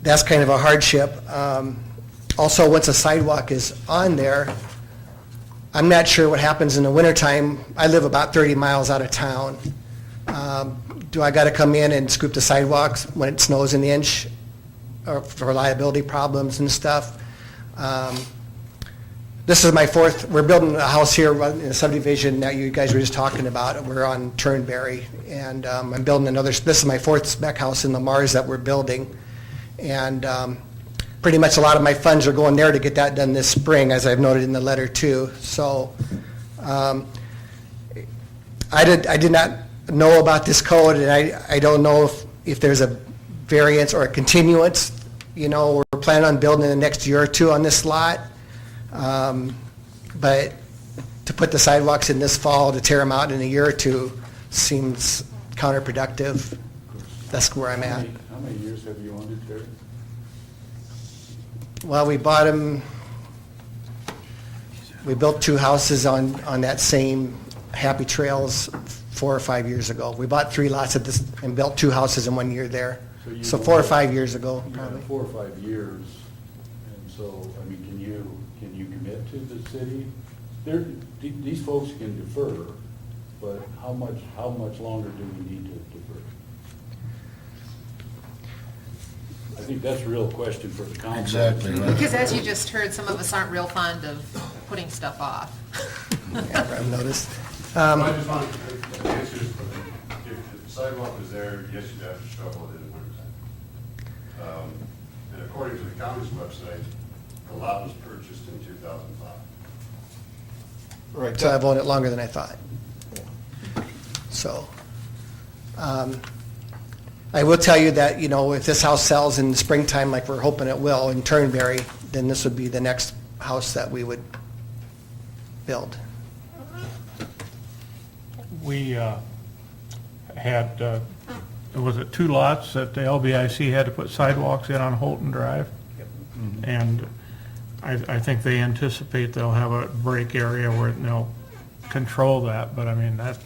that's kind of a hardship. Also, once a sidewalk is on there, I'm not sure what happens in the wintertime. I live about 30 miles out of town. Do I got to come in and scoop the sidewalks when it snows an inch or for reliability problems and stuff? This is my fourth, we're building a house here in a subdivision that you guys were just talking about. We're on Turnberry, and I'm building another, this is my fourth spec house in Lamar's that we're building. And pretty much a lot of my funds are going there to get that done this spring, as I've noted in the letter too. So I did not know about this code, and I don't know if there's a variance or a continuance. We're planning on building in the next year or two on this lot. But to put the sidewalks in this fall, to tear them out in a year or two, seems counterproductive. That's where I'm at. How many years have you owned it, Terry? Well, we bought them, we built two houses on that same Happy Trails 4 or 5 years ago. We bought 3 lots at this and built 2 houses in 1 year there. So 4 or 5 years ago, probably. 4 or 5 years, and so, I mean, can you commit to the city? These folks can defer, but how much longer do we need to defer? I think that's a real question for the council. Exactly right. Because as you just heard, some of us aren't real fond of putting stuff off. I've noticed. I just wanted to answer this, but if the sidewalk was there, yes, you'd have to shovel it in the wintertime. And according to the county's website, the lot was purchased in 2005. Right. So I've owned it longer than I thought. So, I will tell you that, if this house sells in the springtime, like we're hoping it will, in Turnberry, then this would be the next house that we would build. We had, was it 2 lots that the LBIC had to put sidewalks in on Holton Drive? And I think they anticipate they'll have a break area where they'll control that, but I mean, that,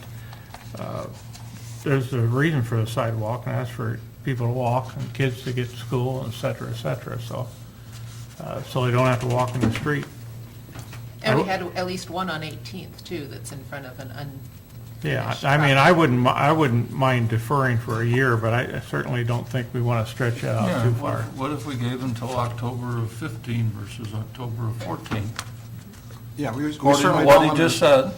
there's a reason for the sidewalk, and that's for people to walk and kids to get to school, et cetera, so they don't have to walk in the street. And we had at least one on 18th too, that's in front of an Yeah, I mean, I wouldn't mind deferring for a year, but I certainly don't think we want to stretch it out Yeah, too far. what if we gave until October of 15 versus October of 14? Yeah, we According to certainly what don't he want just to... said,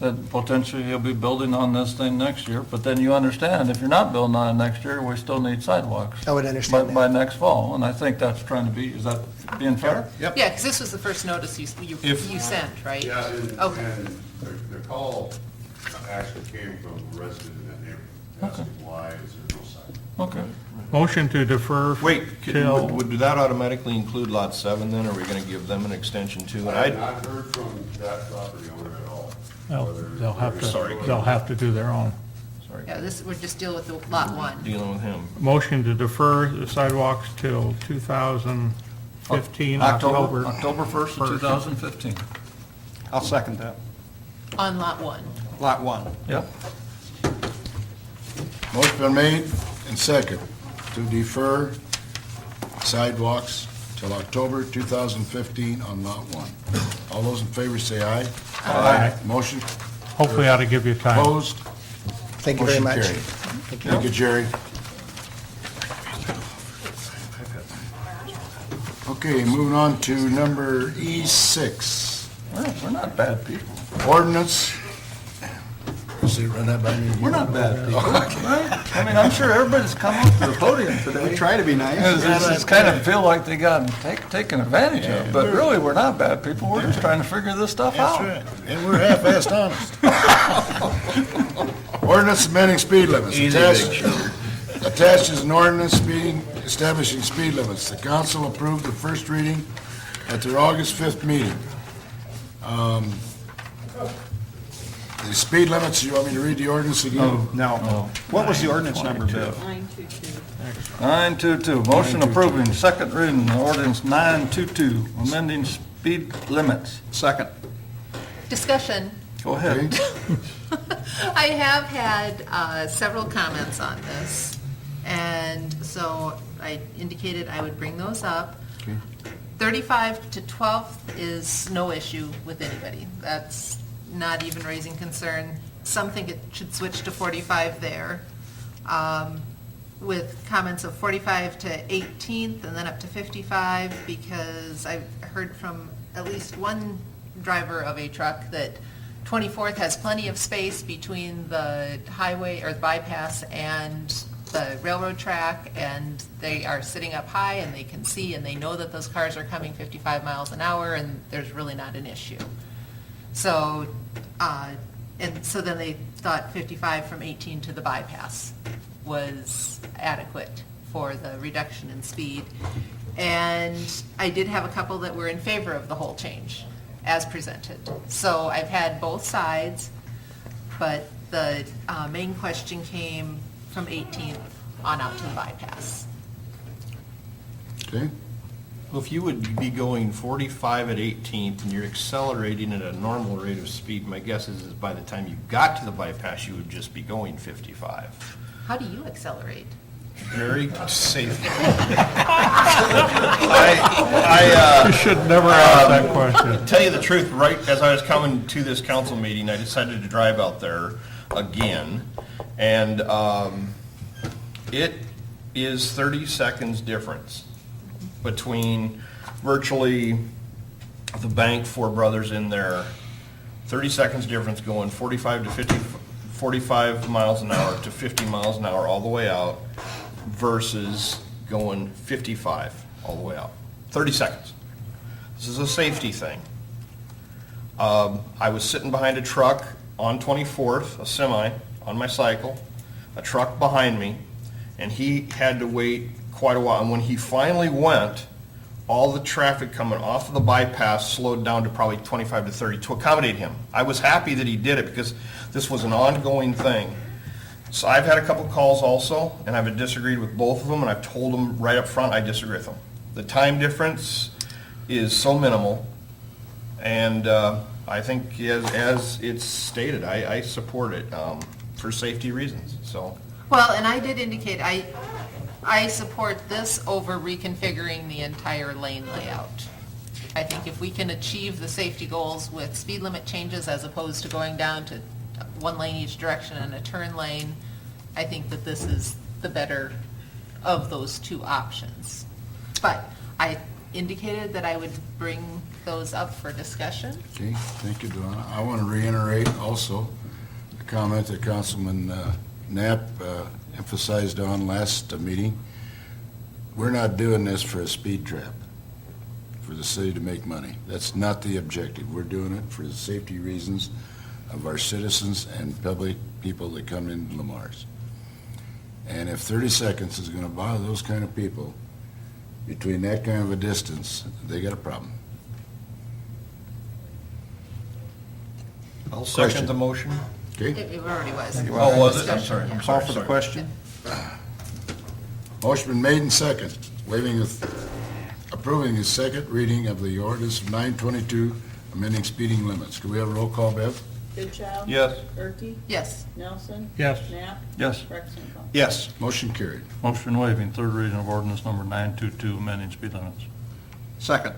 that potentially he'll be building on this thing next year, but then you understand, if you're not building on it next year, we still need sidewalks. I would understand that. By next fall, and I think that's trying to be, is that being fair? Yep. Yeah, because this was the first notice you sent, right? Yeah, and Okay. the call actually came from a resident in that neighborhood, asking why is there no sidewalk? Okay. Motion to defer Wait, till, would that automatically include Lot 7 then? Are we going to give them an extension too? And I have I, not heard from that property owner at all. well, whether- they'll have to do their own. sorry, Yeah, we're just dealing with the Lot 1. dealing with him. Motion to defer the sidewalks till 2015, October. October 1st of 2015. I'll second that. On Lot 1. Lot 1. Yep. Motion been made and second to defer sidewalks till October 2015 on Lot 1. All those in favor say aye. Aye. Motion Hopefully that'll give you time. opposed. Thank you very Motion much. carried. Thank you, Jerry. Okay, moving on to number E6, We're not bad people. ordinance. See, run that by me again. We're not bad people, right? I mean, I'm sure everybody's come up to the podium today. We try to be nice. It's kind of feel like they got taken advantage of, but really, we're not bad people. We're just trying to figure this stuff That's out. right, and we're half-assed honest. Ordinance amending speed limits. Attached is an ordinance establishing speed limits. The council approved the first reading at their August 5th meeting. The speed limits, you want me to read the ordinance again? No. What was the ordinance number, Bill? 922. 922, motion approving second reading of ordinance 922, amending speed limits. Second. Discussion. Go ahead. I have had several comments on this, and so I indicated I would bring those up. 35 to 12 is no issue with anybody. That's not even raising concern. Some think it should switch to 45 there, with comments of 45 to 18th and then up to 55, because I've heard from at least one driver of a truck that 24th has plenty of space between the highway or the bypass and the railroad track, and they are sitting up high and they can see and they know that those cars are coming 55 miles an hour and there's really not an issue. So, and so then they thought 55 from 18 to the bypass was adequate for the reduction in speed. And I did have a couple that were in favor of the whole change as presented. So I've had both sides, but the main question came from 18 on out to the bypass. Okay, Well, if you would be going 45 at 18th and you're accelerating at a normal rate of speed, my guess is by the time you got to the bypass, you would just be going 55. How do you accelerate? Very safe. You should never ask that question. To tell you the truth, right as I was coming to this council meeting, I decided to drive out there again, and it is 30 seconds difference between virtually the bank, Four Brothers in there, 30 seconds difference going 45 to 50, 45 miles an hour to 50 miles an hour all the way out versus going 55 all the way out. 30 seconds. This is a safety thing. I was sitting behind a truck on 24th, a semi, on my cycle, a truck behind me, and he had to wait quite a while. And when he finally went, all the traffic coming off of the bypass slowed down to probably 25 to 30 to accommodate him. I was happy that he did it because this was an ongoing thing. So I've had a couple calls also, and I've disagreed with both of them, and I've told them right up front I disagree with them. The time difference is so minimal, and I think as it's stated, I support it for safety reasons. So Well, and I did indicate, I support this over reconfiguring the entire lane layout. I think if we can achieve the safety goals with speed limit changes as opposed to going down to one lane each direction and a turn lane, I think that this is the better of those two options. But I indicated that I would bring those up for discussion. Okay, thank you, Donna. I want to reiterate also the comment that Councilman Knapp emphasized on last meeting. We're not doing this for a speed trap, for the city to make money. That's not the objective. We're doing it for the safety reasons of our citizens and public people that come into Lamar's. And if 30 seconds is going to bother those kind of people between that kind of a distance, they got a problem. I'll Question. second the motion. Okay? It already was. Oh, was it? I'm sorry, I'm Call sorry. for the sorry. question. Motion been made and second, approving the second reading of the ordinance of 922, amending speeding limits. Could we have a roll call, Bev? Goodchild. Yes. Gerke. Yes. Nelson. Yes. Knapp. Yes. Rexinger. Yes. Motion carried. Motion waiving third reading of ordinance number 922, amending speed limits. Second.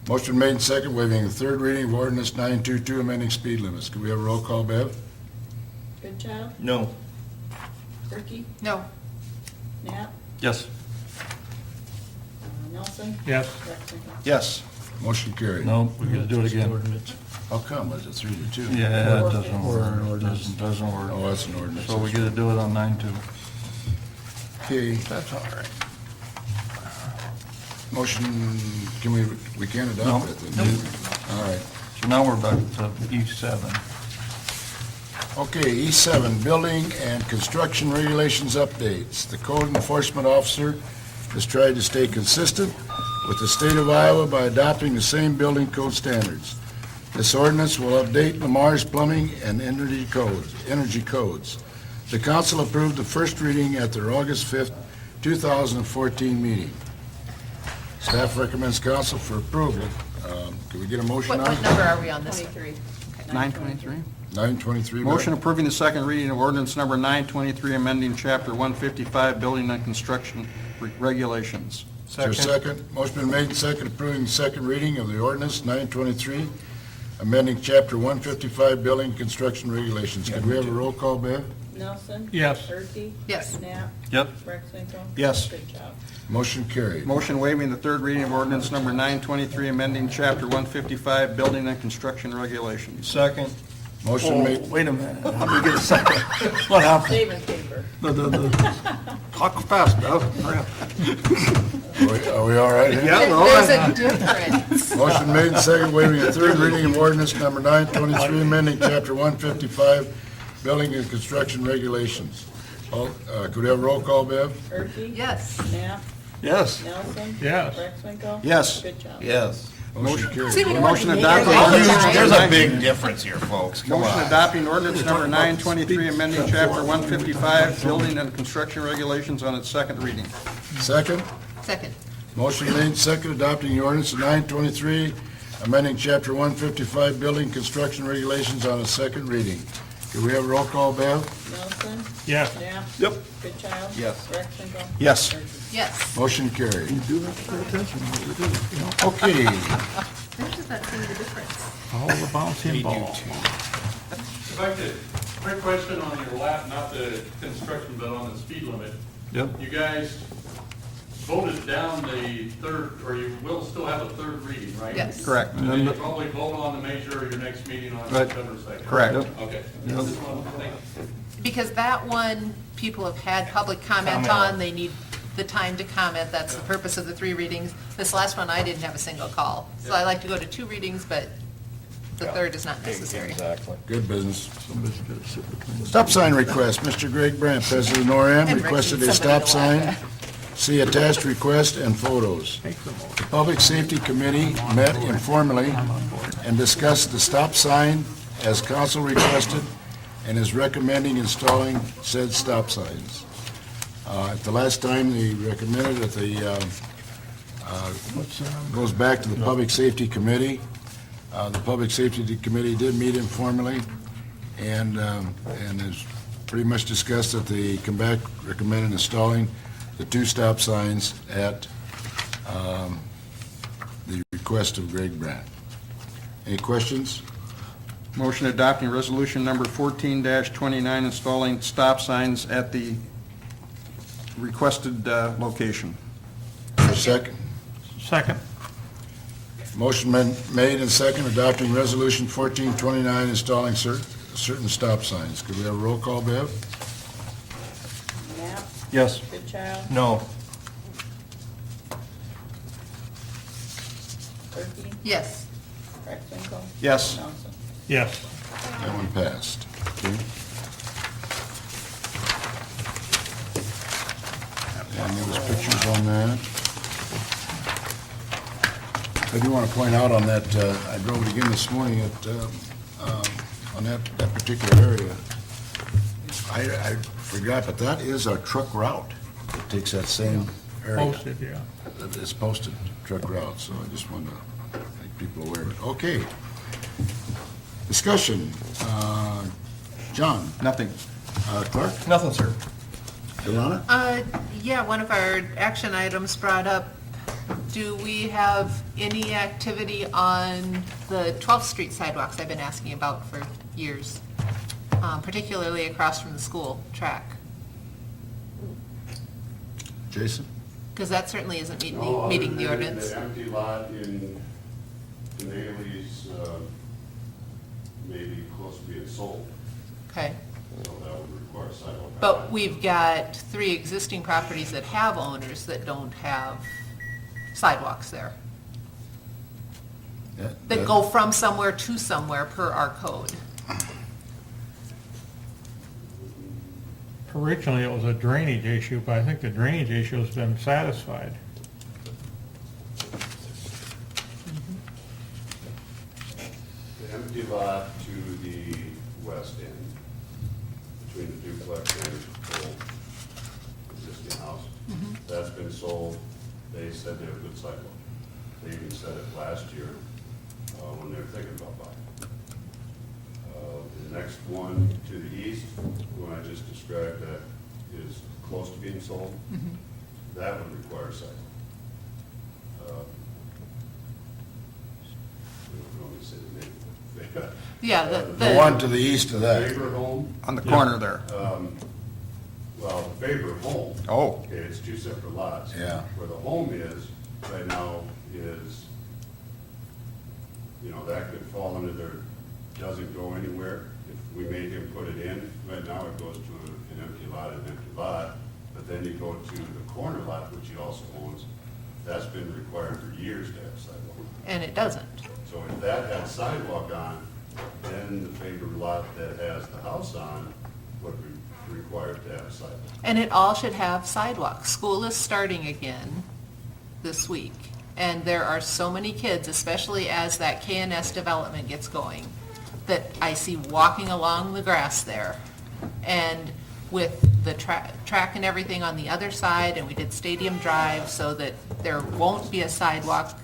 Motion made and second, waiving the third reading of ordinance 922, amending speed limits. Could we have a roll call, Bev? Goodchild. No. Gerke. No. Knapp. Yes. Nelson. Yes. Rexinger. Yes. Motion carried. No, we gotta do it again. How come? Was it 3-2? Yeah, it doesn't work. Doesn't work. Oh, that's an ordinance. So we gotta do it on 9-2. Okay, That's all right. motion, we can't No. adopt it then? All right. So now we're back to E7. Okay, E7, Building and Construction Regulations Updates. The code enforcement officer has tried to stay consistent with the state of Iowa by adopting the same building code standards. This ordinance will update Lamar's plumbing and energy codes. The council approved the first reading at their August 5th, 2014 meeting. Staff recommends council for approval. Can we get a motion What on it? number are we on this? 23. 923. 923. Bev? Motion approving the second reading of ordinance number 923, amending chapter 155, building and construction regulations. Is there a second? Motion been made and second, approving the second reading of the ordinance 923, amending chapter 155, building and construction regulations. Could we have a roll call, Bev? Nelson. Yes. Gerke. Yes. Knapp. Yep. Rexinger. Yes. Goodchild. Motion carried. Motion waiving the third reading of ordinance number 923, amending chapter 155, building and construction regulations. Second. Motion made, Wait a minute. How do we get a second? What happened? Saving paper. Talk fast, Bev. are we all right here? There's a difference. Motion made and second, waiving the third reading of ordinance number 923, amending chapter 155, building and construction regulations. Could we have a roll call, Bev? Gerke. Yes. Knapp. Yes. Nelson. Yes. Rexinger. Yes. Goodchild. Yes. Motion carried. See, we don't Motion have to adopted. make it all the time. There's a big difference here, folks. Come Motion on. adopting ordinance number 923, amending chapter 155, building and construction regulations on its second reading. Second? Second. Motion made and second, adopting the ordinance of 923, amending chapter 155, building construction regulations on its second reading. Could we have a roll call, Bev? Nelson. Yes. Knapp. Yep. Goodchild. Yes. Rexinger. Yes. Gerke. Yes. Motion carried. Okay, They're just not seeing the difference. All the bouncing balls. If I could, quick question on your lap, not the construction, but on the speed limit. Yep. You guys voted down the third, or you will still have a third reading, right? Yes. Correct. And then you probably vote on the measure of your next meeting on Right. September 2nd. Correct. Okay. Yep. Just one thing. Because that one, people have had public comment on, they need the time to comment, that's the purpose of the three readings. This last one, I didn't have a single call. So I like to go to two readings, but the third is not necessary. Exactly. good business. Stop sign request, Mr. Greg Brandt, President of NORAM, And requested Rick a needs somebody stop to laugh sign. at. See attached request and photos. The Public Safety Committee met informally and discussed the stop sign as council requested and is recommending installing said stop signs. At the last time, they recommended that goes back to the Public Safety Committee. The Public Safety Committee did meet informally and has pretty much discussed that they come back recommending installing the 2 stop signs at the request of Greg Brandt. Any questions? Motion adopting resolution number 14-29, installing stop signs at the requested location. Second. Second. Motion been made and second, adopting resolution 1429, installing certain stop signs. Could we have a roll call, Bev? Knapp, Yes. Goodchild, No. Turkey, Yes. Rexinger, Yes. Johnson. Yes. That one passed. Okay. And there was pictures on that. I do want to point out on that, I drove it again this morning on that particular area. I forgot, but that is our truck route. It takes that same area. Posted, yeah. It's posted, truck route, so I just wanted to make people aware of it. Okay. Discussion. John? Nothing. Clark? Nothing, sir. Delana? Yeah, one of our action items brought up, do we have any activity on the 12th Street sidewalks I've been asking about for years, particularly across from the school track? Jason? Because that certainly isn't meeting the ordinance. The empty lot in Denali's may be close to being sold, Okay. so that would require sidewalk. But we've got 3 existing properties that have owners that don't have sidewalks there, that go from somewhere to somewhere per our code. Originally, it was a drainage issue, but I think the drainage issue has been satisfied. The empty lot to the west end, between the duplex and the old existing house, that's been sold. They said they have good sidewalk. They even said it last year when they were thinking about buying. The next one to the east, the one I just described, that is close to being sold, that would require sidewalk. We don't normally say the name. Yeah, The one to the east of that. Faber home. On the corner there. Well, the Faber home. Oh. Okay, it's 2 separate lots. Yeah. Where the home is, right now, is, that could fall under their, doesn't go anywhere. If we made him put it in, right now it goes to an empty lot, but then you go to the corner lot, which he also owns, that's been required for years to have sidewalk. And it doesn't. So if that had sidewalk on, then the Faber lot that has the house on would be required to have sidewalk. And it all should have sidewalks. School is starting again this week, and there are so many kids, especially as that K&S development gets going, that I see walking along the grass there. And with the track and everything on the other side, and we did Stadium Drive so that there won't be a sidewalk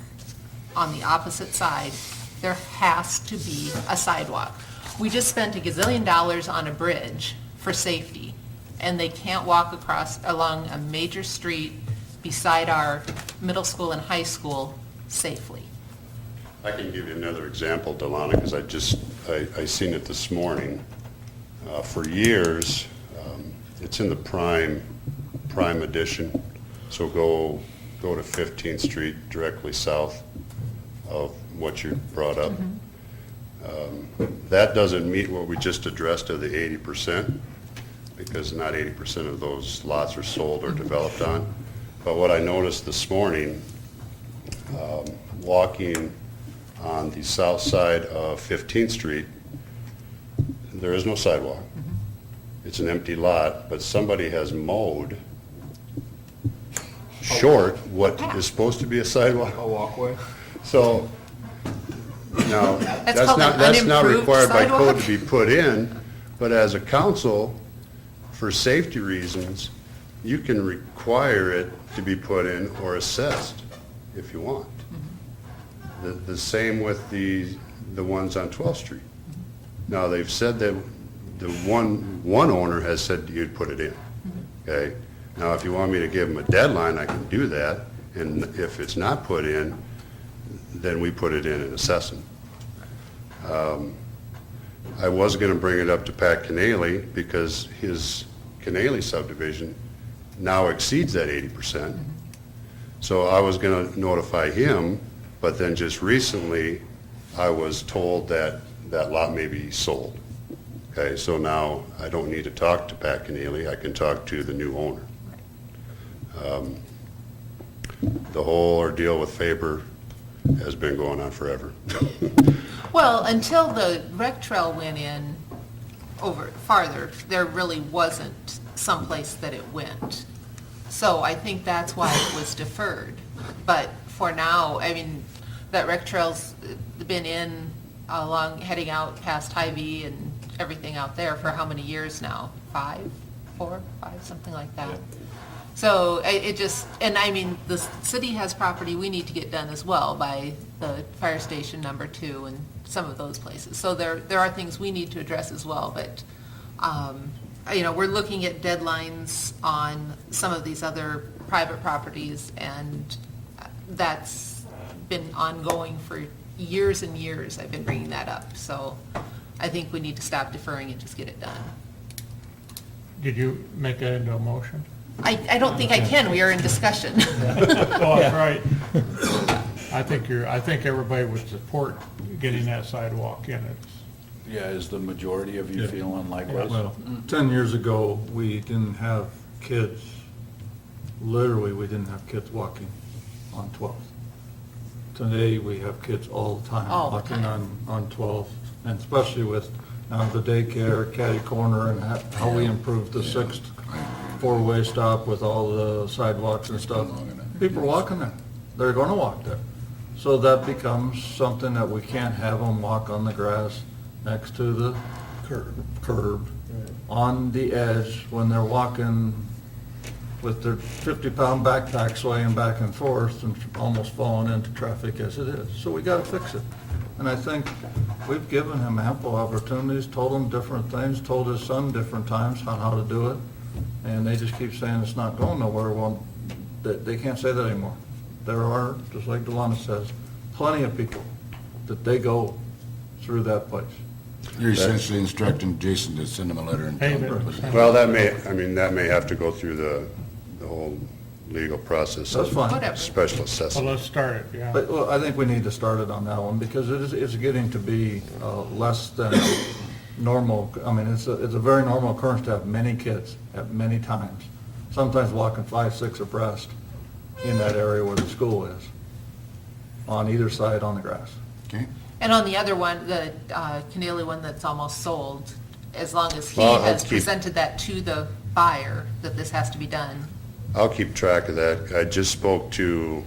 on the opposite side, there has to be a sidewalk. We just spent $1 gazillion on a bridge for safety, and they can't walk along a major street beside our middle school and high school safely. I can give you another example, Delana, because I seen it this morning. For years, it's in the prime edition, so go to 15th Street directly south of what you brought up. That doesn't meet what we just addressed of the 80%, because not 80% of those lots are sold or developed on. But what I noticed this morning, walking on the south side of 15th Street, there is no sidewalk. It's an empty lot, but somebody has mowed short what is supposed to be a sidewalk. A walkway? So, now, That's called an that's not unimproved required by code sidewalk? to be put in, but as a council, for safety reasons, you can require it to be put in or assessed if you want. The same with the ones on 12th Street. Now, they've said that the one owner has said you'd put it in, okay? Now, if you want me to give them a deadline, I can do that, and if it's not put in, then we put it in and assess them. I was gonna bring it up to Pat Canale, because his Canale subdivision now exceeds that 80%. So I was gonna notify him, but then just recently, I was told that that lot may be sold. Okay, so now I don't need to talk to Pat Canale, I can talk to the new owner. The whole ordeal with Faber has been going on forever. Well, until the rec trail went in over farther, there really wasn't someplace that it went. So I think that's why it was deferred. But for now, I mean, that rec trail's been in along, heading out past Hy-Vee and everything out there for how many years now? 4, 5, something like that. So it just, and I mean, the city has property we need to get done as well by the fire station number 2 and some of those places. So there are things we need to address as well, but, you know, we're looking at deadlines on some of these other private properties, and that's been ongoing for years and years. I've been bringing that up. So I think we need to stop deferring and just get it done. Did you make that into a motion? I don't think I can. We are in discussion. Oh, that's right. I think everybody would support getting that sidewalk in. Yeah, is the majority of you feeling likewise? Well, 10 years ago, we didn't have kids, literally, we didn't have kids walking on 12th. Today, we have kids all the time All the walking time. on 12th, and especially with now the daycare, catty corner, and how we improved the 6th four-way stop with all the sidewalks and stuff. People are walking there. They're going to walk there. So that becomes something that we can't have them walk on the grass next to the curb, on the edge, when they're walking with their 50-pound backpack swaying back and forth and almost falling into traffic as it is. So we got to fix it. And I think we've given him ample opportunities, told him different things, told his son different times on how to do it, and they just keep saying it's not going nowhere. Well, they can't say that anymore. There are, just like Delana says, plenty of people that they go through that place. You're essentially instructing Jason to send him a letter and tell him to put it in. Well, that may have to go through the whole legal process. That's fine. Whatever. Special Well, assessment. let's start it, yeah. But, well, I think we need to start it on that one, because it's getting to be less than normal. I mean, it's a very normal occurrence to have many kids at many times, sometimes walking 5, 6 abreast in that area where the school is, on either side on the grass. Okay? And on the other one, the Canale one that's almost sold, as long as he Well, I'll has keep- presented that to the buyer, that this has to be done. I'll keep track of that. I just spoke to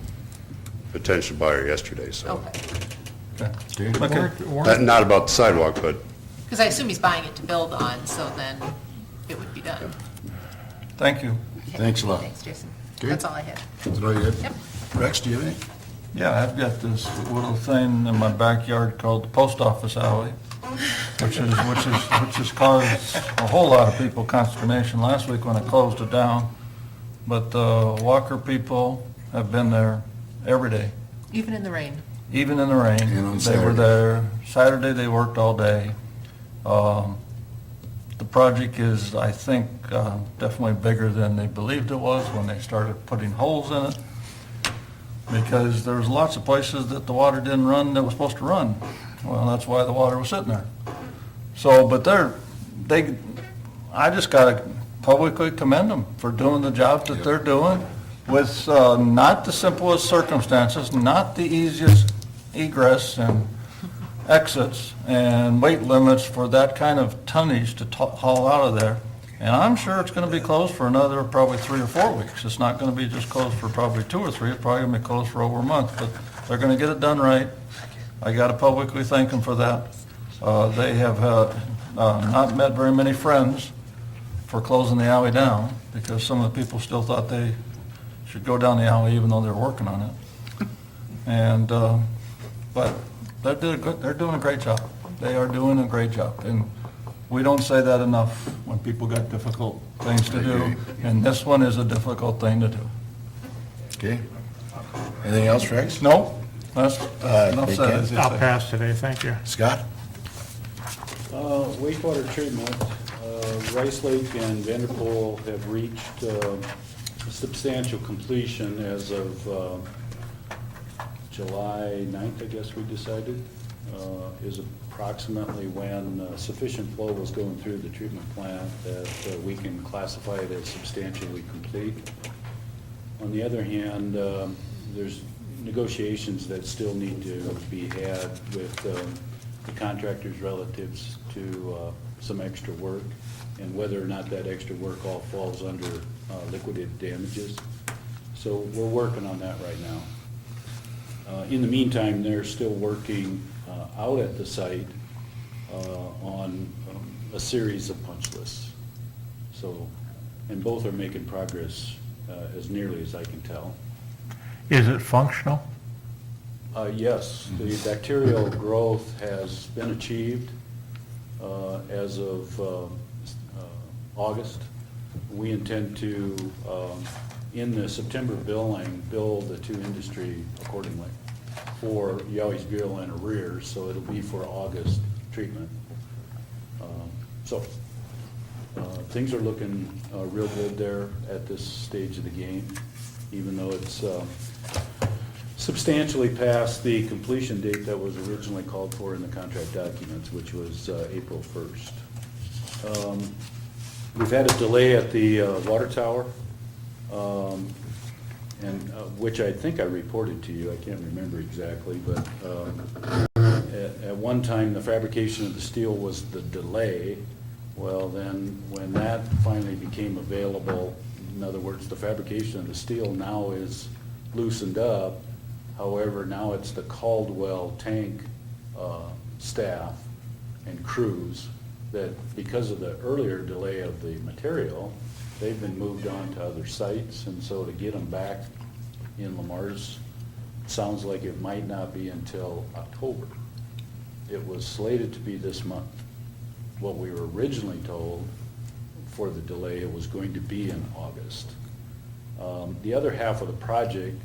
a potential buyer yesterday, so. Okay. Not about the sidewalk, but Because I assume he's buying it to build on, so then it would be done. Thank you. Thanks a lot. Thanks, Jason. Okay. That's all I had. Is that all you had? Yep. Rex, do you have any? Yeah, I've got this little thing in my backyard called the post office alley, which has caused a whole lot of people consternation last week when I closed it down. But the Walker people have been there every day, Even in the rain. even in the rain. And on They were Saturday. there. Saturday, they worked all day. The project is, I think, definitely bigger than they believed it was when they started putting holes in it, because there was lots of places that the water didn't run that was supposed to run. Well, that's why the water was sitting there. So, but I just gotta publicly commend them for doing the job that they're doing with not the simplest circumstances, not the easiest egress and exits and weight limits for that kind of tonnage to haul out of there. And I'm sure it's gonna be closed for another probably 3 or 4 weeks. It's not gonna be just closed for probably 2 or 3, it's probably gonna be closed for over a month, but they're gonna get it done right. I gotta publicly thank them for that. They have not met very many friends for closing the alley down, because some of the people still thought they should go down the alley even though they're working on it. And, but they're doing a great job. They are doing a great job. And We don't say that enough when people got difficult things to do, and this one is a difficult thing to do. Okay. Anything else, Rex? No, that's enough Hey, said, Ken? as they I'll say. pass today, thank you. Scott? Wastewater treatment, Rice Lake and Vanderpool have reached substantial completion as of July 9th, I guess we decided, is approximately when sufficient flow was going through the treatment plant that we can classify it as substantially complete. On the other hand, there's negotiations that still need to be had with the contractors relatives to some extra work, and whether or not that extra work all falls under liquidated damages. So we're working on that right now. In the meantime, they're still working out at the site on a series of punch lists. So, and both are making progress as nearly as I can tell. Is it functional? Yes, the bacterial growth has been achieved as of August. We intend to, in the September billing, bill the two industry accordingly for, you always bill in arrears, so it'll be for August treatment. Things are looking real good there at this stage of the game, even though it's substantially past the completion date that was originally called for in the contract documents, which was April 1st. We've had a delay at the water tower, and which I think I reported to you. I can't remember exactly, but at one time, the fabrication of the steel was the delay. Well, then, when that finally became available, in other words, the fabrication of the steel now is loosened up. However, now it's the Caldwell tank staff and crews that, because of the earlier delay of the material, they've been moved on to other sites, and so to get them back in Lamar's, sounds like it might not be until October. It was slated to be this month. What we were originally told for the delay, it was going to be in August. The other half of the project,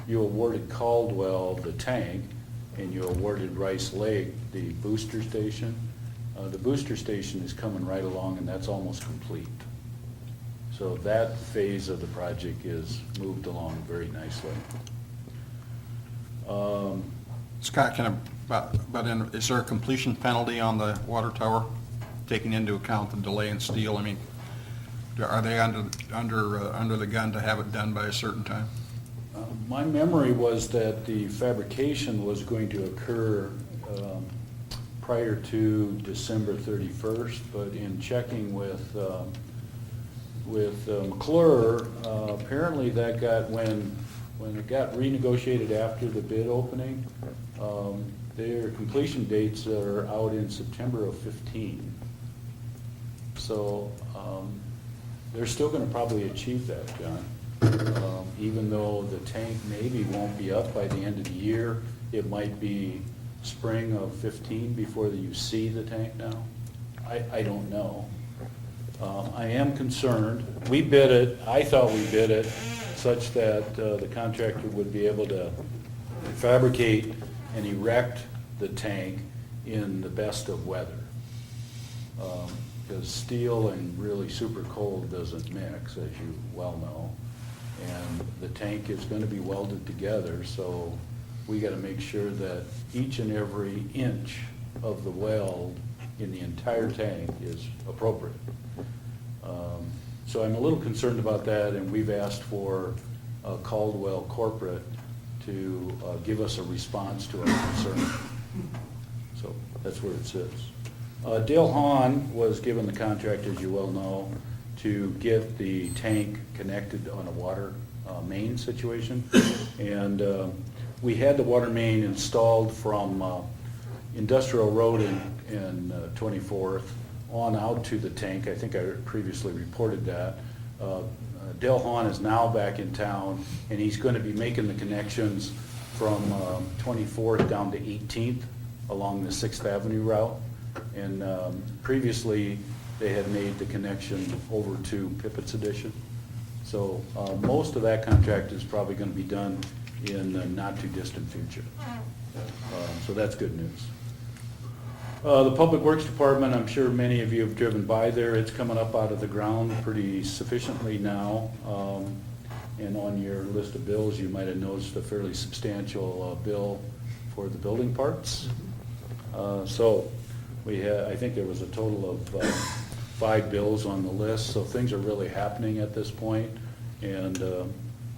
you awarded Caldwell the tank, and you awarded Rice Lake the booster station. The booster station is coming right along, and that's almost complete. So that phase of the project is moved along very nicely. Scott, is there a completion penalty on the water tower, taking into account the delay in steel? I mean, are they under the gun to have it done by a certain time? My memory was that the fabrication was going to occur prior to December 31st, but in checking with McClure, apparently that got, when it got renegotiated after the bid opening, their completion dates are out in September of 15. So they're still going to probably achieve that, John. Even though the tank maybe won't be up by the end of the year, it might be spring of 15 before you see the tank now. I don't know. I am concerned. We bid it, I thought we bid it such that the contractor would be able to fabricate and erect the tank in the best of weather. Because steel and really super cold doesn't mix, as you well know. And the tank is going to be welded together, so we got to make sure that each and every inch of the weld in the entire tank is appropriate. So I'm a little concerned about that, and we've asked for Caldwell Corporate to give us a response to our concern. So that's where it sits. Dale Hahn was given the contract, as you well know, to get the tank connected on a water main situation. And we had the water main installed from Industrial Road in 24th on out to the tank. I think I previously reported that. Dale Hahn is now back in town, and he's going to be making the connections from 24th down to 18th along the 6th Avenue route. And previously, they had made the connection over to Pippett's Addition. So most of that contract is probably going to be done in the not-too-distant future. So that's good news. The Public Works Department, I'm sure many of you have driven by there. It's coming up out of the ground pretty sufficiently now. And on your list of bills, you might have noticed a fairly substantial bill for the building parts. So we had, I think there was a total of 5 bills on the list, so things are really happening at this point. And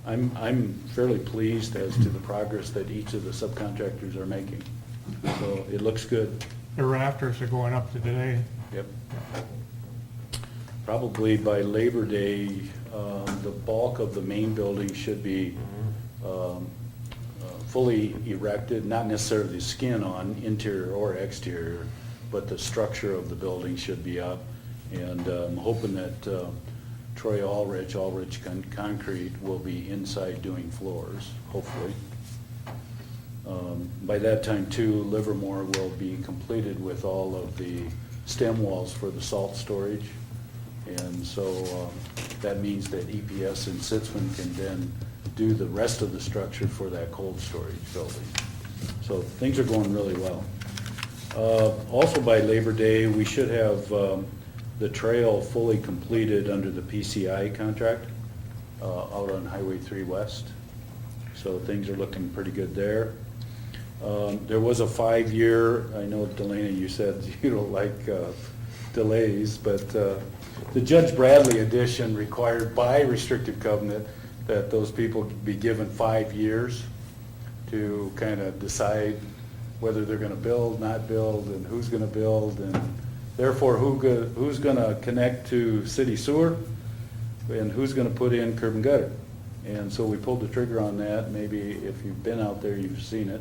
I'm fairly pleased as to the progress that each of the subcontractors are making. So it looks good. The rafters are going up today. Yep. Probably by Labor Day, the bulk of the main building should be fully erected, not necessarily the skin on, interior or exterior, but the structure of the building should be up. And I'm hoping that Troy Allrich Concrete will be inside doing floors, hopefully. By that time too, Livermore will be completed with all of the stem walls for the salt storage. And so that means that EPS and Sitzman can then do the rest of the structure for that cold storage building. So things are going really well. Also by Labor Day, we should have the trail fully completed under the PCI contract out on Highway 3 West. So things are looking pretty good there. There was a 5-year, I know Delana, you said you don't like delays, but the Judge Bradley addition required by restrictive covenant that those people be given 5 years to kind of decide whether they're going to build, not build, and who's going to build, and therefore who's going to connect to city sewer, and who's going to put in curb and gutter. And so we pulled the trigger on that. Maybe if you've been out there, you've seen it.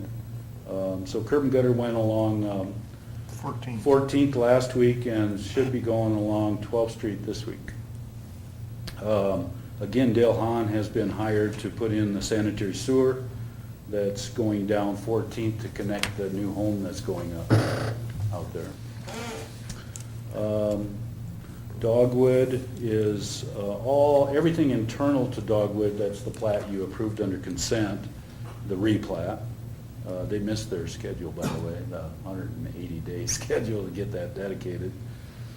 So curb and gutter went along 14th last week and should be going along 12th Street this week. Again, Dale Hahn has been hired to put in the sanitary sewer that's going down 14th to connect the new home that's going up out there. Dogwood is everything internal to Dogwood, that's the plat you approved under consent, the replat. They missed their schedule, by the way, the 180-day schedule to get that dedicated.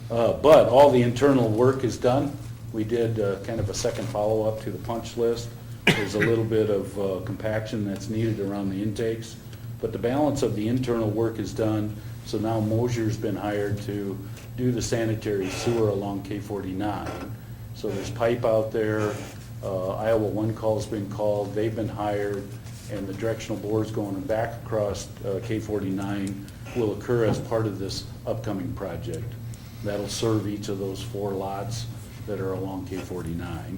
But all the internal work is done. We did kind of a second follow-up to the punch list. There's a little bit of compaction that's needed around the intakes, but the balance of the internal work is done. So now Mosier's been hired to do the sanitary sewer along K-49. So there's pipe out there. Iowa One call's been called. They've been hired, and the directional bores going back across K-49 will occur as part of this upcoming project. That'll serve each of those 4 lots that are along K-49.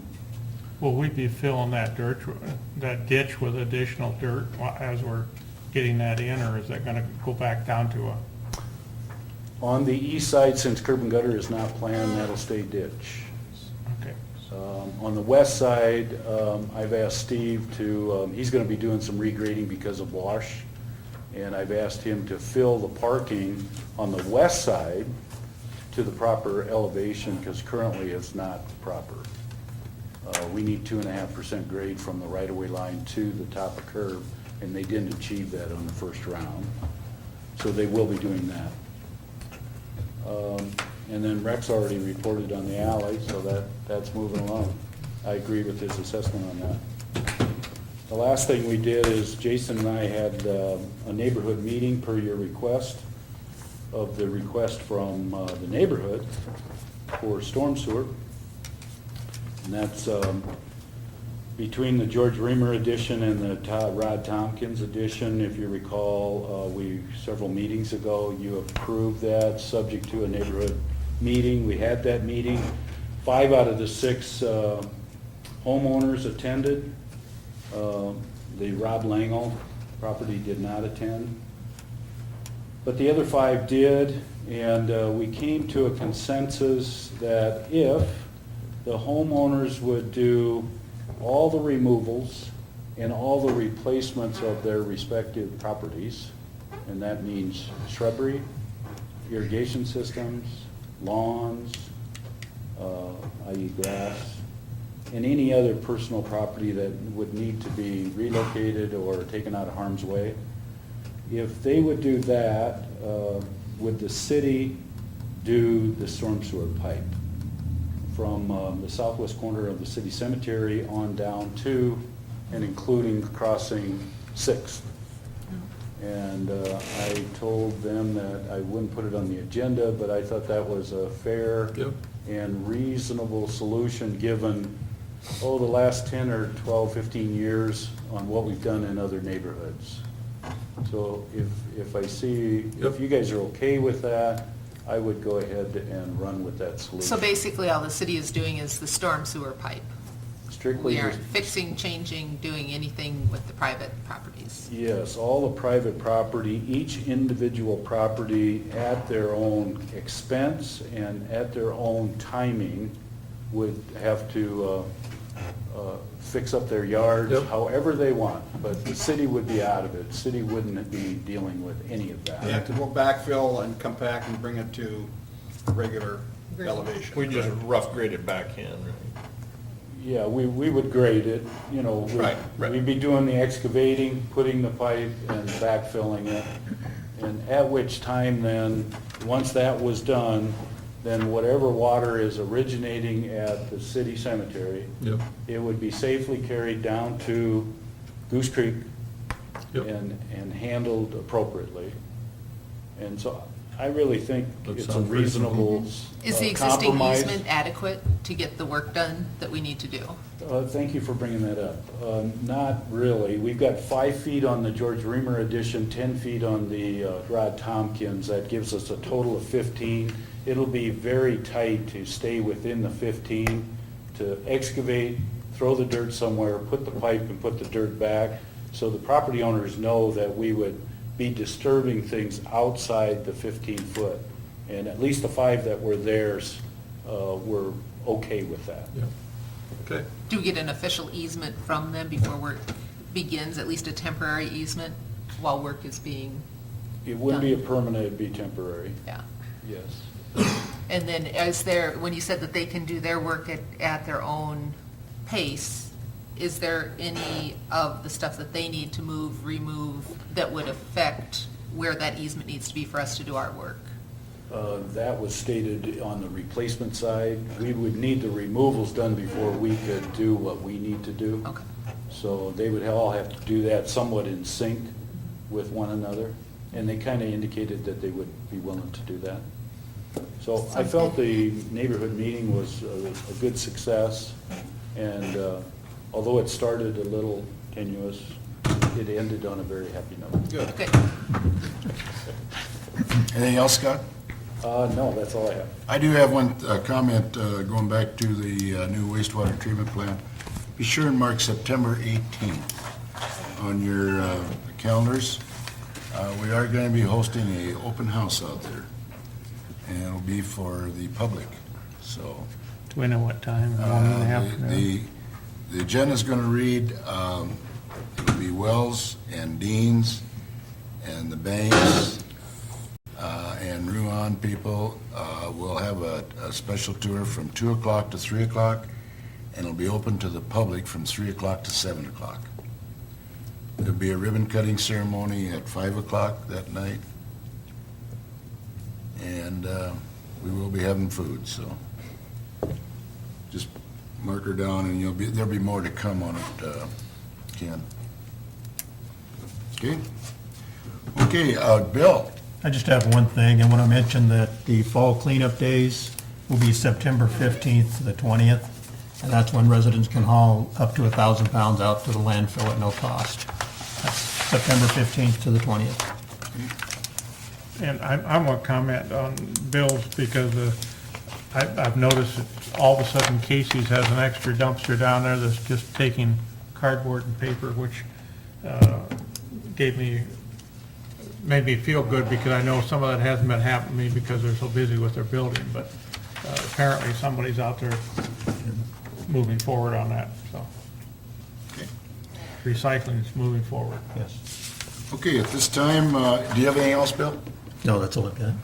Will we be filling that ditch with additional dirt as we're getting that in, or is that going to go back down to a? On the east side, since curb and gutter is not planned, that'll stay ditch. Okay. On the west side, I've asked Steve to, he's going to be doing some regrading because of wash, and I've asked him to fill the parking on the west side to the proper elevation, because currently it's not proper. We need 2.5% grade from the right-of-way line to the top of curb, and they didn't achieve that on the first round. So they will be doing that. And then Rex already reported on the alley, so that's moving along. I agree with his assessment on that. The last thing we did is Jason and I had a neighborhood meeting per your request of the request from the neighborhood for storm sewer. And that's between the George Reamer edition and the Rod Tompkins edition. If you recall, several meetings ago, you approved that subject to a neighborhood meeting. We had that meeting. 5 out of the 6 homeowners attended. The Rob Langell property did not attend. But the other 5 did, and we came to a consensus that if the homeowners would do all the removals and all the replacements of their respective properties, and that means shrubbery, irrigation systems, lawns, i.e. grass, and any other personal property that would need to be relocated or taken out of harm's way. If they would do that, would the city do the storm sewer pipe from the southwest corner of the city cemetery on down to and including crossing 6th? And I told them that I wouldn't put it on the agenda, but I thought that was a fair and reasonable solution, given, the last 10 or 12, 15 years on what we've done in other neighborhoods. So if I see, if you guys are okay with that, I would go ahead and run with that solution. So basically, all the city is doing is the storm sewer pipe. Strictly We aren't just- fixing, changing, doing anything with the private properties. Yes, all the private property, each individual property at their own expense and at their own timing would have to fix up their yards however they want, but the city would be out of it. City wouldn't be dealing with any of that. They have to go backfill and come back and bring it to regular elevation. We just rough grade it back in, right? Yeah, we would grade it, Right. we'd be doing the excavating, putting the pipe and backfilling it. And at which time then, once that was done, then whatever water is originating at the city cemetery, it would be safely carried down to Goose Creek and handled appropriately. And so I really think it's a reasonable Is the existing compromise. easement adequate to get the work done that we need to do? Thank you for bringing that up. Not really. We've got 5 feet on the George Reamer addition, 10 feet on the Rod Tompkins. That gives us a total of 15. It'll be very tight to stay within the 15, to excavate, throw the dirt somewhere, put the pipe and put the dirt back. So the property owners know that we would be disturbing things outside the 15-foot. And at least the 5 that were theirs, were okay with that. Okay. Do we get an official easement from them before work begins, at least a temporary easement while work is being It wouldn't be a permanent, it'd be temporary. Yeah. Yes. And then when you said that they can do their work at their own pace, is there any of the stuff that they need to remove that would affect where that easement needs to be for us to do our work? That was stated on the replacement side. We would need the removals done before we could do what we need to do. Okay. So they would all have to do that somewhat in sync with one another, and they kind of indicated that they would be willing to do that. So I felt the neighborhood meeting was a good success, and although it started a little tenuous, it ended on a very happy note. Good. Good. Anything else, Scott? No, that's all I have. I do have one comment going back to the new wastewater treatment plant. Be sure and mark September 18th on your calendars. We are going to be hosting an open house out there, and it'll be for the public, so. Do we know what time? 1:30? The agenda's going to read, it'll be Wells and Deans and the Banks and Ruan people. We'll have a special tour from 2 o'clock to 3 o'clock, and it'll be open to the public from 3 o'clock to 7 o'clock. There'll be a ribbon cutting ceremony at 5 o'clock that night, and we will be having food, so just mark her down, and there'll be more to come on it, Ken. Okay? Okay, Bill? I just have one thing. I want to mention that the fall cleanup days will be September 15th to the 20th, and that's when residents can haul up to 1,000 pounds out to the landfill at no cost. That's September 15th to the 20th. And I want to comment on Bill's, because I've noticed that all of a sudden Casey's has an extra dumpster down there that's just taking cardboard and paper, which made me feel good, because I know some of that hasn't been happening to me because they're so busy with their building, but apparently somebody's out there moving forward on that, so. Recycling is moving forward. Yes. Okay, at this time, do you have anything else, Bill? No, that's all I've got.